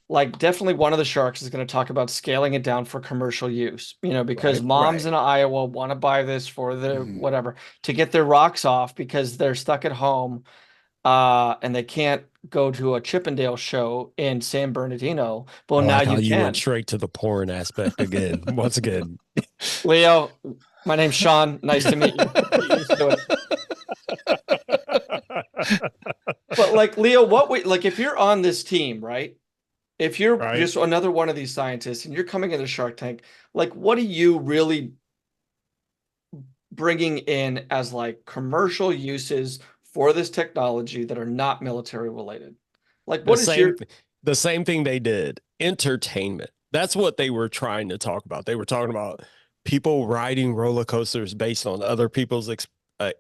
Like definitely one of the sharks is going to talk about scaling it down for commercial use, you know, because Right, moms right. in Iowa want to buy this for the Mhm. whatever to get their rocks off because they're stuck at home. and they can't go to a Chippendale show in San Bernardino. Well, I now like how you you can. went straight to the porn aspect again. Once again. Leo, my name's Sean. Nice to meet you. Get used to it. But like Leo, if you're on this team, right? If you're Right. just another one of these scientists and you're coming into Shark Tank, like what are you really bringing in as like commercial uses for this technology that are not military related? Like what is The same thing they did, entertainment. That's what they were trying to talk about. They were talking about people riding roller coasters based on other people's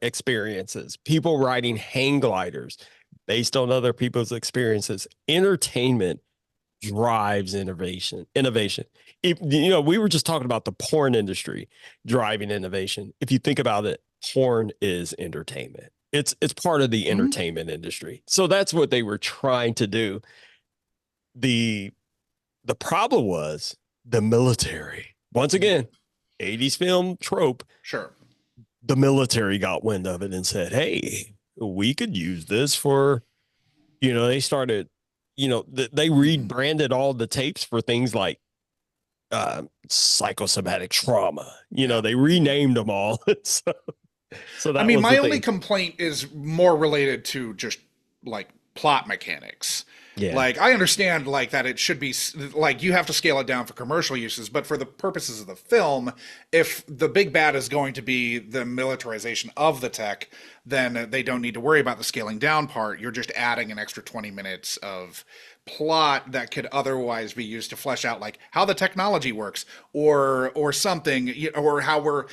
experiences, people riding hang gliders based on other people's experiences. Entertainment drives innovation. We were just talking about the porn industry driving innovation. If you think about it, porn is entertainment. It's part of the entertainment industry. So that's what they were trying to do. The problem was the military. Once again, 80s film trope. Sure. The military got wind of it and said, hey, we could use this for, they started, they rebranded all the tapes for things like psychosomatic trauma. They renamed them all. so that was my the only thing. complaint is more related to just like plot mechanics. Yeah. Like I understand like that it should be like you have to scale it down for commercial uses, but for the purposes of the film, if the big bad is going to be the militarization of the tech, then they don't need to worry about the scaling down part. You're just adding an extra 20 minutes of plot that could otherwise be used to flesh out like how the technology works or something, or how we're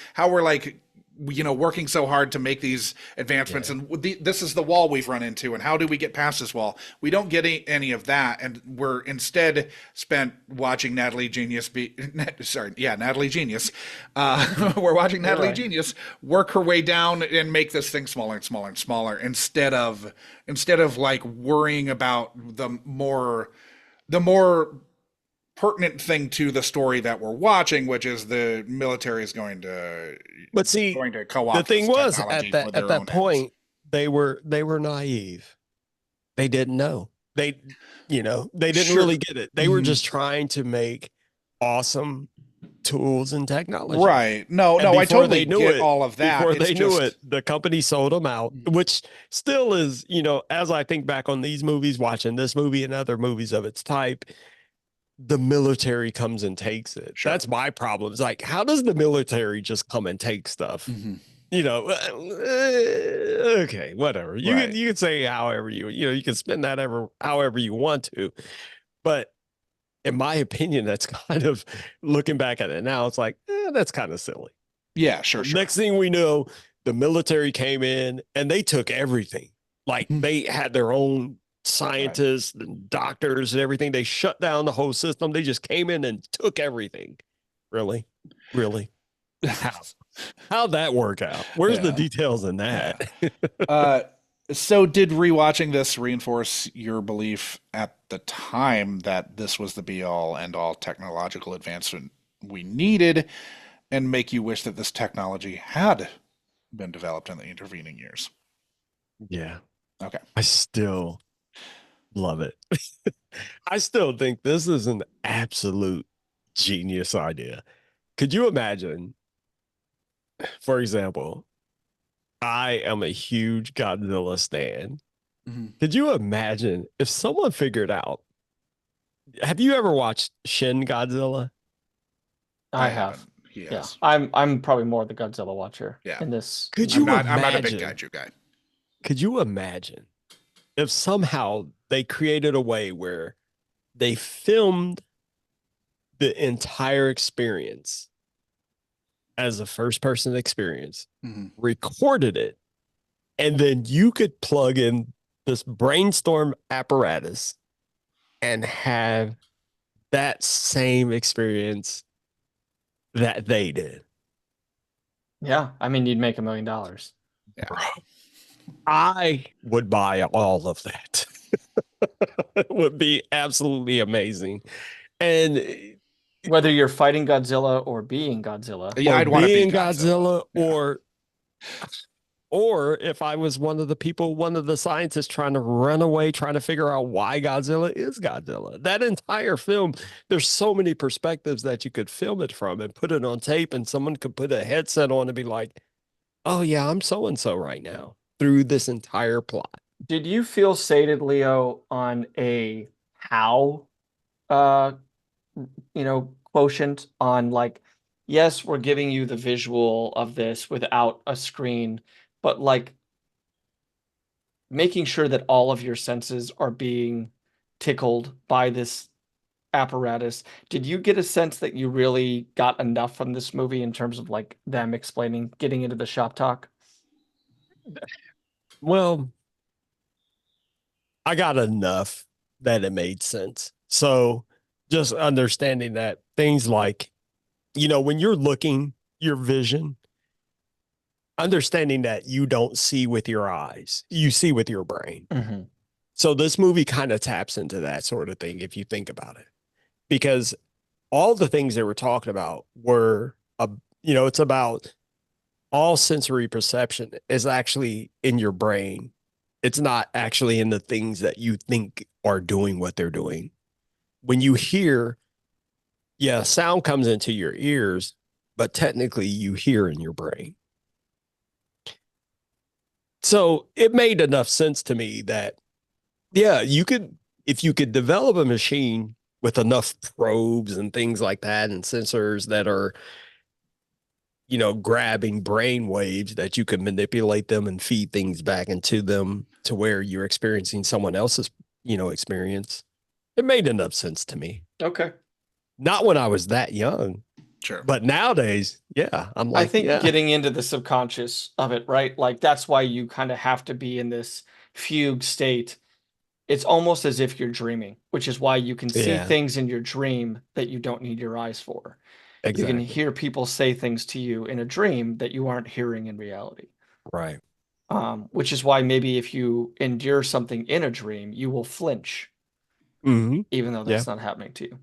like working so hard to make these advancements, and this is the wall we've run into, and how do we get past this wall? We don't get any of that, and we're instead spent watching Natalie Genius Natalie Genius. We're watching Natalie Genius work her way down and make this thing smaller and smaller and smaller, instead of like worrying about the more pertinent thing to the story that we're watching, which is the military is going to co-opt. The thing was at that point, they were naive. They didn't know. They didn't really get it. They were just trying to make awesome tools and technology. Right. No, I totally get all of that. Before they knew it, the company sold them out, which still is, as I think back on these movies, watching this movie and other movies of its type, the military comes and takes it. Sure. That's my problem. It's like, how does the military just come and take stuff? Okay, whatever. You can say however you can spend that however you want to, but in my opinion, that's kind of, looking back at it now, it's like, that's kind of silly. Yeah, sure. Next thing we know, the military came in and they took everything. Like they had their own scientists and doctors and everything. They shut down the whole system. They just came in and took everything. Really? How'd that work out? Where's the details in that? So did rewatching this reinforce your belief at the time that this was the be all end all technological advancement we needed, and make you wish that this technology had been developed in the intervening years? Yeah. Okay. I still love it. I still think this is an absolute genius idea. Could you imagine, for example, I am a huge Godzilla stan. Could you imagine if someone figured out, have you ever watched Shin Godzilla? I have. Yes. Yeah. I'm probably more the Godzilla watcher in this. I'm not a big kaiju guy. Could you imagine if somehow they created a way where they filmed the entire experience as a first person experience, recorded it, and then you could plug in this Brainstorm apparatus and have that same experience that they did? Yeah. I mean, you'd make $1 million. Yeah. Bro, I would buy all of that. It would be absolutely amazing. And whether you're fighting Godzilla or being Godzilla, I'd want to be Godzilla, or if I was one of the scientists trying to run away, trying to figure out why Godzilla is Godzilla. That entire film, there's so many perspectives that you could film it from and put it on tape, and someone could put a headset on and be like, oh yeah, I'm so-and-so right now through this entire plot. Did you feel sated, Leo, on a how, quotient on like, yes, we're giving you the visual of this without a screen, but like making sure that all of your senses are being tickled by this apparatus. Did you get a sense that you really got enough from this movie in terms of like them explaining, getting into the shop talk? Well, I got enough that it made sense. So just understanding that things like, when you're looking, your vision, understanding that you don't see with your eyes, you see with your brain. Mm-hmm. So this movie kind of taps into that sort of thing if you think about it, because all the things they were talking about were, it's about all sensory perception is actually in your brain. It's not actually in the things that you think are doing what they're doing. When you hear, sound comes into your ears, but technically you hear in your brain. So it made enough sense to me that, if you could develop a machine with enough probes and things like that and sensors that are, grabbing brain waves, that you could manipulate them and feed things back into them to where you're experiencing someone else's, experience. It made enough sense to me. Okay. Not when I was that young. Sure. But nowadays, I'm like, I think getting into the subconscious of it, right? Like that's why you kind of have to be in this fugue state. It's almost as if you're dreaming, which is why you can see things in your dream that you don't need your eyes for. Exactly. You can hear people say things to you in a dream that you aren't hearing in reality. Right. Which is why maybe if you endure something in a dream, you will flinch, even though that's not happening to you.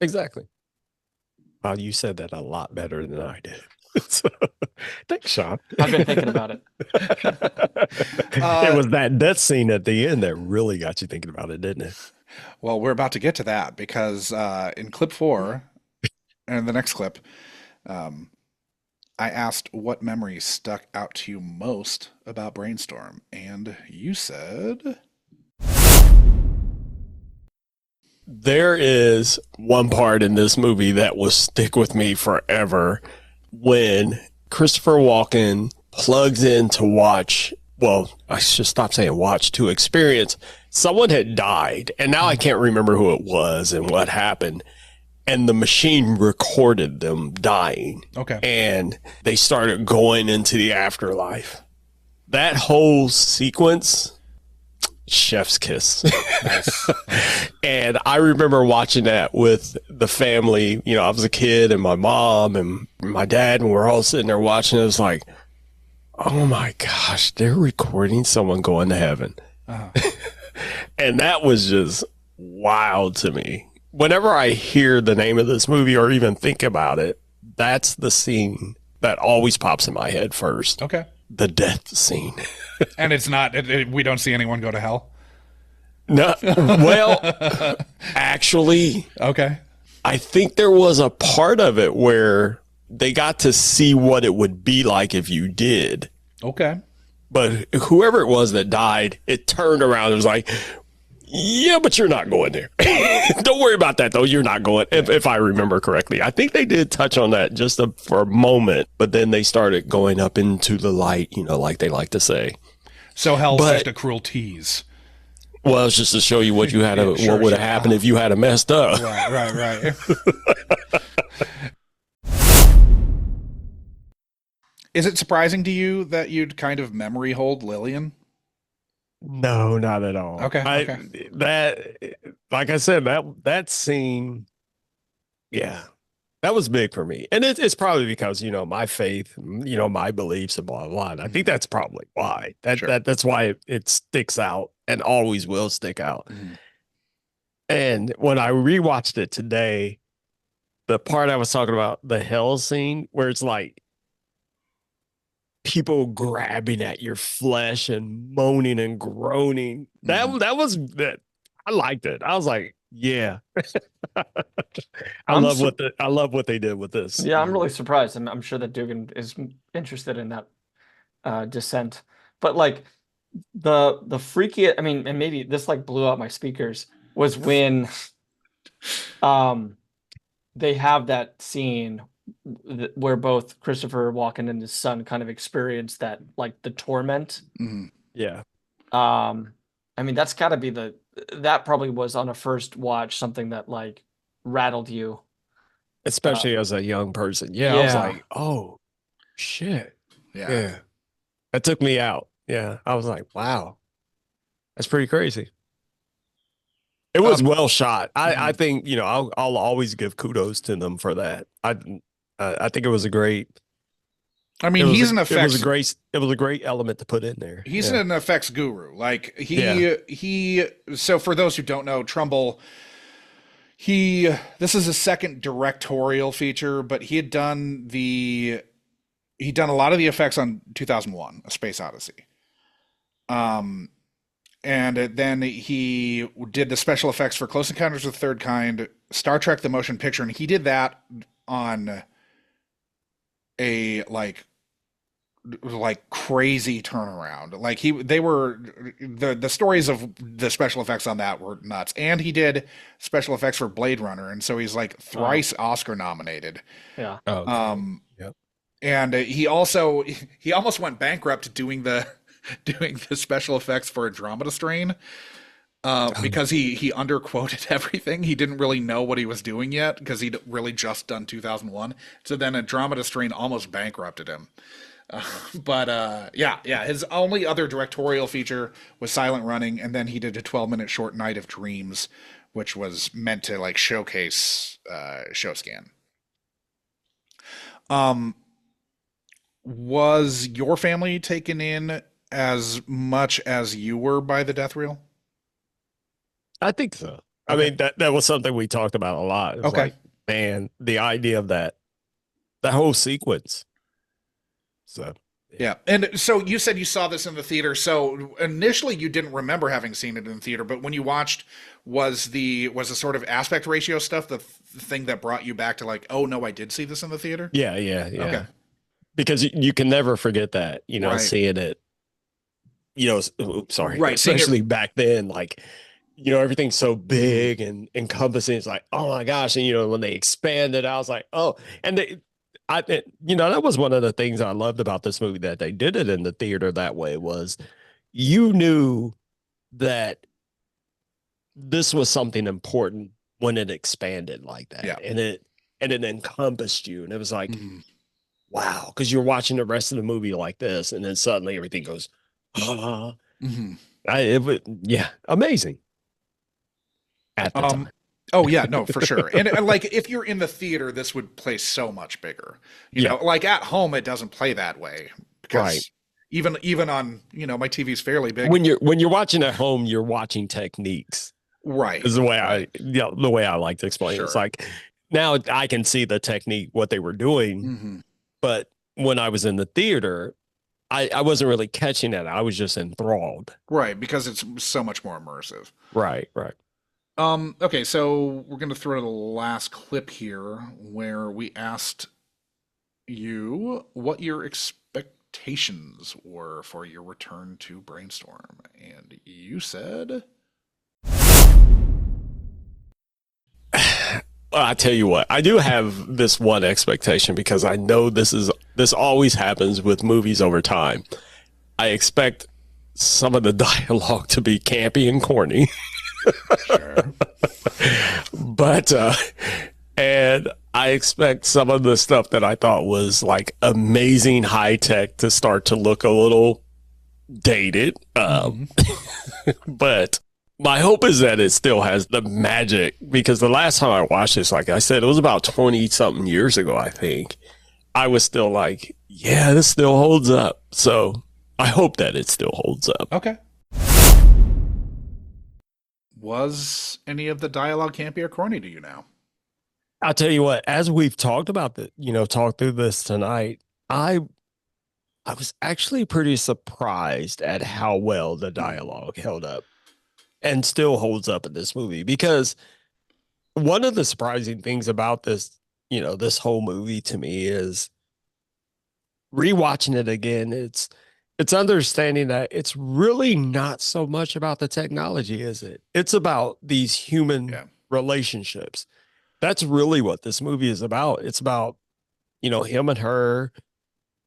Exactly. Wow, you said that a lot better than I did. So, thanks, Sean. I've been thinking about it. It was that death scene at the end that really got you thinking about it, didn't it? Well, we're about to get to that because in clip 4, and the next clip, I asked what memory stuck out to you most about Brainstorm, and you said... There is one part in this movie that will stick with me forever when Christopher Walken plugs in to watch, I should stop saying watch, to experience. Someone had died, and now I can't remember who it was and what happened. And the machine recorded them dying. Okay. And they started going into the afterlife. That whole sequence, chef's kiss. Nice. And I remember watching that with the family. I was a kid and my mom and my dad, and we're all sitting there watching. It was like, oh my gosh, they're recording someone going to heaven. Uh-huh. And that was just wild to me. Whenever I hear the name of this movie or even think about it, that's the scene that always pops in my head first. Okay. The death scene. And it's not, we don't see anyone go to hell? No. Well, actually, okay. I think there was a part of it where they got to see what it would be like if you did. Okay. But whoever it was that died, it turned around and was like, yeah, but you're not going there. Don't worry about that, though. You're not going, if I remember correctly. I think they did touch on that just for a moment, but then they started going up into the light, like they like to say. So hell's just a cruel tease. Well, it's just to show you what you had to, what would have happened if you had messed up. Right. Is it surprising to you that you'd kind of memory hold Lillian? No, not at all. Okay. That, like I said, that scene, that was big for me. And it's probably because, my faith, my beliefs and blah, blah, blah. And I think that's probably why. That's why it sticks out and always will stick out. Mm-hmm. And when I rewatched it today, the part I was talking about, the hell scene, where it's like people grabbing at your flesh and moaning and groaning. That was that. I liked it. I was like, yeah. I love what they did with this. Yeah, I'm really surprised. I'm sure that Dugan is interested in that descent. But like the freaky, I mean, and maybe this like blew out my speakers was when they have that scene where both Christopher Walken and his son kind of experience that, like the torment. Yeah. I mean, that's got to be that probably was on a first watch something that like rattled you. Especially as a young person. Yeah, I was like, oh, shit. Yeah. That took me out. Yeah. I was like, wow. That's pretty crazy. It was well shot. I think, you know, I'll always give kudos to them for that. I think it was a great. I mean, he's an effects. It was a great element to put in there. He's an effects guru. Like he. So for those who don't know, Trumbull. This is his second directorial feature, but he'd done a lot of the effects on 2001: A Space Odyssey. And then he did the special effects for Close Encounters of the Third Kind, Star Trek: The Motion Picture, and he did that on a like crazy turnaround. Like the stories of the special effects on that were nuts. And he did special effects for Blade Runner, and so he's like thrice Oscar nominated. Yeah. Yep. And he almost went bankrupt doing the special effects for Andromeda Strain. Because he underquoted everything. He didn't really know what he was doing yet because he'd really just done 2001. So then Andromeda Strain almost bankrupted him. His only other directorial feature was Silent Running, and then he did a 12-minute short Night of Dreams, which was meant to like showcase ShowScan. Was your family taken in as much as you were by the death reel? I think so. I mean, that was something we talked about a lot. It was like, man, the idea of that whole sequence. So, yeah. And so you said you saw this in the theater. So initially you didn't remember having seen it in the theater, but when you watched, was the sort of aspect ratio stuff the thing that brought you back to like, oh no, I did see this in the theater? Yeah. Okay. Because you can never forget that, you know, seeing it, you know, right. Especially back then, like, you know, everything's so big and encompassing. It's like, oh my gosh. And, you know, when they expanded, I was like, oh, and you know, that was one of the things I loved about this movie, that they did it in the theater that way, was you knew that this was something important when it expanded like that. Yeah. And it encompassed you. And it was like, wow. Cause you're watching the rest of the movie like this. And then suddenly everything goes, amazing. At the time. Oh yeah, no, for sure. And like, if you're in the theater, this would play so much bigger. You know, like at home, it doesn't play that way because even on, you know, my TV's fairly big. When you're watching at home, you're watching techniques. Right. Is the way I like to explain it. It's like, now I can see the technique, what they were doing, but when I was in the theater, I wasn't really catching that. I was just enthralled. Right, because it's so much more immersive. Right. Okay, so we're going to throw the last clip here where we asked you what your expectations were for your return to Brainstorm. And you said... I tell you what, I do have this one expectation, because I know this always happens with movies over time. I expect some of the dialogue to be campy and corny. Sure. But and I expect some of the stuff that I thought was like amazing high tech to start to look a little dated. But my hope is that it still has the magic, because the last time I watched this, like I said, it was about 20 something years ago, I think. I was still like, yeah, this still holds up. So I hope that it still holds up. Okay. Was any of the dialogue campy or corny to you now? I'll tell you what, as we've talked about talked through this tonight, I I was actually pretty surprised at how well the dialogue held up and still holds up in this movie, because one of the surprising things about this, this whole movie to me is rewatching it again. It's understanding that it's really not so much about the technology, is it? It's about these human Yeah. relationships. That's really what this movie is about. It's about, him and her,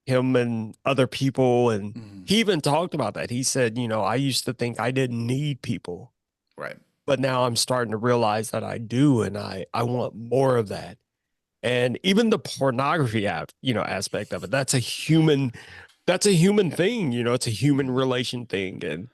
him and other people. And he even talked about that. He said, I used to think I didn't need people, Right. but now I'm starting to realize that I do. And I want more of that. And even the pornography aspect of it, that's a human thing, it's a human relation thing. And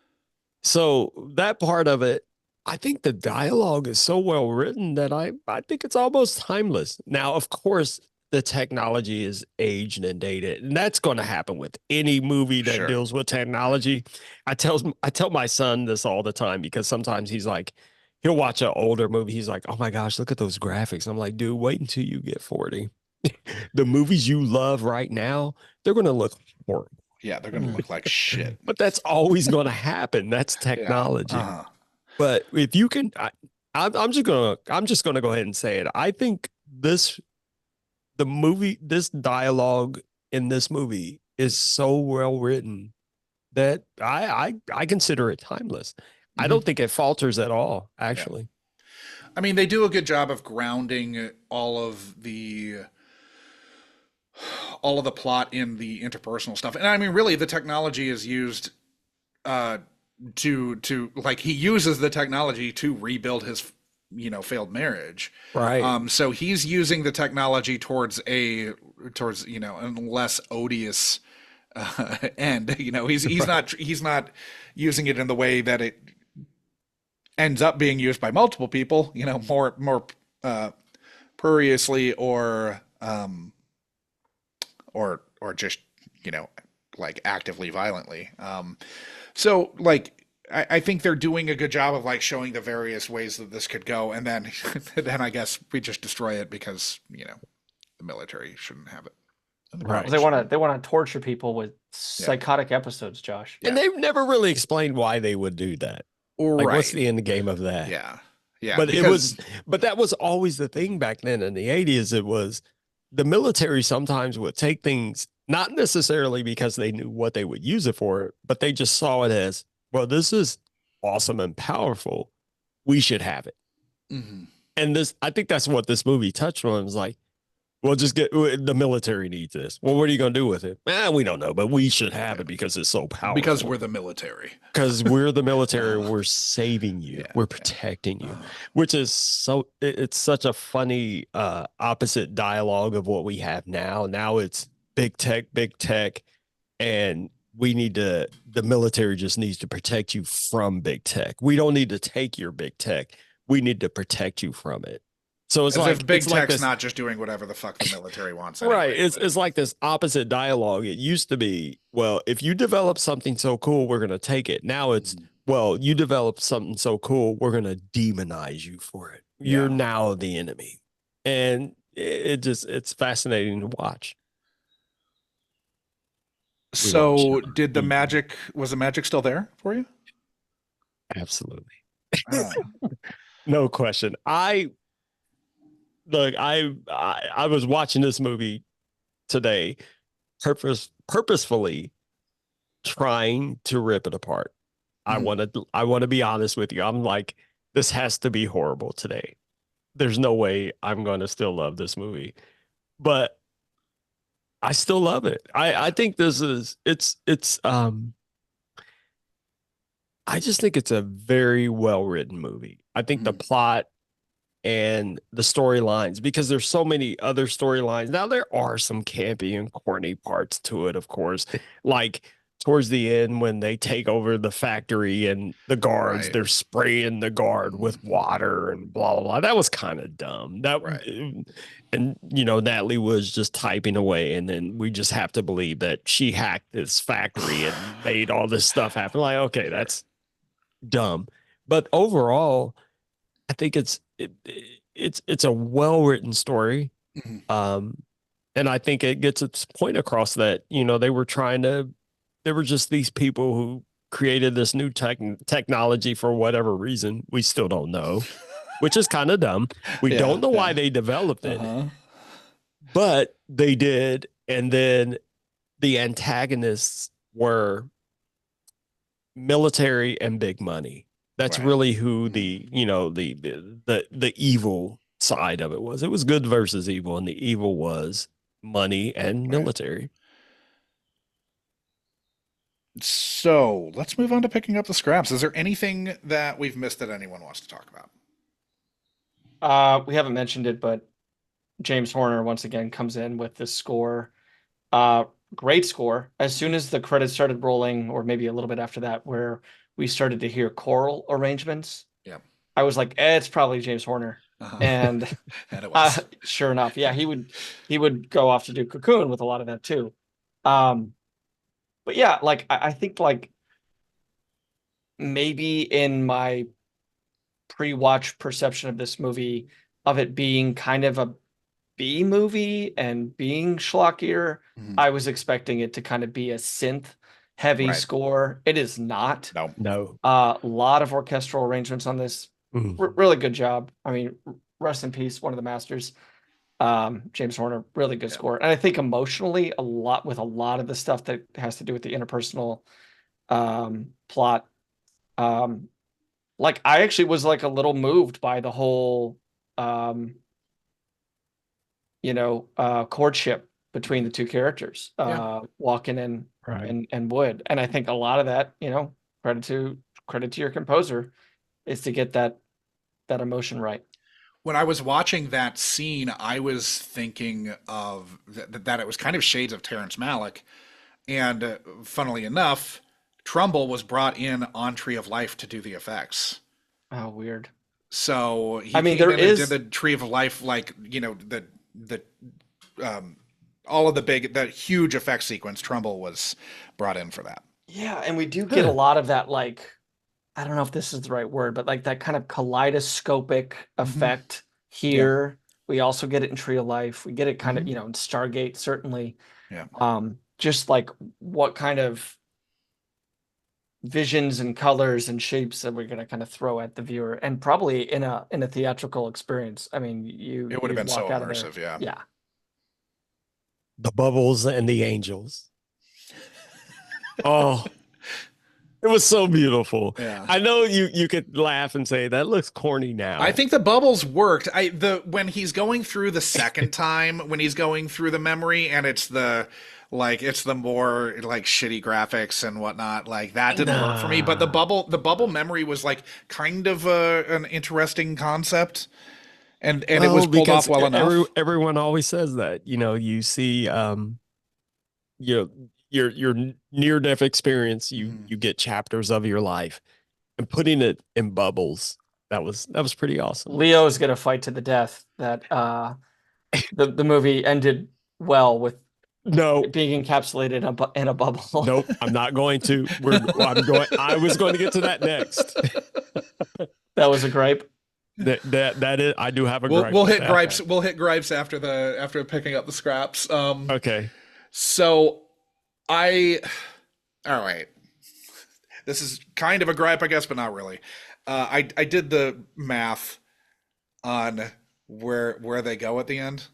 so that part of it, I think the dialogue is so well written that I think it's almost timeless. Now, of course, the technology is aged and dated, and that's going to happen with any movie that Sure. deals with technology. I tell my son this all the time, because sometimes he'll watch an older movie. He's like, "Oh my gosh, look at those graphics." I'm like, "Dude, wait until you get 40. The movies you love right now, they're going to look horrible." Yeah, they're going to look like shit. But that's always going to happen. That's technology. Yeah. Uh-huh. But if you can, I'm just gonna go ahead and say it. I think this dialogue in this movie is so well written that I consider it timeless. I don't think it falters at all, actually. I mean, they do a good job of grounding all of the plot in the interpersonal stuff. And I mean, really, the technology is used to like, he uses the technology to rebuild his failed marriage. Right. So he's using the technology towards a less odious end. He's not using it in the way that it ends up being used by multiple people, more pruriously or just, like actively violently. So like, I think they're doing a good job of like showing the various ways that this could go. And then, I guess we just destroy it because, the military shouldn't have it. Right. They want to torture people with psychotic episodes, Josh. And they've never really explained why they would do that. Like, Right. what's the end game of that? Yeah. Yeah. But but that was always the thing back then in the 80s. It was the military sometimes would take things, not necessarily because they knew what they would use it for, but they just saw it as, well, this is awesome and powerful. We should have it. Mm-hmm. And I think that's what this movie touched on. It was like, well, the military needs this. Well, what are you going to do with it? We don't know, but we should have it because it's so powerful. Because we're the military. Because we're the military. We're saving you. Yeah, we're protecting you, which is it's such a funny opposite dialogue of what we have now. Now it's big tech, and the military just needs to protect you from big tech. We don't need to take your big tech. We need to protect you from it. So it's like big tech's not just doing whatever the fuck the military wants. Anyway, right. It's like this opposite dialogue. It used to be, well, if you develop something so cool, we're going to take it. Now it's, well, you develop something so cool, we're going to demonize you for it. You're now the enemy. And it's fascinating to watch. So was the magic still there for you? Absolutely. No question. I was watching this movie today, purposefully trying to rip it apart. I want to be honest with you. I'm like, this has to be horrible today. There's no way I'm going to still love this movie, but I still love it. I think I just think it's a very well written movie. I think the plot and the storylines, because there's so many other storylines. Now, there are some campy and corny parts to it, of course, like towards the end when they take over the factory and the guards, they're spraying the guard with water and blah, blah, blah. That was kind of dumb. And, Natalie was just typing away, and then we just have to believe that she hacked this factory and made all this stuff happen. Like, okay, that's dumb. But overall, I think it's a well-written story. And I think it gets its point across that, they were just these people who created this new technology for whatever reason. We still don't know, which is kind of dumb. We Yeah, don't know why yeah. they developed it, Uh-huh. but they did. And then the antagonists were military and big money. That's Right. really who the evil side of it was. It was good versus evil, and the evil was money and Right. military. So let's move on to picking up the scraps. Is there anything that we've missed that anyone wants to talk about? We haven't mentioned it, but James Horner once again comes in with this score. Great score. As soon as the credits started rolling, or maybe a little bit after that, where we started to hear choral arrangements, Yeah. I was like, it's probably James Horner. Uh-huh. And And it was. sure enough, yeah, he would go off to do Cocoon with a lot of that too. But yeah, like I think like maybe in my pre-watch perception of this movie, of it being kind of a B movie and being schlockier, Mhm. I was expecting it to kind of be a synth heavy Right. score. It is not. No. No. A lot of orchestral arrangements on this. Really good job. I mean, rest in peace, one of the masters. James Horner, really good score. And I think emotionally, a lot of the stuff that has to do with the interpersonal plot. Like I actually was like a little moved by the whole courtship between the two characters, Walken and Wood. And I think a lot of that, credit to your composer, is to get that emotion right. When I was watching that scene, I was thinking of that it was kind of shades of Terrence Malick. And funnily enough, Trumbull was brought in on Tree of Life to do the effects. Oh, weird. So he I mean, came there in and is did the Tree of Life, like, all of the huge effect sequence. Trumbull was brought in for that. Yeah, and we do get a lot of that, like, I don't know if this is the right word, but like that kind of kaleidoscopic effect here. We also get it in Tree of Life. We get it kind of, in Stargate, certainly. Yeah. Just like what kind of visions and colors and shapes that we're going to kind of throw at the viewer, and probably in a theatrical experience. I mean, it would have been so immersive. Yeah. Yeah. The bubbles and the angels. Oh, it was so beautiful. Yeah. I know you could laugh and say that looks corny now. I think the bubbles worked. When he's going through the second time, when he's going through the memory, and it's the more like shitty graphics and whatnot, like that didn't work for me. But the bubble memory was like kind of an interesting concept, and it was pulled off well enough. Everyone always says that. You see, your near-death experience, you get chapters of your life, and putting it in bubbles, that was pretty awesome. Leo is gonna fight to the death that the movie ended well with being encapsulated in a bubble. Nope, I'm not going to. I was going to get to that next. That was a gripe. That is, I do have a gripe. We'll hit gripes. We'll hit gripes after picking up the scraps. Okay. So all right. This is kind of a gripe, I guess, but not really. I did the math on where they go at the end.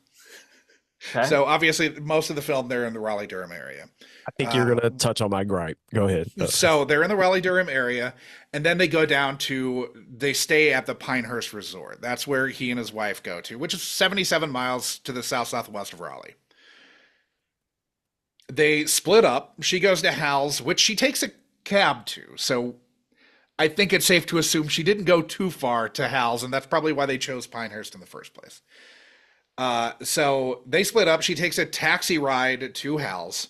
Okay. So obviously, most of the film they're in the Raleigh-Durham area. I think you're going to touch on my gripe. Go ahead. So they're in the Raleigh-Durham area, and then they stay at the Pinehurst Resort. That's where he and his wife go to, which is 77 miles to the southwest of Raleigh. They split up. She goes to Hal's, which she takes a cab to. So I think it's safe to assume she didn't go too far to Hal's, and that's probably why they chose Pinehurst in the first place. So they split up. She takes a taxi ride to Hal's.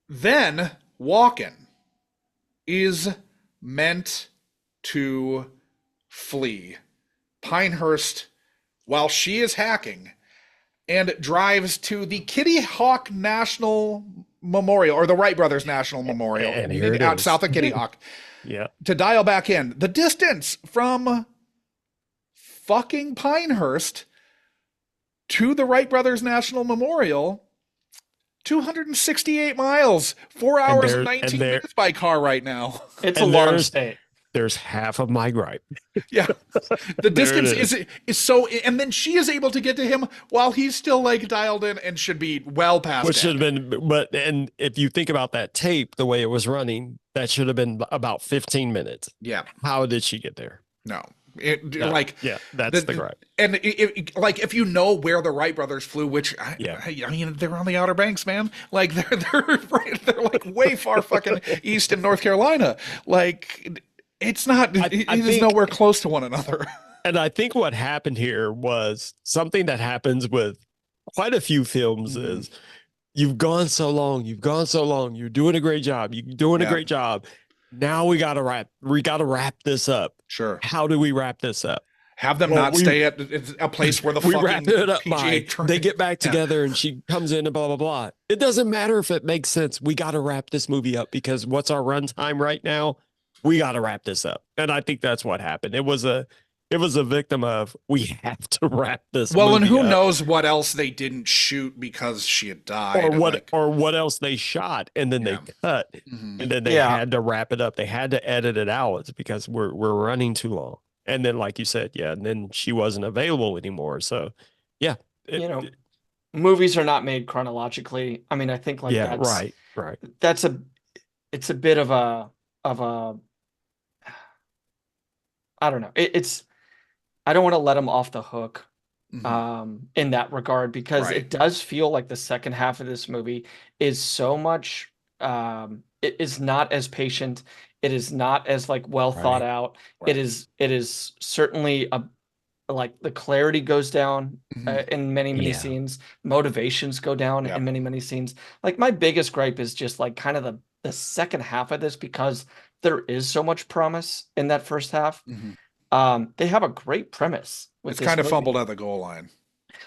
Then Walken is meant to flee Pinehurst while she is hacking, and drives to the Kitty Hawk National Memorial, or the Wright Brothers National Memorial, out south of Kitty Hawk. Yeah. To dial back in. The distance from fucking Pinehurst to the Wright Brothers National Memorial, 268 miles, 4 hours and 19 minutes by car right now. It's a long state. There's half of my gripe. Yeah. The distance is so, and then she is able to get to him while he's still like dialed in and should be well past Which should have been, but, and if you think about that tape, the way it was running, that should have been about 15 minutes. Yeah. How did she get there? No. No. Like, yeah, that's the gripe. And like, if you know where the Wright brothers flew, which I mean, they're on the Outer Banks, man. Like they're like way far fucking east in North Carolina. Like it's not. It is nowhere close to one another. And I think what happened here was something that happens with quite a few films is you've gone so long, you're doing a great job, a great job. Now we gotta wrap this up. Sure. How do we wrap this up? Have them not stay at a place where the we fucking wrap it up PGA they get back together and she comes in and blah blah blah. It doesn't matter if it makes sense. We got to wrap this movie up because what's our runtime right now? We got to wrap this up, and I think that's what happened. It was a victim of we have to wrap this. Well, and who up. knows what else they didn't shoot because she had died, or what else they shot and then they cut, and then they had to wrap it up. They had to edit it out. It's because we're running too long. And then, like you said, and then she wasn't available anymore. So, movies are not made chronologically. I mean, I think that's right. It's a bit of a I don't know. I don't want to let them off the hook in that regard because it does feel like the second half of this movie is so much it is not as patient. It is not as like well thought out. It is certainly like the clarity goes down in many scenes. Motivations go down in many scenes. Like my biggest gripe is just like kind of the second half of this because there is so much promise in that first half. They have a great premise. It's kind of fumbled at the goal line.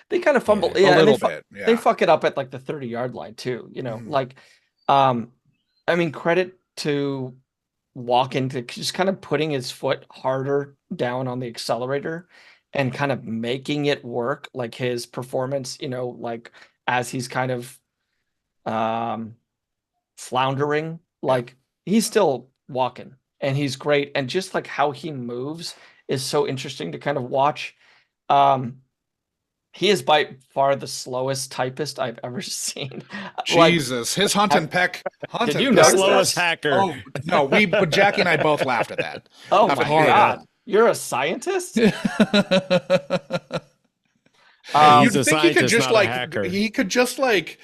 They kind of fumble, a little bit. Yeah. They fuck it up at like the 30-yard line too. You know, like, I mean, credit to Walken to just kind of putting his foot harder down on the accelerator and kind of making it work. Like his performance, you know, like as he's kind of floundering, like he's still walking and he's great. And just like how he moves is so interesting to kind of watch. He is by far the slowest typist I've ever seen. Jesus, his hunt and peck. Did you notice slowest hacker? Oh no, Jackie and I both laughed at that. Oh my God, you're a scientist. You'd think he could just he could just like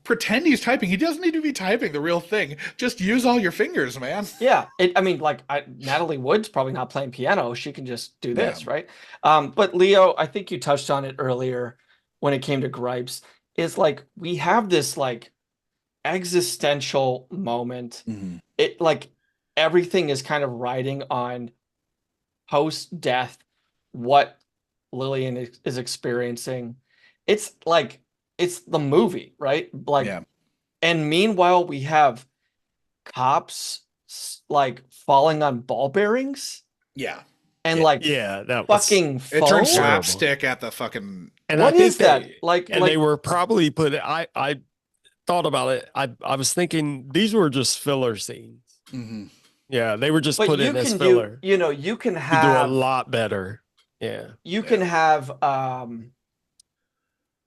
pretend he's typing. He doesn't need to be typing the real thing. Just use all your fingers, man. Yeah, I mean, like Natalie Wood's probably not playing piano. She can just do this, right? But Leo, I think you touched on it earlier when it came to gripes. Is like we have this like existential moment. It like everything is kind of riding on post-death what Lillian is experiencing. It's like it's the movie, right? Like, and meanwhile, we have cops like falling on ball bearings. Yeah. And like, that fucking it turned slapstick at the fucking. And what I think is that? Like, and they were probably I thought about it. I was thinking these were just filler scenes. Yeah, they were just put in as filler. You know, you can You have do a lot better. Yeah. You can have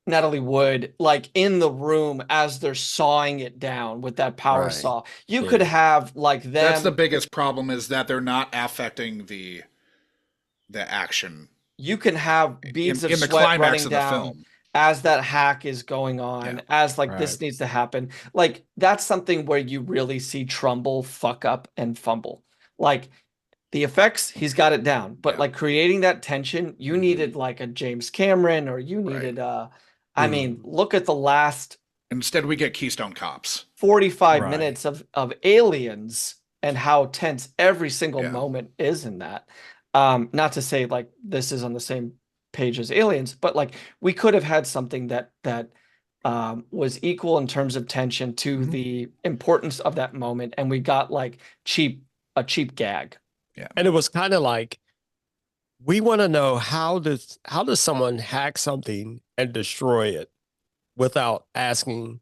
Natalie Wood like in the room as they're sawing it down with that power saw. You could have like them. That's the biggest problem is that they're not affecting the action. You can have beads of in the sweat climax running of the down film as that hack is going on, as like this needs to happen. Like that's something where you really see Trumbull fuck up and fumble. Like the effects, he's got it down, but like creating that tension, you needed like a James Cameron or you needed I mean, look at the last. Instead, we get Keystone Cops. 45 minutes of aliens and how tense every single moment is in that. Not to say like this is on the same page as Aliens, but like we could have had something that was equal in terms of tension to the importance of that moment, and we got like a cheap gag. Yeah, and it was kind of like we want to know how does someone hack something and destroy it without asking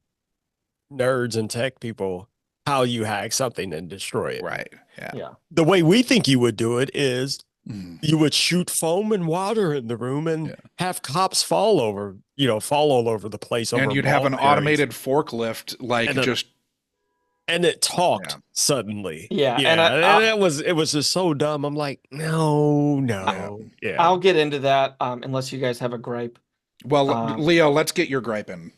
nerds and tech people how you hack something and destroy it. Right. Yeah. Yeah. The way we think you would do it is Mhm. you would shoot foam and water in the room and Yeah. have cops fall all over the place. And over you'd have an mulberries. automated forklift, like And just and it talked Yeah. suddenly. Yeah, and and it was just so dumb. I'm like, no. Yeah. I'll get into that unless you guys have a gripe. well, Leo, let's get your gripe in.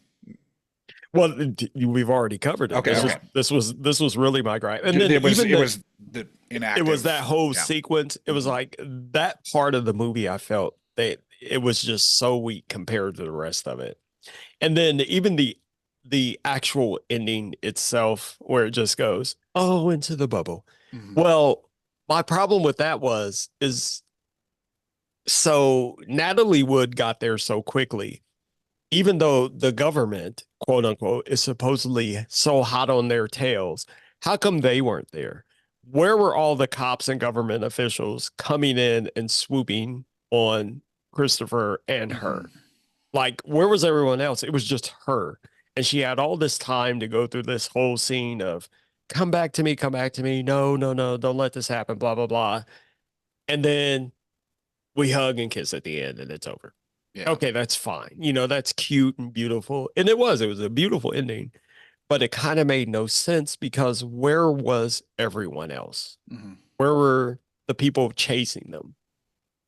Well, we've already covered it. Okay, This was really my gripe. And then it was even the inactive. it was that whole Yeah. sequence. It was like that part of the movie. I felt that it was just so weak compared to the rest of it. And then even the actual ending itself, where it just goes, oh, into the bubble. Mhm. Well, my problem with that is so Natalie Wood got there so quickly, even though the government, quote unquote, is supposedly so hot on their tails. How come they weren't there? Where were all the cops and government officials coming in and swooping on Christopher and her? Like, where was everyone else? It was just her. And she had all this time to go through this whole scene of come back to me. No, don't let this happen, blah, blah, blah. And then we hug and kiss at the end and it's over. Yeah. Okay, that's fine. That's cute and beautiful. And it was a beautiful ending, but it kind of made no sense because where was everyone else? Mhm. Where were the people chasing them?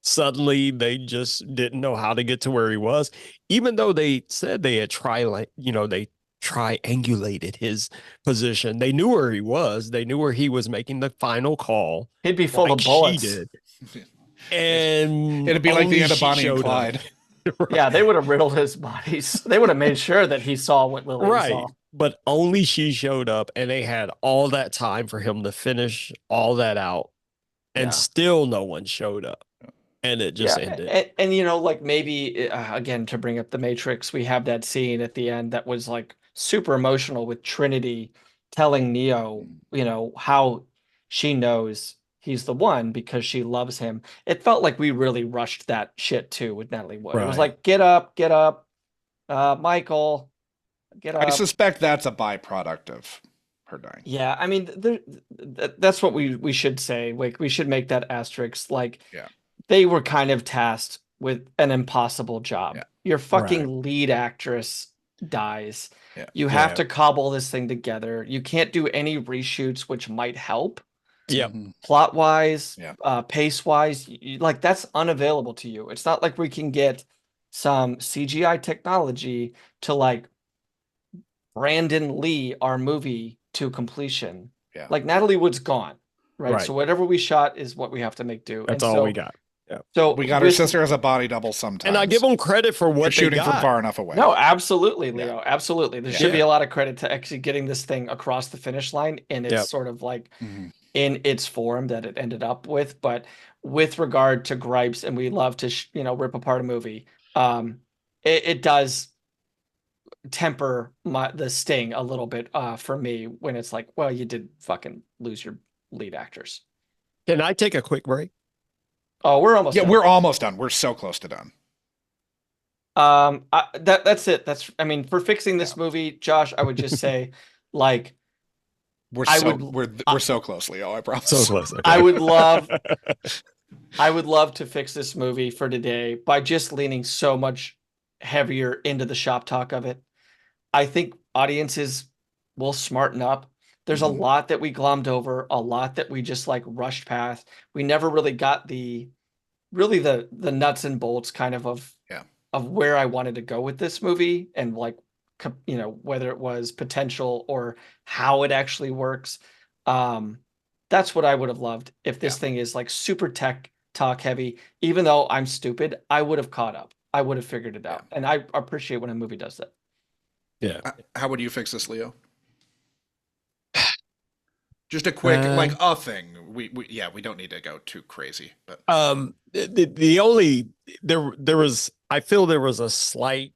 Suddenly they just didn't know how to get to where he was, even though they said they had they triangulated his position. They knew where he was. They knew where he was making the final call. He'd be full like of bullets. She did. And It'd be like the only end of she Bonnie and showed up. Clyde. Yeah, they would have riddled his bodies. They would have made sure that he saw what Lily Right. saw. But only she showed up, and they had all that time for him to finish all that out, and Yeah. still no one showed up, and it just ended. And like maybe again, to bring up the Matrix, we have that scene at the end that was like super emotional with Trinity telling Neo, how she knows he's the one because she loves him. It felt like we really rushed that shit too with Natalie Wood. It was Right. like, get up, Michael, get I up. suspect that's a byproduct of her dying. Yeah, I mean, that's what we should say. Like, we should make that asterisk. Like, Yeah. they were kind of tasked with an impossible job. Yeah. Your fucking lead actress dies. Yeah. You have Yeah. to cobble this thing together. You can't do any reshoots, which might help Yep. Mhm. plot wise, Yeah. pace wise. Like, that's unavailable to you. It's not like we can get some CGI technology to like Brandon Lee our movie to completion. Yeah. Like, Natalie Wood's gone, right? Right. So whatever we shot is what we have to make do. That's And all so, we got. So We got her with- sister as a body double sometimes. And I give them credit for for what they shooting got. from far enough away. No, absolutely, Yeah. Leo. Absolutely. There Yeah. should be a lot of credit to actually getting this thing across the finish line in its Yep. sort of like Mhm. in its form that it ended up with. But with regard to gripes, and we love to rip apart a movie, it does temper the sting a little bit for me when it's like, well, you did fucking lose your lead actors. Can I take a quick break? Oh, we're almost Yeah, done. we're almost done. We're so close to done. That's it. I mean, for fixing this movie, Josh, I would just say, like, We're I so would- we're so close, Leo. I promise. So close. Okay. I would love to fix this movie for today by just leaning so much heavier into the shop talk of it. I think audiences will smarten up. There's a Mhm. lot that we glommed over, a lot that we just like rushed past. We never really got the nuts and bolts kind of Yeah. of where I wanted to go with this movie, and like whether it was potential or how it actually works. That's what I would have loved if this Yeah. thing is like super tech talk heavy. Even though I'm stupid, I would have caught up. I would have figured it out. And I appreciate when a movie does that. Yeah. How would you fix this, Leo? Just a quick, like a thing. We don't need to go too crazy, but The only there was, I feel there was a slight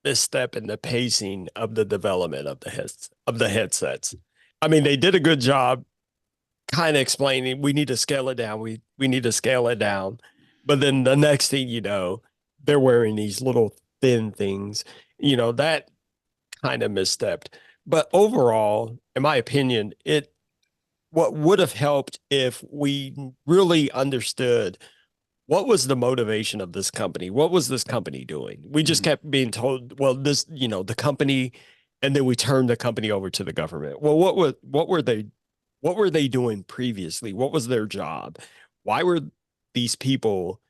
misstep in the pacing of the development of the headsets. I mean, they did a good job kind of explaining we need to scale it down. We need to scale it down. But then the next thing you know, they're wearing these little thin things. That kind of misstepped. But overall, in my opinion, what would have helped if we really understood what was the motivation of this company? What was this company doing? We just kept being told, well, the company, and then we turned the company over to the government. Well, what were they doing previously? What was their job? Why were these people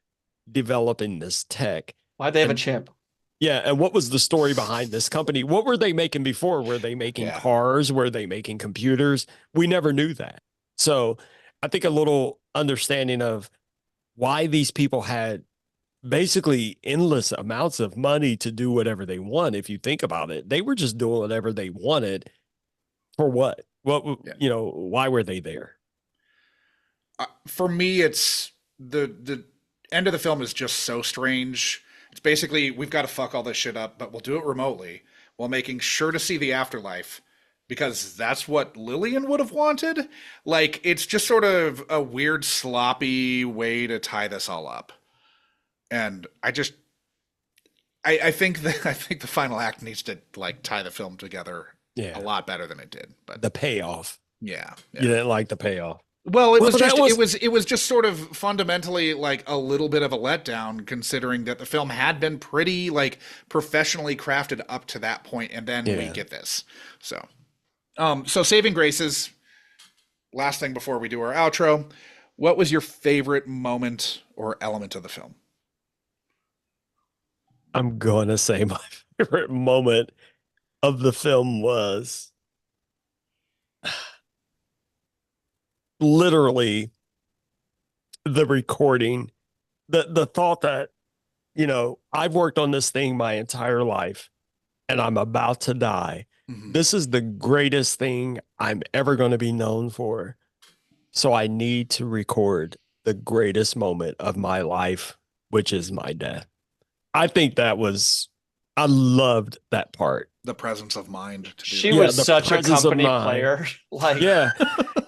developing this tech? Why'd they have a chip? Yeah, and what was the story behind this company? What were they making before? Were they making cars? Were they making computers? We never knew that. So I think a little understanding of why these people had basically endless amounts of money to do whatever they want. If you think about it, they were just doing whatever they wanted for what? Why were they there? For me, it's the end of the film is just so strange. It's basically, we've got to fuck all this shit up, but we'll do it remotely while making sure to see the afterlife because that's what Lillian would have wanted. Like, it's just sort of a weird, sloppy way to tie this all up. And I think the final act needs to like tie the film together a lot better than it did. But the payoff. Yeah. You didn't like the payoff. Well, it was just sort of fundamentally like a little bit of a letdown, considering that the film had been pretty like professionally crafted up to that point, and then we get this. So saving graces. Last thing before we do our outro, what was your favorite moment or element of the film? I'm gonna say my favorite moment of the film was literally the recording, the thought that, I've worked on this thing my entire life and I'm about to die. This is the greatest thing I'm ever going to be known for. So I need to record the greatest moment of my life, which is my death. I think I loved that part. The presence of mind. To do She that. was such a company player.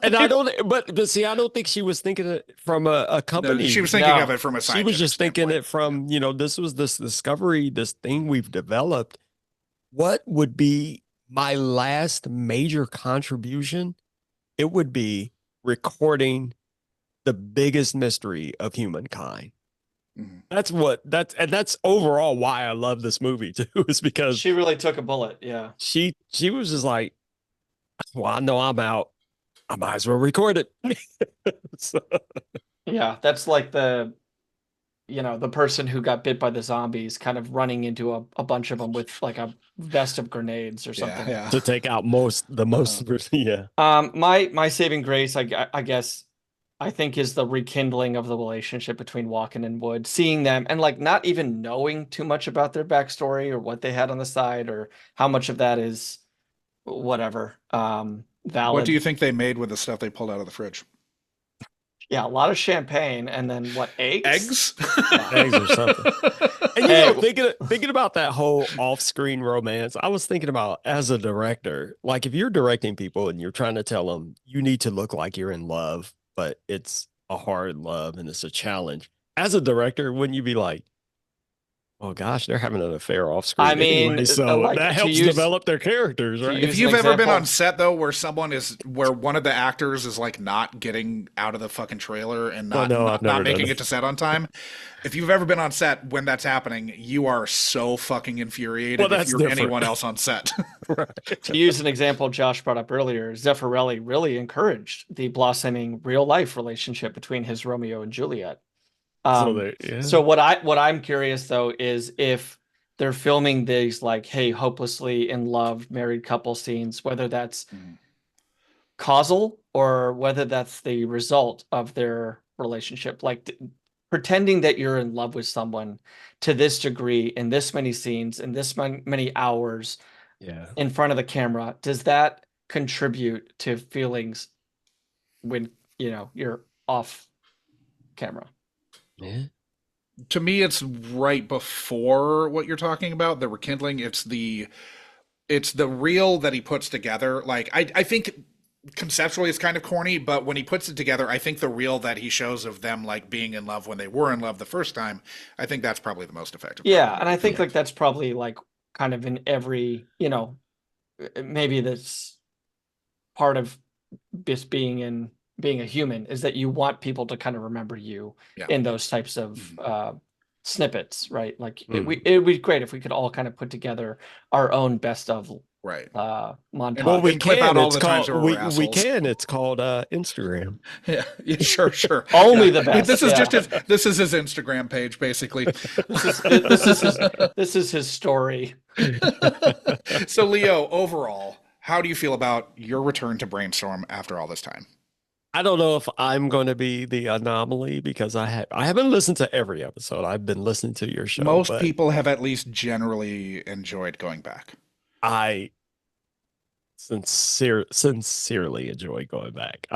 And I don't think she was thinking it from a company. No, she was thinking of it from a scientific She was just thinking standpoint. it from, this was this discovery, this thing we've developed. What would be my last major contribution? It would be recording the biggest mystery of humankind. That's overall why I love this movie too, is because she really took a bullet. Yeah. She was just like, well, I know I'm out. I might as well record it. Yeah. That's like the person who got bit by the zombies kind of running into a bunch of them with like a vest of grenades or something. Yeah. To take out the most. Yeah. My saving grace, I guess, I think is the rekindling of the relationship between Walken and Wood, seeing them and like not even knowing too much about their backstory or what they had on the side or how much of that is whatever valid. What do you think they made with the stuff they pulled out of the fridge? Yeah, a lot of champagne and then what, eggs? Eggs? Yeah. Eggs or something. And thinking about that whole off-screen romance, I was thinking about as a director, like if you're directing people and you're trying to tell them you need to look like you're in love, but it's a hard love and it's a challenge. As a director, wouldn't you be like, oh gosh, they're having an affair off screen? I mean, anyway, so like, that helps develop their characters, right? If you've ever been on set though, where one of the actors is like not getting out of the fucking trailer and not making it to set on time. If you've ever been on set when that's happening, you are so fucking infuriated if you're anyone else on set. Right. To use an example Josh brought up earlier, Zeffirelli really encouraged the blossoming real life relationship between his Romeo and Juliet. So what I'm curious though is if they're filming these like, hey, hopelessly in love married couple scenes, whether that's causal or whether that's the result of their relationship, like pretending that you're in love with someone to this degree in this many scenes in this many hours in front of the camera, does that contribute to feelings when you're off camera? Yeah. To me, it's right before what you're talking about, the rekindling. It's the reel that he puts together. Like I think conceptually it's kind of corny, but when he puts it together, I think the reel that he shows of them like being in love when they were in love the first time, I think that's probably the most effective. Yeah, and I think like that's probably like kind of in every, maybe that's part of just being a human is that you want people to kind of remember you in those types of snippets, right? Like it would be great if we could all kind of put together our own best of montage. Well, we clip can. out all It's the times called, where we're we assholes. can. It's called Instagram. Yeah, sure. Only the best. This is yeah. just this is his Instagram page, basically. This is his story. So, Leo, overall, how do you feel about your return to Brainstorm after all this time? I don't know if I'm going to be the anomaly because I haven't listened to every episode. I've been listening to your show. Most people have at least generally enjoyed going back. I sincerely enjoy going back.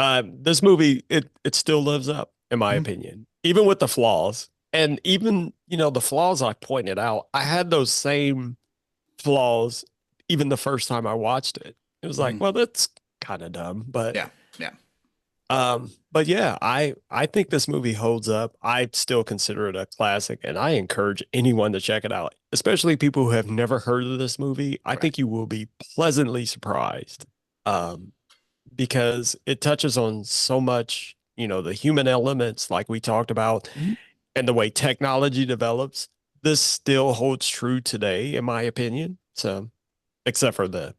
This movie, it still lives up, in my opinion, even with the flaws. And even, the flaws I pointed out, I had those same flaws even the first time I watched it. It was like, well, that's kind of dumb, but yeah. But yeah, I think this movie holds up. I still consider it a classic, and I encourage anyone to check it out, especially people who have never heard of this movie. I think you will be pleasantly surprised, because it touches on so much, the human elements like we talked about, and the way technology develops. This still holds true today, in my opinion. So, except for the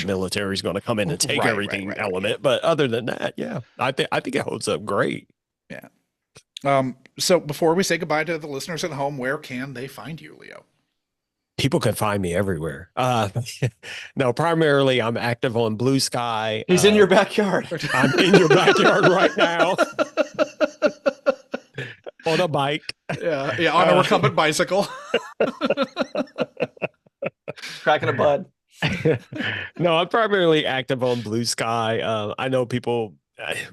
military is going to come in and take everything element. But other than that, yeah, I think it holds up great. Yeah. So before we say goodbye to the listeners at home, where can they find you, Leo? People can find me everywhere. No, primarily I'm active on Blue Sky. He's in your backyard. I'm in your backyard right now. On a bike. Yeah, on a recumbent bicycle. Cracking a bud. No, I'm primarily active on Blue Sky. I know people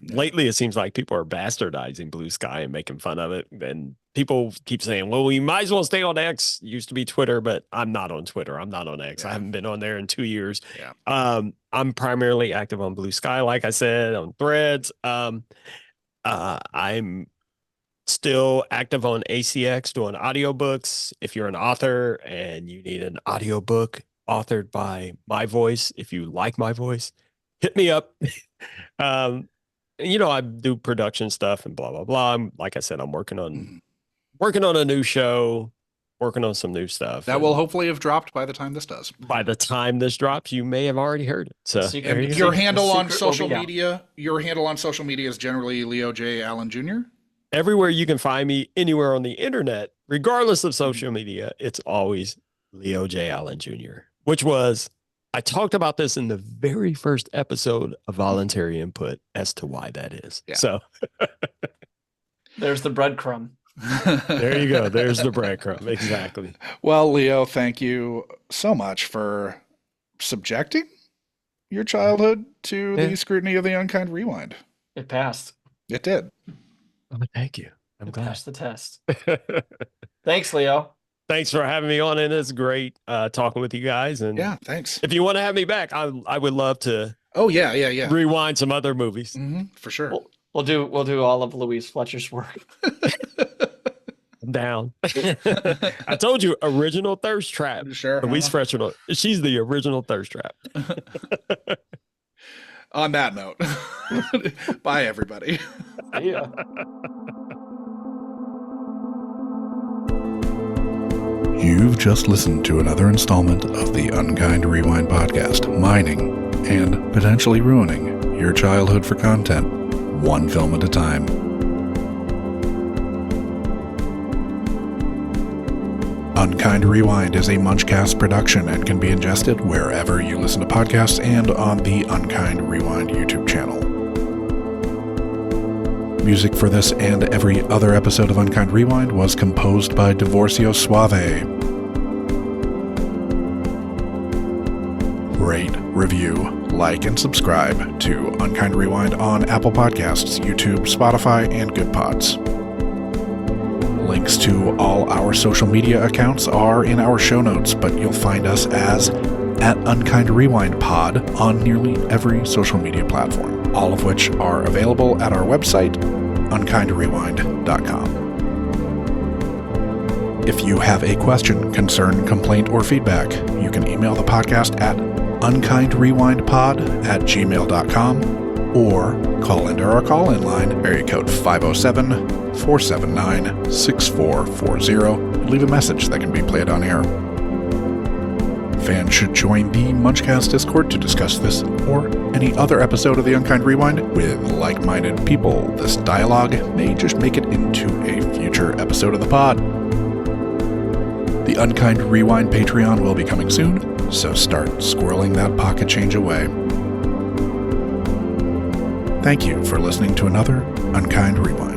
lately, it seems like people are bastardizing Blue Sky and making fun of it. And people keep saying, well, we might as well stay on X. It used to be Twitter, but I'm not on Twitter. I'm not on X. I haven't been on there in 2 years. I'm primarily active on Blue Sky, like I said, on Threads. I'm still active on ACX doing audiobooks. If you're an author and you need an audiobook authored by my voice, if you like my voice, hit me up. I do production stuff and blah blah blah. Like I said, I'm working on a new show, working on some new stuff that will hopefully have dropped by the time this does. By the time this drops, you may have already heard it. So your handle on social media, is generally Leo J. Allen Jr. Everywhere you can find me, anywhere on the internet, regardless of social media, it's always Leo J. Allen Jr., which was, I talked about this in the very first episode of Voluntary Input as to why that is. Yeah. So there's the breadcrumb. There you go. There's the breadcrumb. Exactly. Well, Leo, thank you so much for subjecting your childhood to the scrutiny of the Unkind Rewind. It passed. It did. Oh, thank you. I'm glad. Passed the test. Thanks, Leo. Thanks for having me on, and it's great talking with you guys. And yeah, thanks. If you want to have me back, I would love to. Oh yeah. Rewind some other movies for sure. We'll do all of Louise Fletcher's work. I'm down. I told you, original thirst trap. Sure. Louise Fletcher. She's the original thirst trap. On that note, bye everybody. Yeah. You've just listened to another installment of the Unkind Rewind podcast, mining and potentially ruining your childhood for content, one film at a time. Unkind Rewind is a Munchcast production and can be ingested wherever you listen to podcasts and on the Unkind Rewind YouTube channel. Music for this and every other episode of Unkind Rewind was composed by Divorcio Suave. Rate, review, like, and subscribe to Unkind Rewind on Apple Podcasts, YouTube, Spotify, and Good Pods. Links to all our social media accounts are in our show notes, but you'll find us as at Unkind Rewind Pod on nearly every social media platform, all of which are available at our website, unkindrewind.com. If you have a question, concern, complaint, or feedback, you can email the podcast at unkindrewindpod@gmail.com or call into our call-in line, area code 507-479-6440, and leave a message that can be played on air. Fans should join the Munchcast Discord to discuss this or any other episode of the Unkind Rewind with like-minded people. This dialogue may just make it into a future episode of the pod. The Unkind Rewind Patreon will be coming soon, so start squirreling that pocket change away. Thank you for listening to another Unkind Rewind.